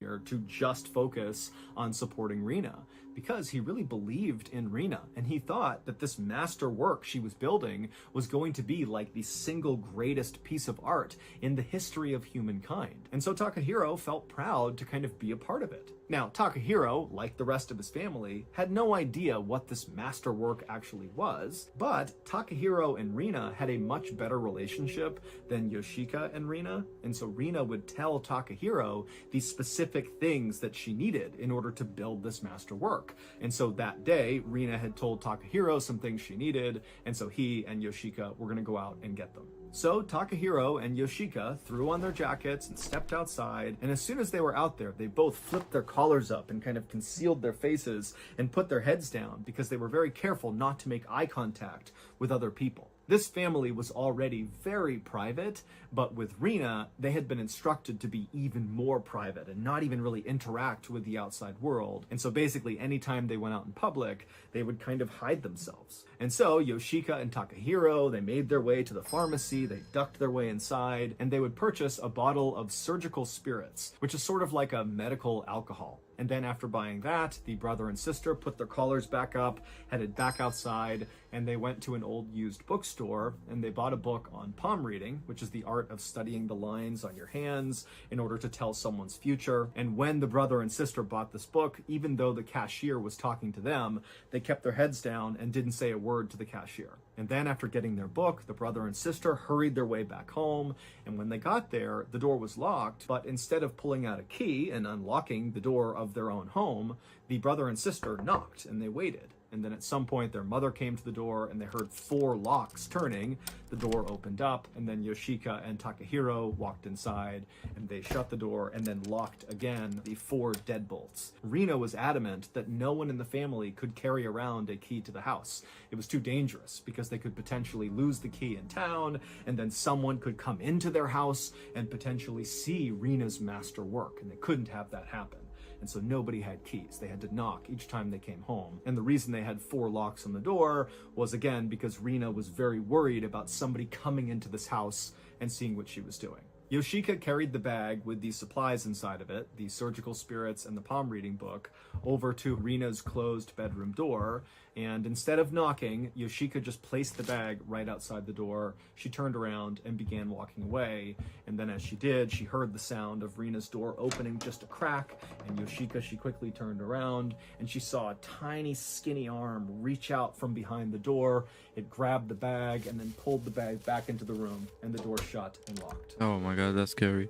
To just focus on supporting Rina because he really believed in Rina and he thought that this master work she was building was going to be like the single greatest piece of art in the history of humankind. And so Takahiro felt proud to kind of be a part of it. Now, Takahiro, like the rest of his family, had no idea what this master work actually was, but Takahiro and Rina had a much better relationship than Yoshika and Rina, and so Rina would tell Takahiro the specific things that she needed in order to build this master work. And so that day, Rina had told Takahiro some things she needed, and so he and Yoshika were going to go out and get them. So Takahiro and Yoshika threw on their jackets and stepped outside, and as soon as they were out there, they both flipped their collars up and kind of concealed their faces and put their heads down because they were very careful not to make eye contact with other people. This family was already very private, but with Rina, they had been instructed to be even more private and not even really interact with the outside world. And so basically, anytime they went out in public, they would kind of hide themselves. And so Yoshika and Takahiro, they made their way to the pharmacy, they ducked their way inside, and they would purchase a bottle of surgical spirits, which is sort of like a medical alcohol. And then after buying that, the brother and sister put their collars back up, headed back outside, and they went to an old used bookstore and they bought a book on palm reading, which is the art of studying the lines on your hands in order to tell someone's future. And when the brother and sister bought this book, even though the cashier was talking to them, they kept their heads down and didn't say a word to the cashier. And then after getting their book, the brother and sister hurried their way back home. And when they got there, the door was locked, but instead of pulling out a key and unlocking the door of their own home, the brother and sister knocked and they waited. And then at some point their mother came to the door and they heard 4 locks turning. The door opened up and then Yoshika and Takahiro walked inside and they shut the door and then locked again the 4 deadbolts. Rina was adamant that no one in the family could carry around a key to the house. It was too dangerous because they could potentially lose the key in town and then someone could come into their house and potentially see Rina's master work, and they couldn't have that happen. And so nobody had keys. They had to knock each time they came home. And the reason they had 4 locks on the door was, again, because Rina was very worried about somebody coming into this house and seeing what she was doing. Yoshika carried the bag with the supplies inside of it, the surgical spirits and the palm reading book, over to Rina's closed bedroom door. And instead of knocking, Yoshika just placed the bag right outside the door. She turned around and began walking away. And then as she did, she heard the sound of Rina's door opening just a crack. And Yoshika, she quickly turned around and she saw a tiny skinny arm reach out from behind the door. It grabbed the bag and then pulled the bag back into the room, and the door shut and locked. Oh my god, that's scary.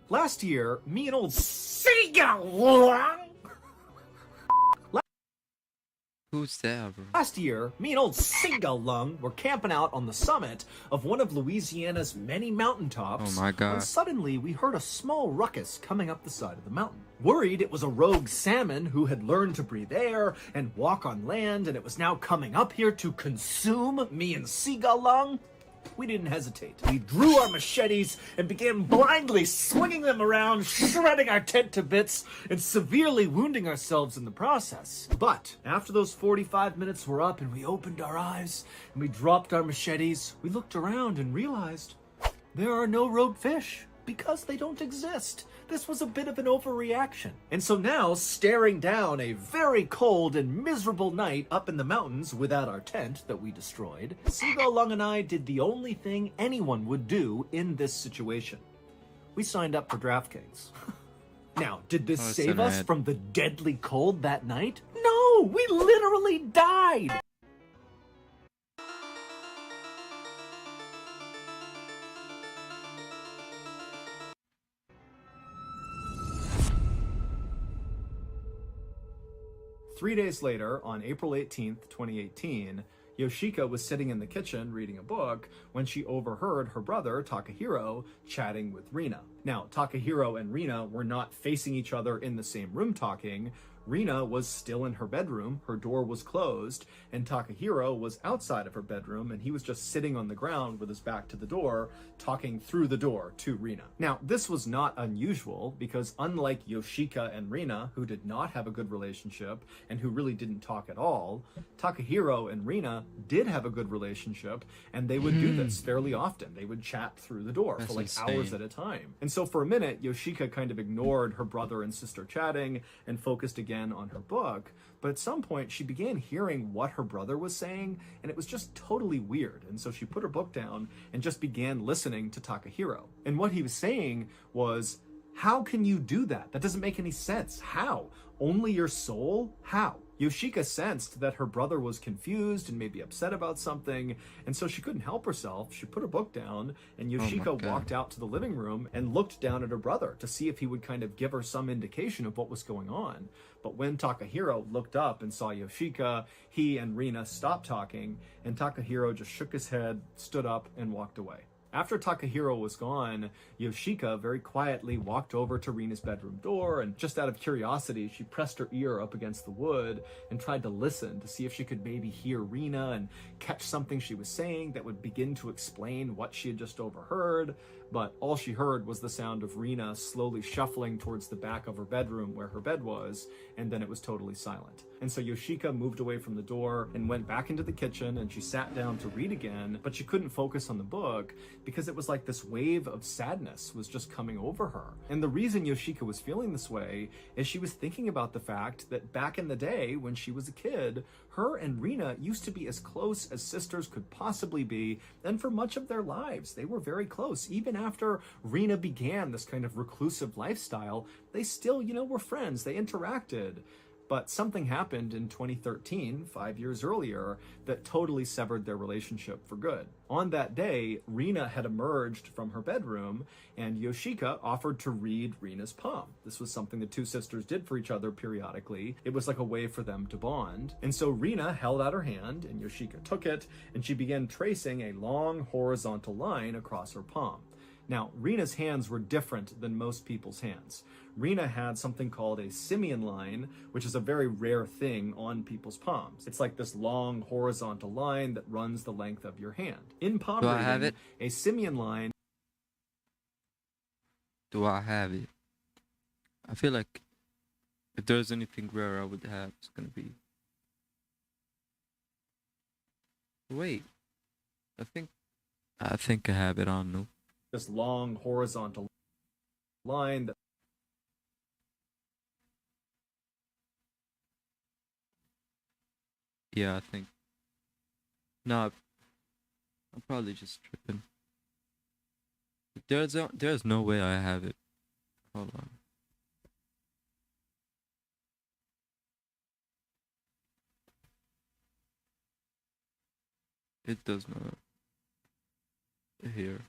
Last year, me and old Who's that, bro? Last year, me and old Single Lung were camping out on the summit of one of Louisiana's many mountaintops. Oh my God. When suddenly we heard a small ruckus coming up the side of the mountain. Worried it was a rogue salmon who had learned to breathe air and walk on land, and it was now coming up here to consume me and Seagull Lung, we didn't hesitate. We drew our machetes and began blindly swinging them around, shredding our tent to bits and severely wounding ourselves in the process. But after those 45 minutes were up and we opened our eyes and we dropped our machetes, we looked around and realized there are no rogue fish because they don't exist. This was a bit of an overreaction. And so now, staring down a very cold and miserable night up in the mountains without our tent that we destroyed, Seagull Lung and I did the only thing anyone would do in this situation. We signed up for DraftKings. Now, did this save us from the deadly cold that night? No, we literally died. Three days later, on April 18th, 2018, Yoshika was sitting in the kitchen reading a book when she overheard her brother, Takahiro, chatting with Rina. Now, Takahiro and Rina were not facing each other in the same room talking. Rina was still in her bedroom, her door was closed, and Takahiro was outside of her bedroom, and he was just sitting on the ground with his back to the door, talking through the door to Rina. Now, this was not unusual, because unlike Yoshika and Rina, who did not have a good relationship, and who really didn't talk at all, Takahiro and Rina did have a good relationship, and they would do this fairly often. They would chat through the door for like hours at a time. And so for a minute, Yoshika kind of ignored her brother and sister chatting, and focused again on her book, but at some point she began hearing what her brother was saying, and it was just totally weird. And so she put her book down and just began listening to Takahiro. And what he was saying was, how can you do that? That doesn't make any sense. How? Only your soul? How? Yoshika sensed that her brother was confused and maybe upset about something, and so she couldn't help herself. She put her book down, and Yoshika walked out to the living room and looked down at her brother to see if he would kind of give her some indication of what was going on. But when Takahiro looked up and saw Yoshika, he and Rina stopped talking, and Takahiro just shook his head, stood up, and walked away. After Takahiro was gone, Yoshika very quietly walked over to Rina's bedroom door, and just out of curiosity, she pressed her ear up against the wood and tried to listen to see if she could maybe hear Rina and catch something she was saying that would begin to explain what she had just overheard. But all she heard was the sound of Rina slowly shuffling towards the back of her bedroom where her bed was, and then it was totally silent. And so Yoshika moved away from the door and went back into the kitchen, and she sat down to read again, but she couldn't focus on the book because it was like this wave of sadness was just coming over her. And the reason Yoshika was feeling this way is she was thinking about the fact that back in the day when she was a kid, her and Rina used to be as close as sisters could possibly be, and for much of their lives, they were very close. Even after Rina began this kind of reclusive lifestyle, they still, were friends. They interacted. But something happened in 2013, 5 years earlier, that totally severed their relationship for good. On that day, Rina had emerged from her bedroom, and Yoshika offered to read Rina's palm. This was something the two sisters did for each other periodically. It was like a way for them to bond. And so Rina held out her hand, and Yoshika took it, and she began tracing a long horizontal line across her palm. Now, Rina's hands were different than most people's hands. Rina had something called a simian line, which is a very rare thing on people's palms. It's like this long horizontal line that runs the length of your hand. In palm Do I have reading, it? a simian line... Do I have it? I feel like if there's anything rare I would have, it's gonna be... Wait. I think I have it on, no? This long horizontal line that... Yeah, I think. No, I'm probably just tripping. There's no way I have it. Hold on. It does not. Here.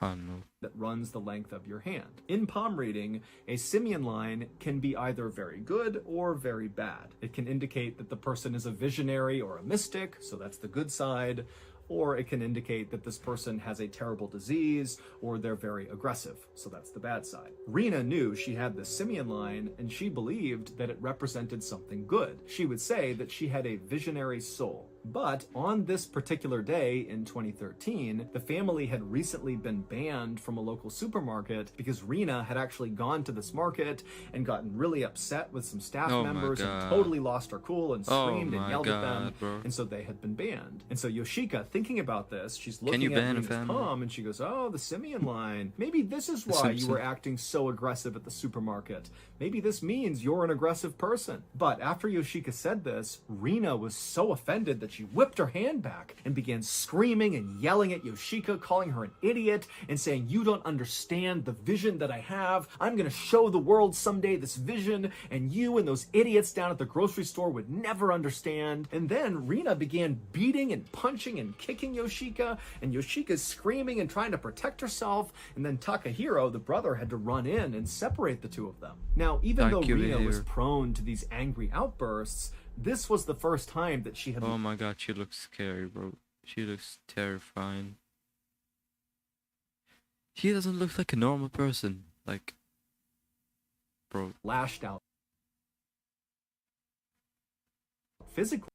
I don't know. That runs the length of your hand. In palm reading, a simian line can be either very good or very bad. It can indicate that the person is a visionary or a mystic, so that's the good side, or it can indicate that this person has a terrible disease or they're very aggressive, so that's the bad side. Rena knew she had the simian line and she believed that it represented something good. She would say that she had a visionary soul. But on this particular day in 2013, the family had recently been banned from a local supermarket because Rena had actually gone to this market and gotten really upset with some staff members and totally lost her cool and screamed and yelled at them. Bro. And so they had been banned. And so Yoshika, thinking about this, she's looking at Rena's palm and she goes, oh, the simian line. Maybe this is why you were acting so aggressive at the supermarket. Maybe this means you're an aggressive person. But after Yoshika said this, Rena was so offended that she whipped her hand back and began screaming and yelling at Yoshika, calling her an idiot and saying, you don't understand the vision that I have. I'm going to show the world someday this vision, and you and those idiots down at the grocery store would never understand. And then Rena began beating and punching and kicking Yoshika, and Yoshika's screaming and trying to protect herself. And then Takahiro, the brother, had to run in and separate the two of them. Now, even though Rena was prone to these angry outbursts, this was the first time that she had... Oh my god, she looks scary, bro. She looks terrifying. She doesn't look like a normal person. Like, bro. Lashed out physically.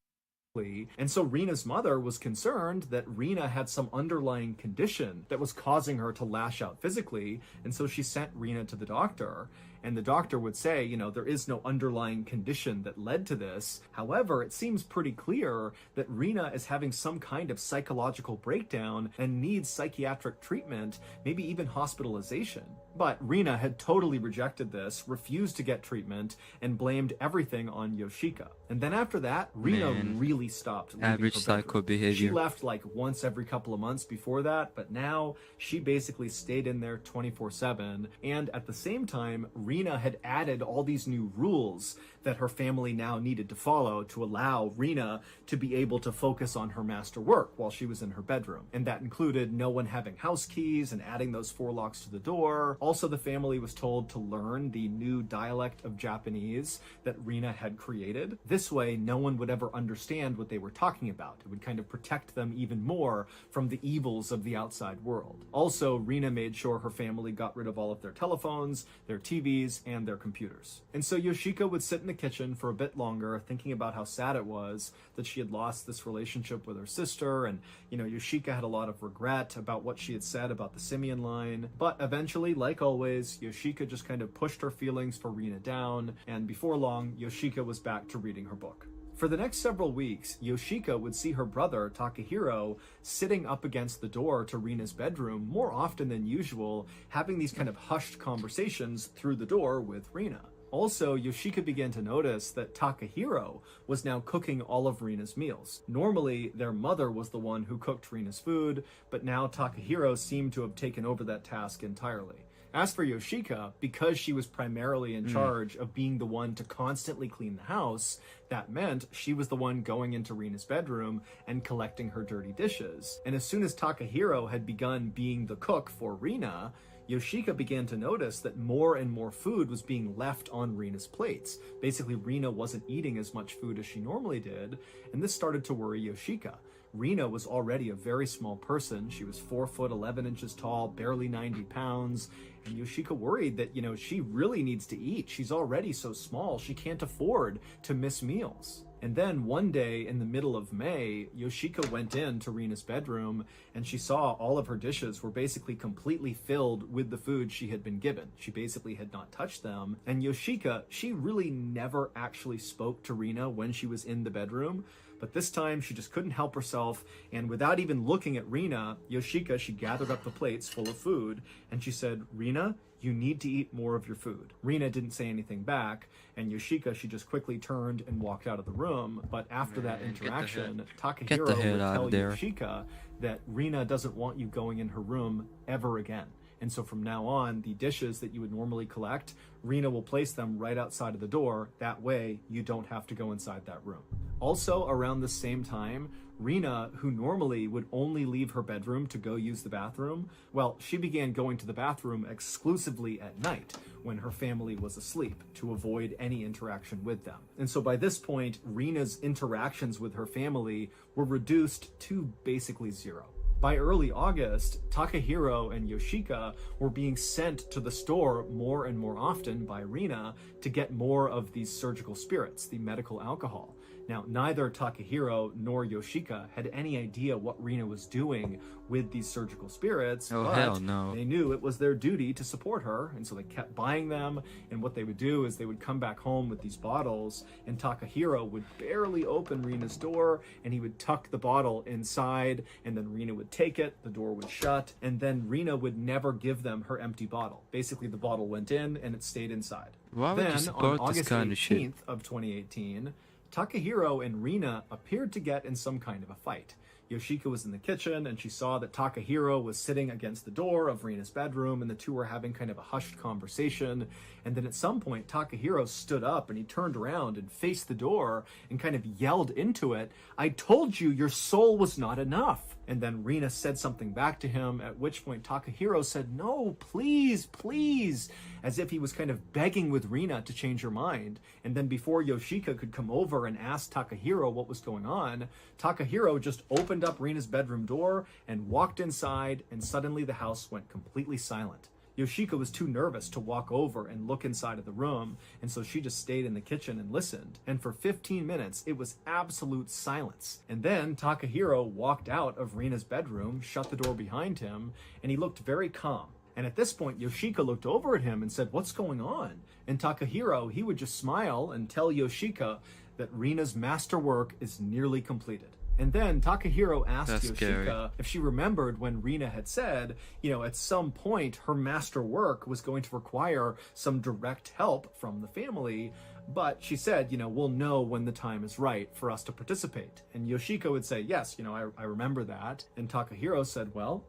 And so Rena's mother was concerned that Rena had some underlying condition that was causing her to lash out physically. And so she sent Rena to the doctor. And the doctor would say, you know, there is no underlying condition that led to this. However, it seems pretty clear that Rena is having some kind of psychological breakdown and needs psychiatric treatment, maybe even hospitalization. But Rena had totally rejected this, refused to get treatment, and blamed everything on Yoshika. And then after that, Rena really stopped leaving average her psycho bedroom. behavior. She left like once every couple of months before that, but now she basically stayed in there 24/7. And at the same time, Rena had added all these new rules that her family now needed to follow to allow Rena to be able to focus on her master work while she was in her bedroom. And that included no one having house keys and adding those 4 locks to the door. Also, the family was told to learn the new dialect of Japanese that Rena had created. This way, no one would ever understand what they were talking about. It would kind of protect them even more from the evils of the outside world. Also, Rena made sure her family got rid of all of their telephones, their TVs, and their computers. And so Yoshika would sit in the kitchen for a bit longer, thinking about how sad it was that she had lost this relationship with her sister. And, you know, Yoshika had a lot of regret about what she had said about the simian line. But eventually, like always, Yoshika just kind of pushed her feelings for Rena down. And before long, Yoshika was back to reading her book. For the next several weeks, Yoshika would see her brother, Takahiro, sitting up against the door to Rena's bedroom more often than usual, having these kind of hushed conversations through the door with Rena. Also, Yoshika began to notice that Takahiro was now cooking all of Rena's meals. Normally, their mother was the one who cooked Rena's food, but now Takahiro seemed to have taken over that task entirely. As for Yoshika, because she was primarily in charge of being the one to constantly clean the house, that meant she was the one going into Rena's bedroom and collecting her dirty dishes. And as soon as Takahiro had begun being the cook for Rena, Yoshika began to notice that more and more food was being left on Rena's plates. Basically, Rena wasn't eating as much food as she normally did, and this started to worry Yoshika. Rena was already a very small person. She was 4 foot 11 inches tall, barely 90 pounds, and Yoshika worried that, you know, she really needs to eat. She's already so small, she can't afford to miss meals. And then one day in the middle of May, Yoshika went into Rena's bedroom and she saw all of her dishes were basically completely filled with the food she had been given. She basically had not touched them. And Yoshika, she really never actually spoke to Rena when she was in the bedroom. But this time she just couldn't help herself, and without even looking at Rena, Yoshika, she gathered up the plates full of food and she said, "Rena, you need to eat more of your food." Rena didn't say anything back, and Yoshika, she just quickly turned and walked out of the room. But after that interaction, Takahiro would tell Yoshika that Rena doesn't want you going in her room ever again. And so from now on, the dishes that you would normally collect, Rena will place them right outside of the door. That way, you don't have to go inside that room. Also, around the same time, Rena, who normally would only leave her bedroom to go use the bathroom, well, she began going to the bathroom exclusively at night when her family was asleep to avoid any interaction with them. And so by this point, Rena's interactions with her family were reduced to basically zero. By early August, Takahiro and Yoshika were being sent to the store more and more often by Rena to get more of these surgical spirits, the medical alcohol. Now, neither Takahiro nor Yoshika had any idea what Rena was doing with these surgical spirits, but hell no. they knew it was their duty to support her, and so they kept buying them. And what they would do is they would come back home with these bottles, and Takahiro would barely open Rena's door, and he would tuck the bottle inside, and then Rena would take it, the door would shut, and then Rena would never give them her empty bottle. Basically, the bottle went in, and it stayed inside. Why would you Then, on support this August kind of shit? 18th of 2018, Takahiro and Rena appeared to get in some kind of a fight. Yoshika was in the kitchen, and she saw that Takahiro was sitting against the door of Rena's bedroom, and the two were having kind of a hushed conversation. And then at some point, Takahiro stood up, and he turned around and faced the door and kind of yelled into it, "I told you your soul was not enough." And then Rena said something back to him, at which point Takahiro said, "No, please, please," as if he was kind of begging with Rena to change her mind. And then before Yoshika could come over and ask Takahiro what was going on, Takahiro just opened up Rena's bedroom door and walked inside, and suddenly the house went completely silent. Yoshika was too nervous to walk over and look inside of the room, and so she just stayed in the kitchen and listened. And for 15 minutes, it was absolute silence. And then Takahiro walked out of Rena's bedroom, shut the door behind him, and he looked very calm. And at this point, Yoshika looked over at him and said, "What's going on?" And Takahiro, he would just smile and tell Yoshika that Rena's masterwork is nearly completed. And then Takahiro asked That's Yoshika scary. if she remembered when Rena had said, at some point her master work was going to require some direct help from the family. But she said, we'll know when the time is right for us to participate. And Yoshika would say, yes, I remember that. And Takahiro said, well,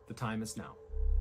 the time is now.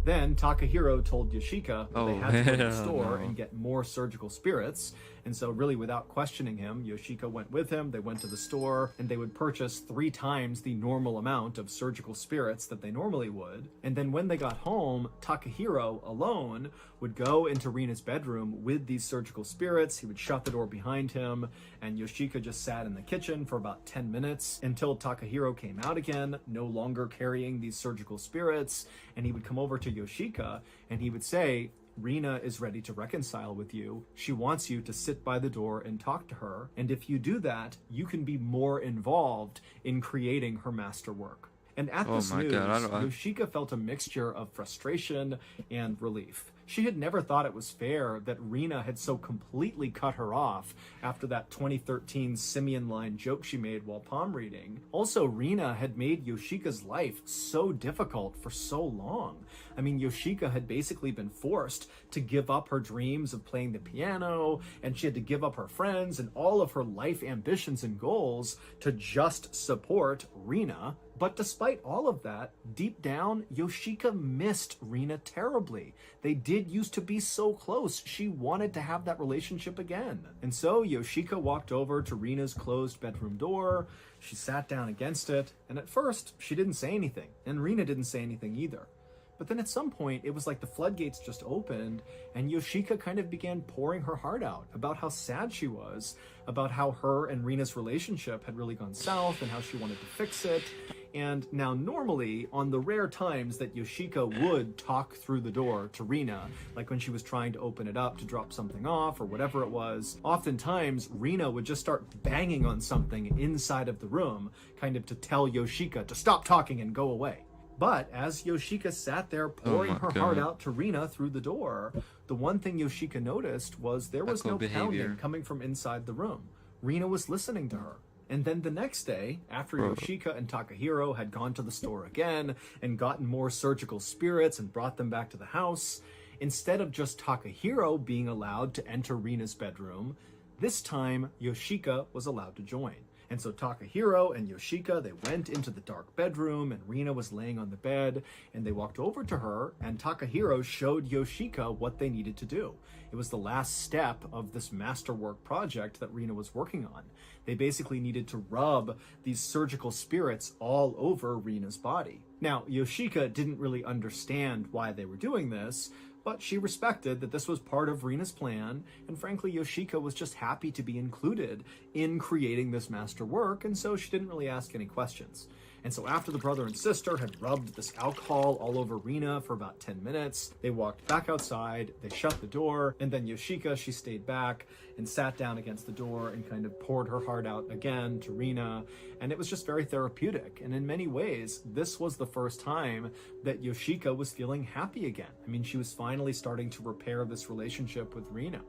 Then Takahiro told Yoshika that they had to go to the hell store no. and get more surgical spirits. And so really without questioning him, Yoshika went with him. They went to the store and they would purchase 3 times the normal amount of surgical spirits that they normally would. And then when they got home, Takahiro alone would go into Rena's bedroom with these surgical spirits. He would shut the door behind him, and Yoshika just sat in the kitchen for about 10 minutes until Takahiro came out again, no longer carrying these surgical spirits. And he would come over to Yoshika and he would say, "Rena is ready to reconcile with you. She wants you to sit by the door and talk to her. And if you do that, you can be more involved in creating her masterwork." And at Oh this my news, God, Yoshika felt a mixture of frustration and relief. She had never thought it was fair that Rena had so completely cut her off after that 2013 Simeon line joke she made while palm reading. Also, Rena had made Yoshika's life so difficult for so long. I mean, Yoshika had basically been forced to give up her dreams of playing the piano, and she had to give up her friends and all of her life ambitions and goals to just support Rena. But despite all of that, deep down, Yoshika missed Rena terribly. They did used to be so close. She wanted to have that relationship again. And so Yoshika walked over to Rena's closed bedroom door. She sat down against it, and at first, she didn't say anything, and Rena didn't say anything either. But then at some point, it was like the floodgates just opened, and Yoshika kind of began pouring her heart out about how sad she was, about how her and Rena's relationship had really gone south and how she wanted to fix it. And now normally, on the rare times that Yoshika would talk through the door to Rena, like when she was trying to open it up to drop something off or whatever it was, oftentimes Rena would just start banging on something inside of the room, kind of to tell Yoshika to stop talking and go away. But as Yoshika sat there pouring her heart out to Rena through the door, the one thing Yoshika noticed was there was no pounding coming from inside the room. Rena was listening to her. And then the next day, after Yoshika and Takahiro had gone to the store again and gotten more surgical spirits and brought them back to the house, instead of just Takahiro being allowed to enter Rena's bedroom, this time Yoshika was allowed to join. And so Takahiro and Yoshika, they went into the dark bedroom, and Rina was laying on the bed, and they walked over to her, and Takahiro showed Yoshika what they needed to do. It was the last step of this masterwork project that Rina was working on. They basically needed to rub these surgical spirits all over Rina's body. Now, Yoshika didn't really understand why they were doing this, but she respected that this was part of Rina's plan, and frankly, Yoshika was just happy to be included in creating this masterwork, and so she didn't really ask any questions. And so after the brother and sister had rubbed this alcohol all over Rina for about 10 minutes, they walked back outside, they shut the door, and then Yoshika, she stayed back and sat down against the door and kind of poured her heart out again to Rina. And it was just very therapeutic. And in many ways, this was the first time that Yoshika was feeling happy again. I mean, she was finally starting to repair this relationship with Rina.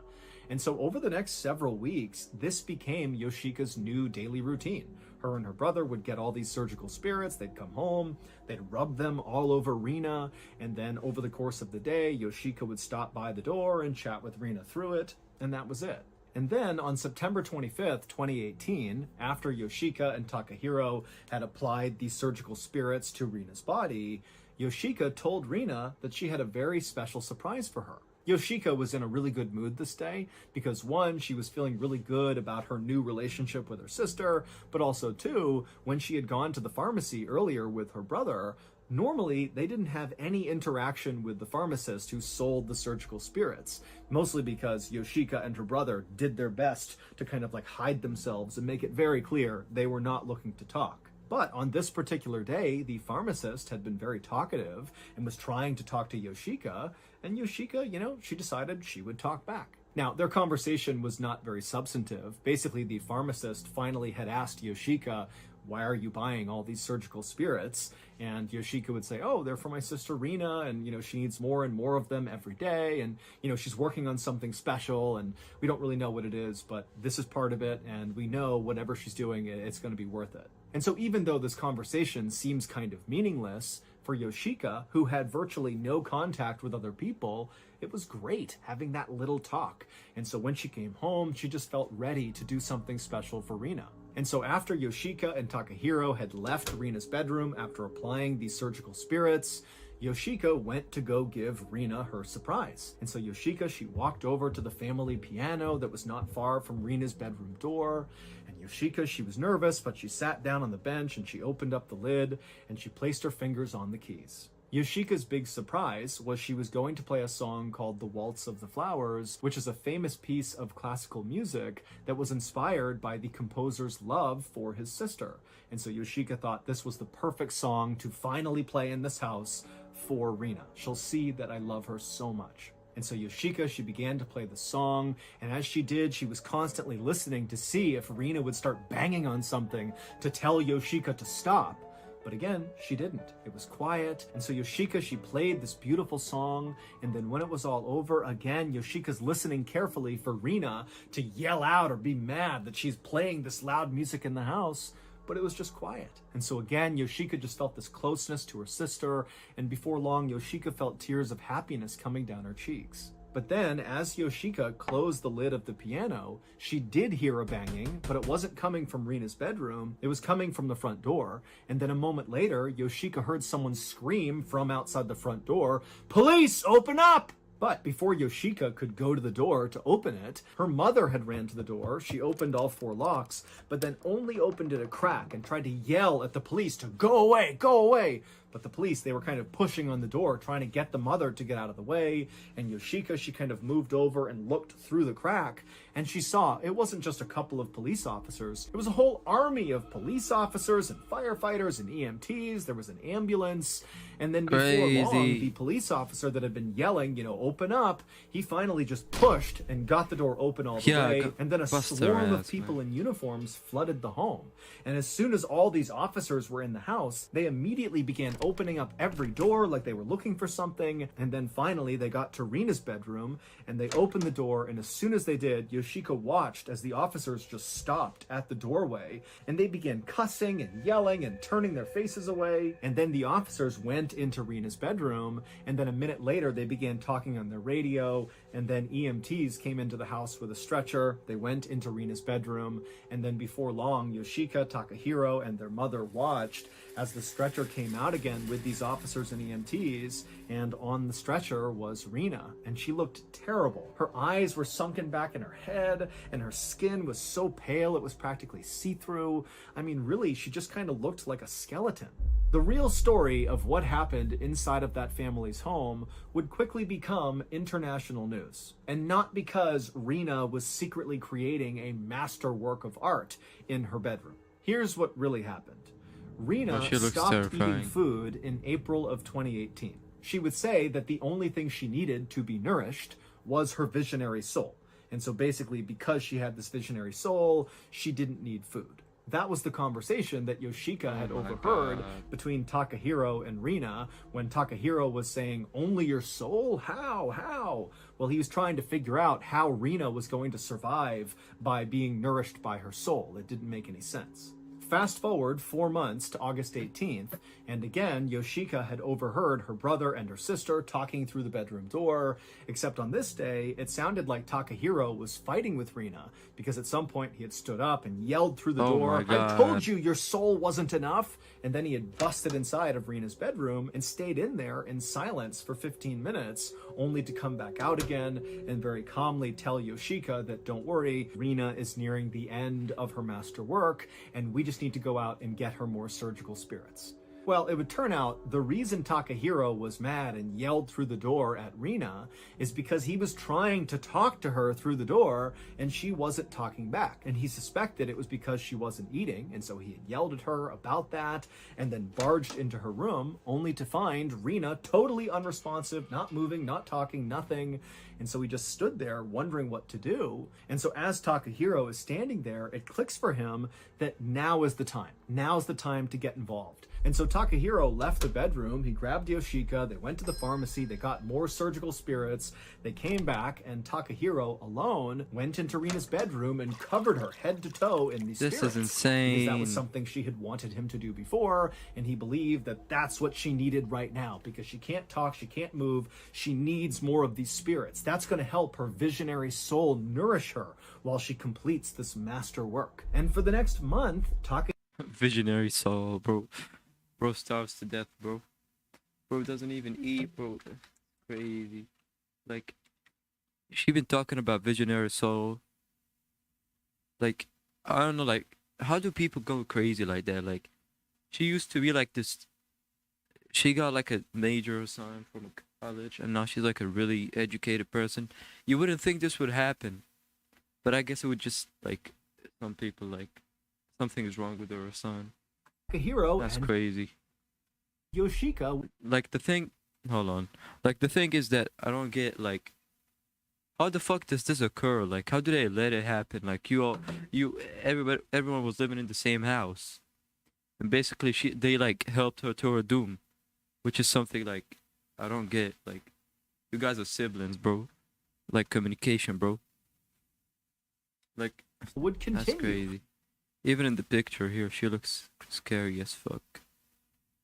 And so over the next several weeks, this became Yoshika's new daily routine. Her and her brother would get all these surgical spirits, they'd come home, they'd rub them all over Rina, and then over the course of the day, Yoshika would stop by the door and chat with Rina through it, and that was it. And then on September 25th, 2018, after Yoshika and Takahiro had applied these surgical spirits to Rina's body, Yoshika told Rina that she had a very special surprise for her. Yoshika was in a really good mood this day because, one, she was feeling really good about her new relationship with her sister, but also, two, when she had gone to the pharmacy earlier with her brother, normally they didn't have any interaction with the pharmacist who sold the surgical spirits, mostly because Yoshika and her brother did their best to kind of like hide themselves and make it very clear they were not looking to talk. But on this particular day, the pharmacist had been very talkative and was trying to talk to Yoshika, and Yoshika, she decided she would talk back. Now, their conversation was not very substantive. Basically, the pharmacist finally had asked Yoshika, why are you buying all these surgical spirits? And Yoshika would say, oh, they're for my sister Rina, and, she needs more and more of them every day, and, she's working on something special, and we don't really know what it is, but this is part of it, and we know whatever she's doing, it's going to be worth it. And so even though this conversation seems kind of meaningless, for Yoshika, who had virtually no contact with other people, it was great having that little talk. And so when she came home, she just felt ready to do something special for Rina. And so after Yoshika and Takahiro had left Rina's bedroom after applying these surgical spirits, Yoshika went to go give Rina her surprise. And so Yoshika, she walked over to the family piano that was not far from Rina's bedroom door. And Yoshika, she was nervous, but she sat down on the bench and she opened up the lid and she placed her fingers on the keys. Yoshika's big surprise was she was going to play a song called The Waltz of the Flowers, which is a famous piece of classical music that was inspired by the composer's love for his sister. And so Yoshika thought this was the perfect song to finally play in this house for Rina. She'll see that I love her so much. And so Yoshika, she began to play the song, and as she did, she was constantly listening to see if Rina would start banging on something to tell Yoshika to stop. But again, she didn't. It was quiet. And so Yoshika, she played this beautiful song. And then when it was all over, again, Yoshika's listening carefully for Rina to yell out or be mad that she's playing this loud music in the house. But it was just quiet. And so again, Yoshika just felt this closeness to her sister. And before long, Yoshika felt tears of happiness coming down her cheeks. But then, as Yoshika closed the lid of the piano, she did hear a banging, but it wasn't coming from Rina's bedroom, it was coming from the front door. And then a moment later, Yoshika heard someone scream from outside the front door, "Police, open up!" But before Yoshika could go to the door to open it, her mother had ran to the door. She opened all 4 locks, but then only opened it a crack and tried to yell at the police to go away, go away. But the police, they were kind of pushing on the door, trying to get the mother to get out of the way. And Yoshika, she kind of moved over and looked through the crack, and she saw it wasn't just a couple of police officers. It was a whole army of police officers and firefighters and EMTs. There was an ambulance. And then before long, the police officer that had been yelling, open up, he finally just pushed and got the door open all the way. And then a swarm of people in uniforms flooded the home. And as soon as all these officers were in the house, they immediately began opening up every door like they were looking for something. And then finally they got to Rena's bedroom and they opened the door, and as soon as they did, Yoshika watched as the officers just stopped at the doorway and they began cussing and yelling and turning their faces away. And then the officers went into Rena's bedroom, and then a minute later they began talking on their radio, and then EMTs came into the house with a stretcher. They went into Rena's bedroom, and then before long, Yoshika, Takahiro, and their mother watched as the stretcher came out again with these officers and EMTs, and on the stretcher was Rena, and she looked terrible. Her eyes were sunken back in her head, and her skin was so pale it was practically see-through. I mean, really, she just kind of looked like a skeleton. The real story of what happened inside of that family's home would quickly become international news. And not because Rena was secretly creating a masterwork of art in her bedroom. Here's what really happened. Rena stopped eating food in April of 2018. She would say that the only thing she needed to be nourished was her visionary soul. And so basically, because she had this visionary soul, she didn't need food. That was the conversation that Yoshika had overheard between Takahiro and Rena when Takahiro was saying, "Only your soul? How? Well, he was trying to figure out how Rena was going to survive by being nourished by her soul. It didn't make any sense. Fast forward 4 months to August 18th, and again, Yoshika had overheard her brother and her sister talking through the bedroom door, except on this day, it sounded like Takahiro was fighting with Rena, because at some point he had stood up and yelled through the door, "I told you your soul wasn't enough!" And then he had busted inside of Rena's bedroom and stayed in there in silence for 15 minutes, only to come back out again and very calmly tell Yoshika that, "Don't worry, Rena is nearing the end of her master work, and we just need to go out and get her more surgical spirits." Well, it would turn out the reason Takahiro was mad and yelled through the door at Rena is because he was trying to talk to her through the door and she wasn't talking back. And he suspected it was because she wasn't eating, and so he had yelled at her about that and then barged into her room only to find Rena totally unresponsive, not moving, not talking, nothing. And so he just stood there wondering what to do. And so as Takahiro is standing there, it clicks for him that now is the time. Now's the time to get involved. And so Takahiro left the bedroom, he grabbed Yoshika, they went to the pharmacy, they got more surgical spirits, they came back, and Takahiro alone went into Rena's bedroom and covered her head to toe in these spirits. This is insane. Because that was something she had wanted him to do before, and he believed that that's what she needed right now, because she can't talk, she can't move, she needs more of these spirits. That's going to help her visionary soul nourish her while she completes this master work. And for the next month, Visionary soul, bro. Bro starves to death, bro. Bro doesn't even eat, bro. That's crazy. Like, she been talking about visionary soul. Like, I don't know, like, how do people go crazy like that? Like, she used to be like this. She got like a major or something from college, and now she's like a really educated person. You wouldn't think this would happen, but I guess it would just, like, some people, like, something is wrong with her or something. Takahiro That's and crazy. Yoshika. Like, the thing, hold on. Like, the thing is that I don't get, like, how the fuck does this occur? Like, how do they let it happen? Like, everyone was living in the same house, and basically they like helped her to her doom, which is something like I don't get. Like, you guys are siblings, bro. Like, communication, bro. Like, would continue. That's crazy. Even in the picture here, she looks scary as fuck.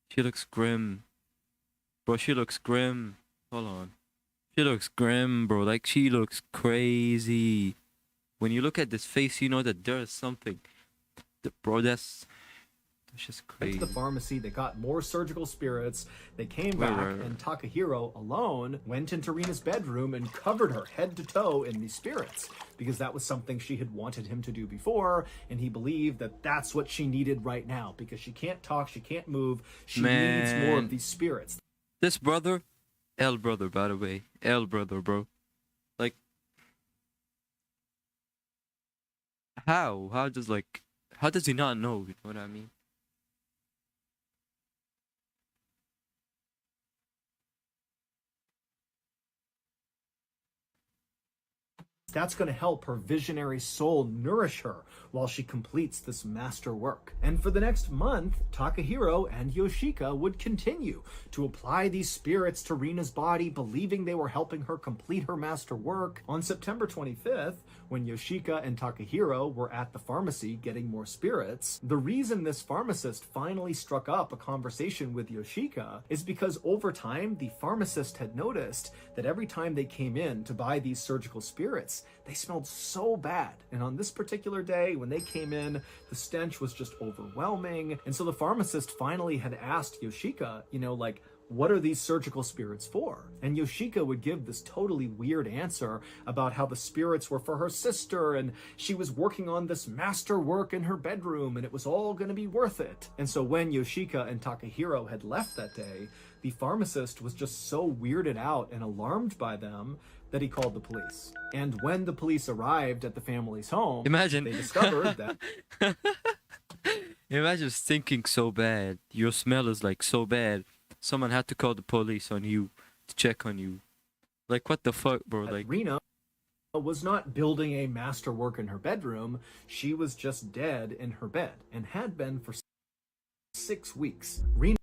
She looks grim. Bro, she looks grim. Hold on. She looks grim, bro. Like, she looks crazy. When you look at this face, you know that there's something. Bro, that's just crazy. Went to the pharmacy, they got more surgical spirits, they came back, and Takahiro alone went into Rena's bedroom and covered her head to toe in these spirits, because that was something she had wanted him to do before, and he believed that that's what she needed right now, because she can't talk, she can't move, she needs more of these spirits. This brother, L brother, by the way, L brother, bro. Like, how does he not know? You know what I mean? That's going to help her visionary soul nourish her while she completes this master work. And for the next month, Takahiro and Yoshika would continue to apply these spirits to Rina's body, believing they were helping her complete her master work. On September 25th, when Yoshika and Takahiro were at the pharmacy getting more spirits, the reason this pharmacist finally struck up a conversation with Yoshika is because over time, the pharmacist had noticed that every time they came in to buy these surgical spirits, they smelled so bad. And on this particular day, when they came in, the stench was just overwhelming. And so the pharmacist finally had asked Yoshika, like, what are these surgical spirits for? And Yoshika would give this totally weird answer about how the spirits were for her sister and she was working on this master work in her bedroom and it was all going to be worth it. And so when Yoshika and Takahiro had left that day, the pharmacist was just so weirded out and alarmed by them that he called the police. And when the police arrived at the family's home, Imagine. they discovered that Imagine stinking so bad. Your smell is like so bad. Someone had to call the police on you to check on you. Like, what the fuck, bro? Like, Rina was not building a masterwork in her bedroom. She was just dead in her bed and had been for 6 weeks. Rina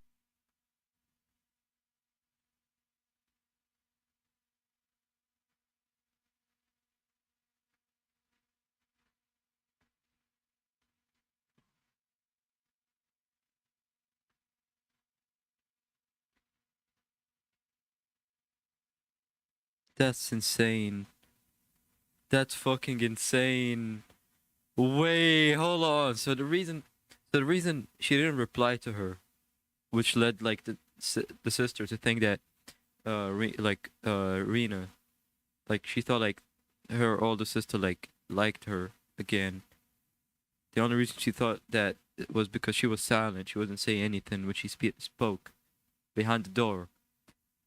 that's insane. That's fucking insane. Wait, hold on. So the reason she didn't reply to her, which led like the sister to think that Rina, like she thought like her older sister like liked her again. The only reason she thought that was because she was silent. She wasn't saying anything when she spoke behind the door.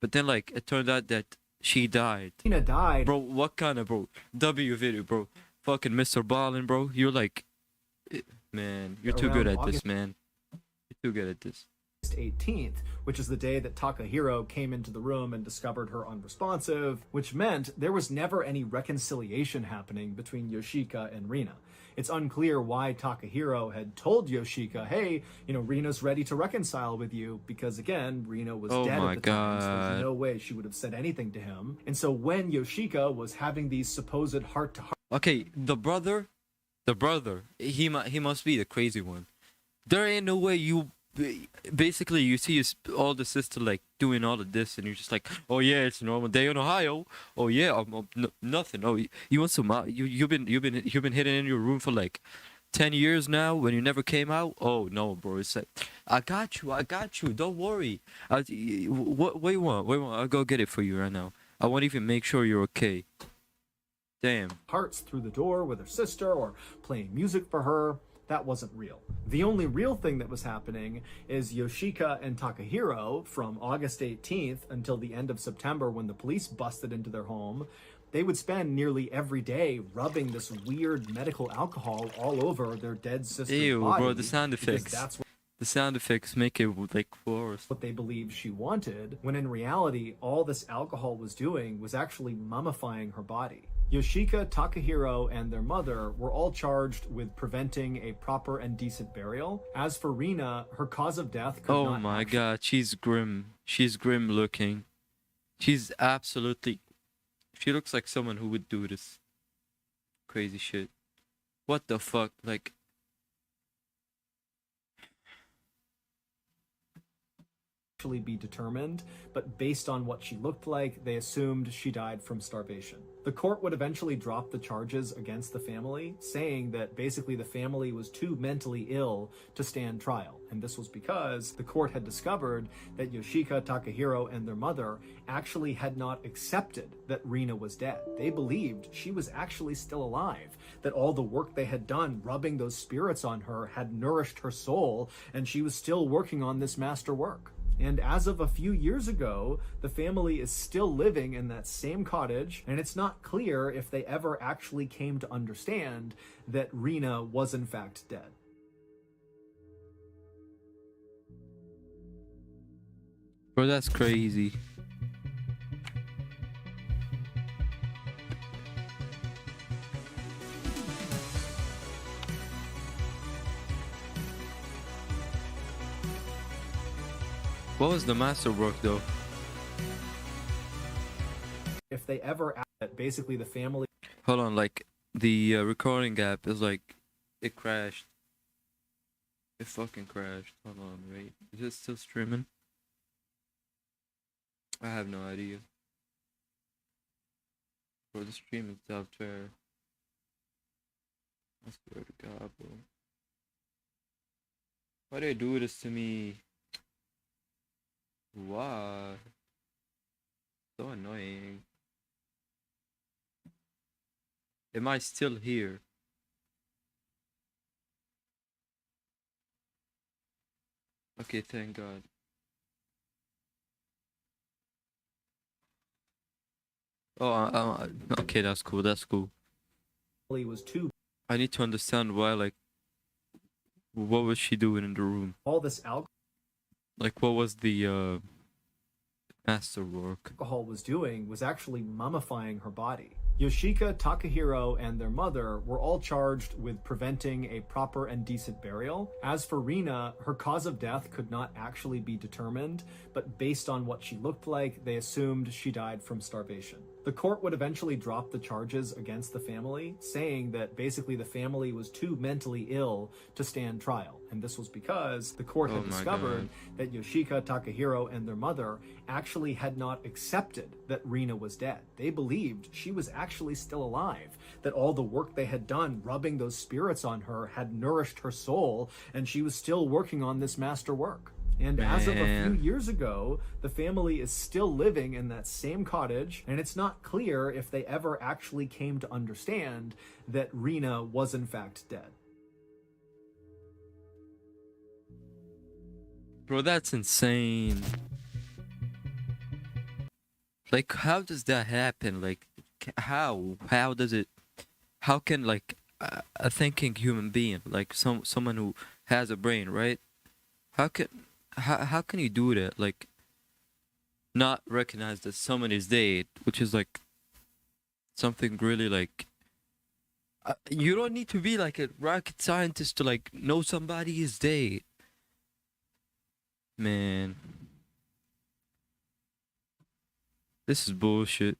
But then like it turned out that she died. Rina died. Bro, what kind of W video, bro? Fucking Mr. Ballin, bro. You're like, man, you're too good at this, man. You're too good at this. 18th, which is the day that Takahiro came into the room and discovered her unresponsive, which meant there was never any reconciliation happening between Yoshika and Rina. It's unclear why Takahiro had told Yoshika, hey, Rina's ready to reconcile with you, because again, Rina was dead at the time, so there's no way she would have said anything to him. And so when Yoshika was having these supposed heart-to-heart... Okay, the brother, he must be the crazy one. There ain't no way you... Basically, you see his older sister like doing all of this, and you're just like, "Oh yeah, it's a normal day in Ohio. Oh yeah, nothing. Oh, you want some? You've been hidden in your room for like 10 years now when you never came out. Oh no, bro. It's like, I got you. Don't worry. What you want? I'll go get it for you right now. I won't even make sure you're okay. Damn. Hearts through the door with her sister or playing music for her. That wasn't real. The only real thing that was happening is Yoshika and Takahiro, from August 18th until the end of September when the police busted into their home, they would spend nearly every day rubbing this weird medical alcohol all over their dead sister's body. Bro, the sound effects. The sound effects make it like worse. What they believed she wanted, when in reality, all this alcohol was doing was actually mummifying her body. Yoshika, Takahiro, and their mother were all charged with preventing a proper and decent burial. As for Rina, her cause of death could not... Oh my god, she's grim. She's grim looking. She's absolutely... She looks like someone who would do this crazy shit. What the fuck? Like... be determined, but based on what she looked like, they assumed she died from starvation. The court would eventually drop the charges against the family, saying that basically the family was too mentally ill to stand trial. And this was because the court had discovered that Yoshika, Takahiro, and their mother actually had not accepted that Rina was dead. They believed she was actually still alive, that all the work they had done rubbing those spirits on her had nourished her soul, and she was still working on this master work. And as of a few years ago, the family is still living in that same cottage, and it's not clear if they ever actually came to understand that Rina was in fact dead. Bro, that's crazy. What was the masterwork though? If they ever basically the family. Hold on, like the recording app is like it crashed. It fucking crashed. Hold on, wait. Is it still streaming? I have no idea. Bro, the stream is software. I swear to God, bro. Why they do this to me? Why? So annoying. Am I still here? Okay, thank God. Oh, okay, that's cool. That's cool. Was too. I need to understand why. Like, what was she doing in the room? All this alcohol. Like, what was the masterwork? Alcohol was doing was actually mummifying her body. Yoshika, Takahiro, and their mother were all charged with preventing a proper and decent burial. As for Rina, her cause of death could not actually be determined, but based on what she looked like, they assumed she died from starvation. The court would eventually drop the charges against the family, saying that basically the family was too mentally ill to stand trial. And this was because the court had discovered that Yoshika, Takahiro, and their mother actually had not accepted that Rina was dead. They believed she was actually still alive, that all the work they had done rubbing those spirits on her had nourished her soul, and she was still working on this master work. And as of a few years ago, the family is still living in that same cottage, and it's not clear if they ever actually came to understand that Rina was in fact dead. Bro, that's insane. Like, how does that happen? Like, how does it? How can like a thinking human being, like someone who has a brain, right? How can you do that? Like, not recognize that someone is dead, which is like something really like. You don't need to be like a rocket scientist to like know somebody is dead. Man, this is bullshit.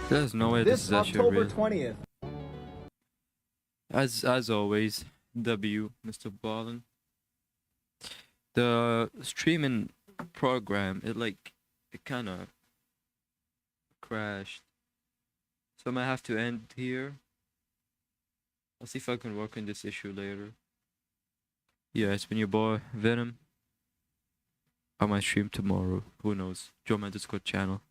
There's no way this is actually October real. 20th. As always, W, Mr. Ballin. The streaming program, it kind of crashed. So I might have to end here. I'll see if I can work on this issue later. Yeah, it's been your boy, Venom. I might stream tomorrow. Who knows? Join my Discord channel.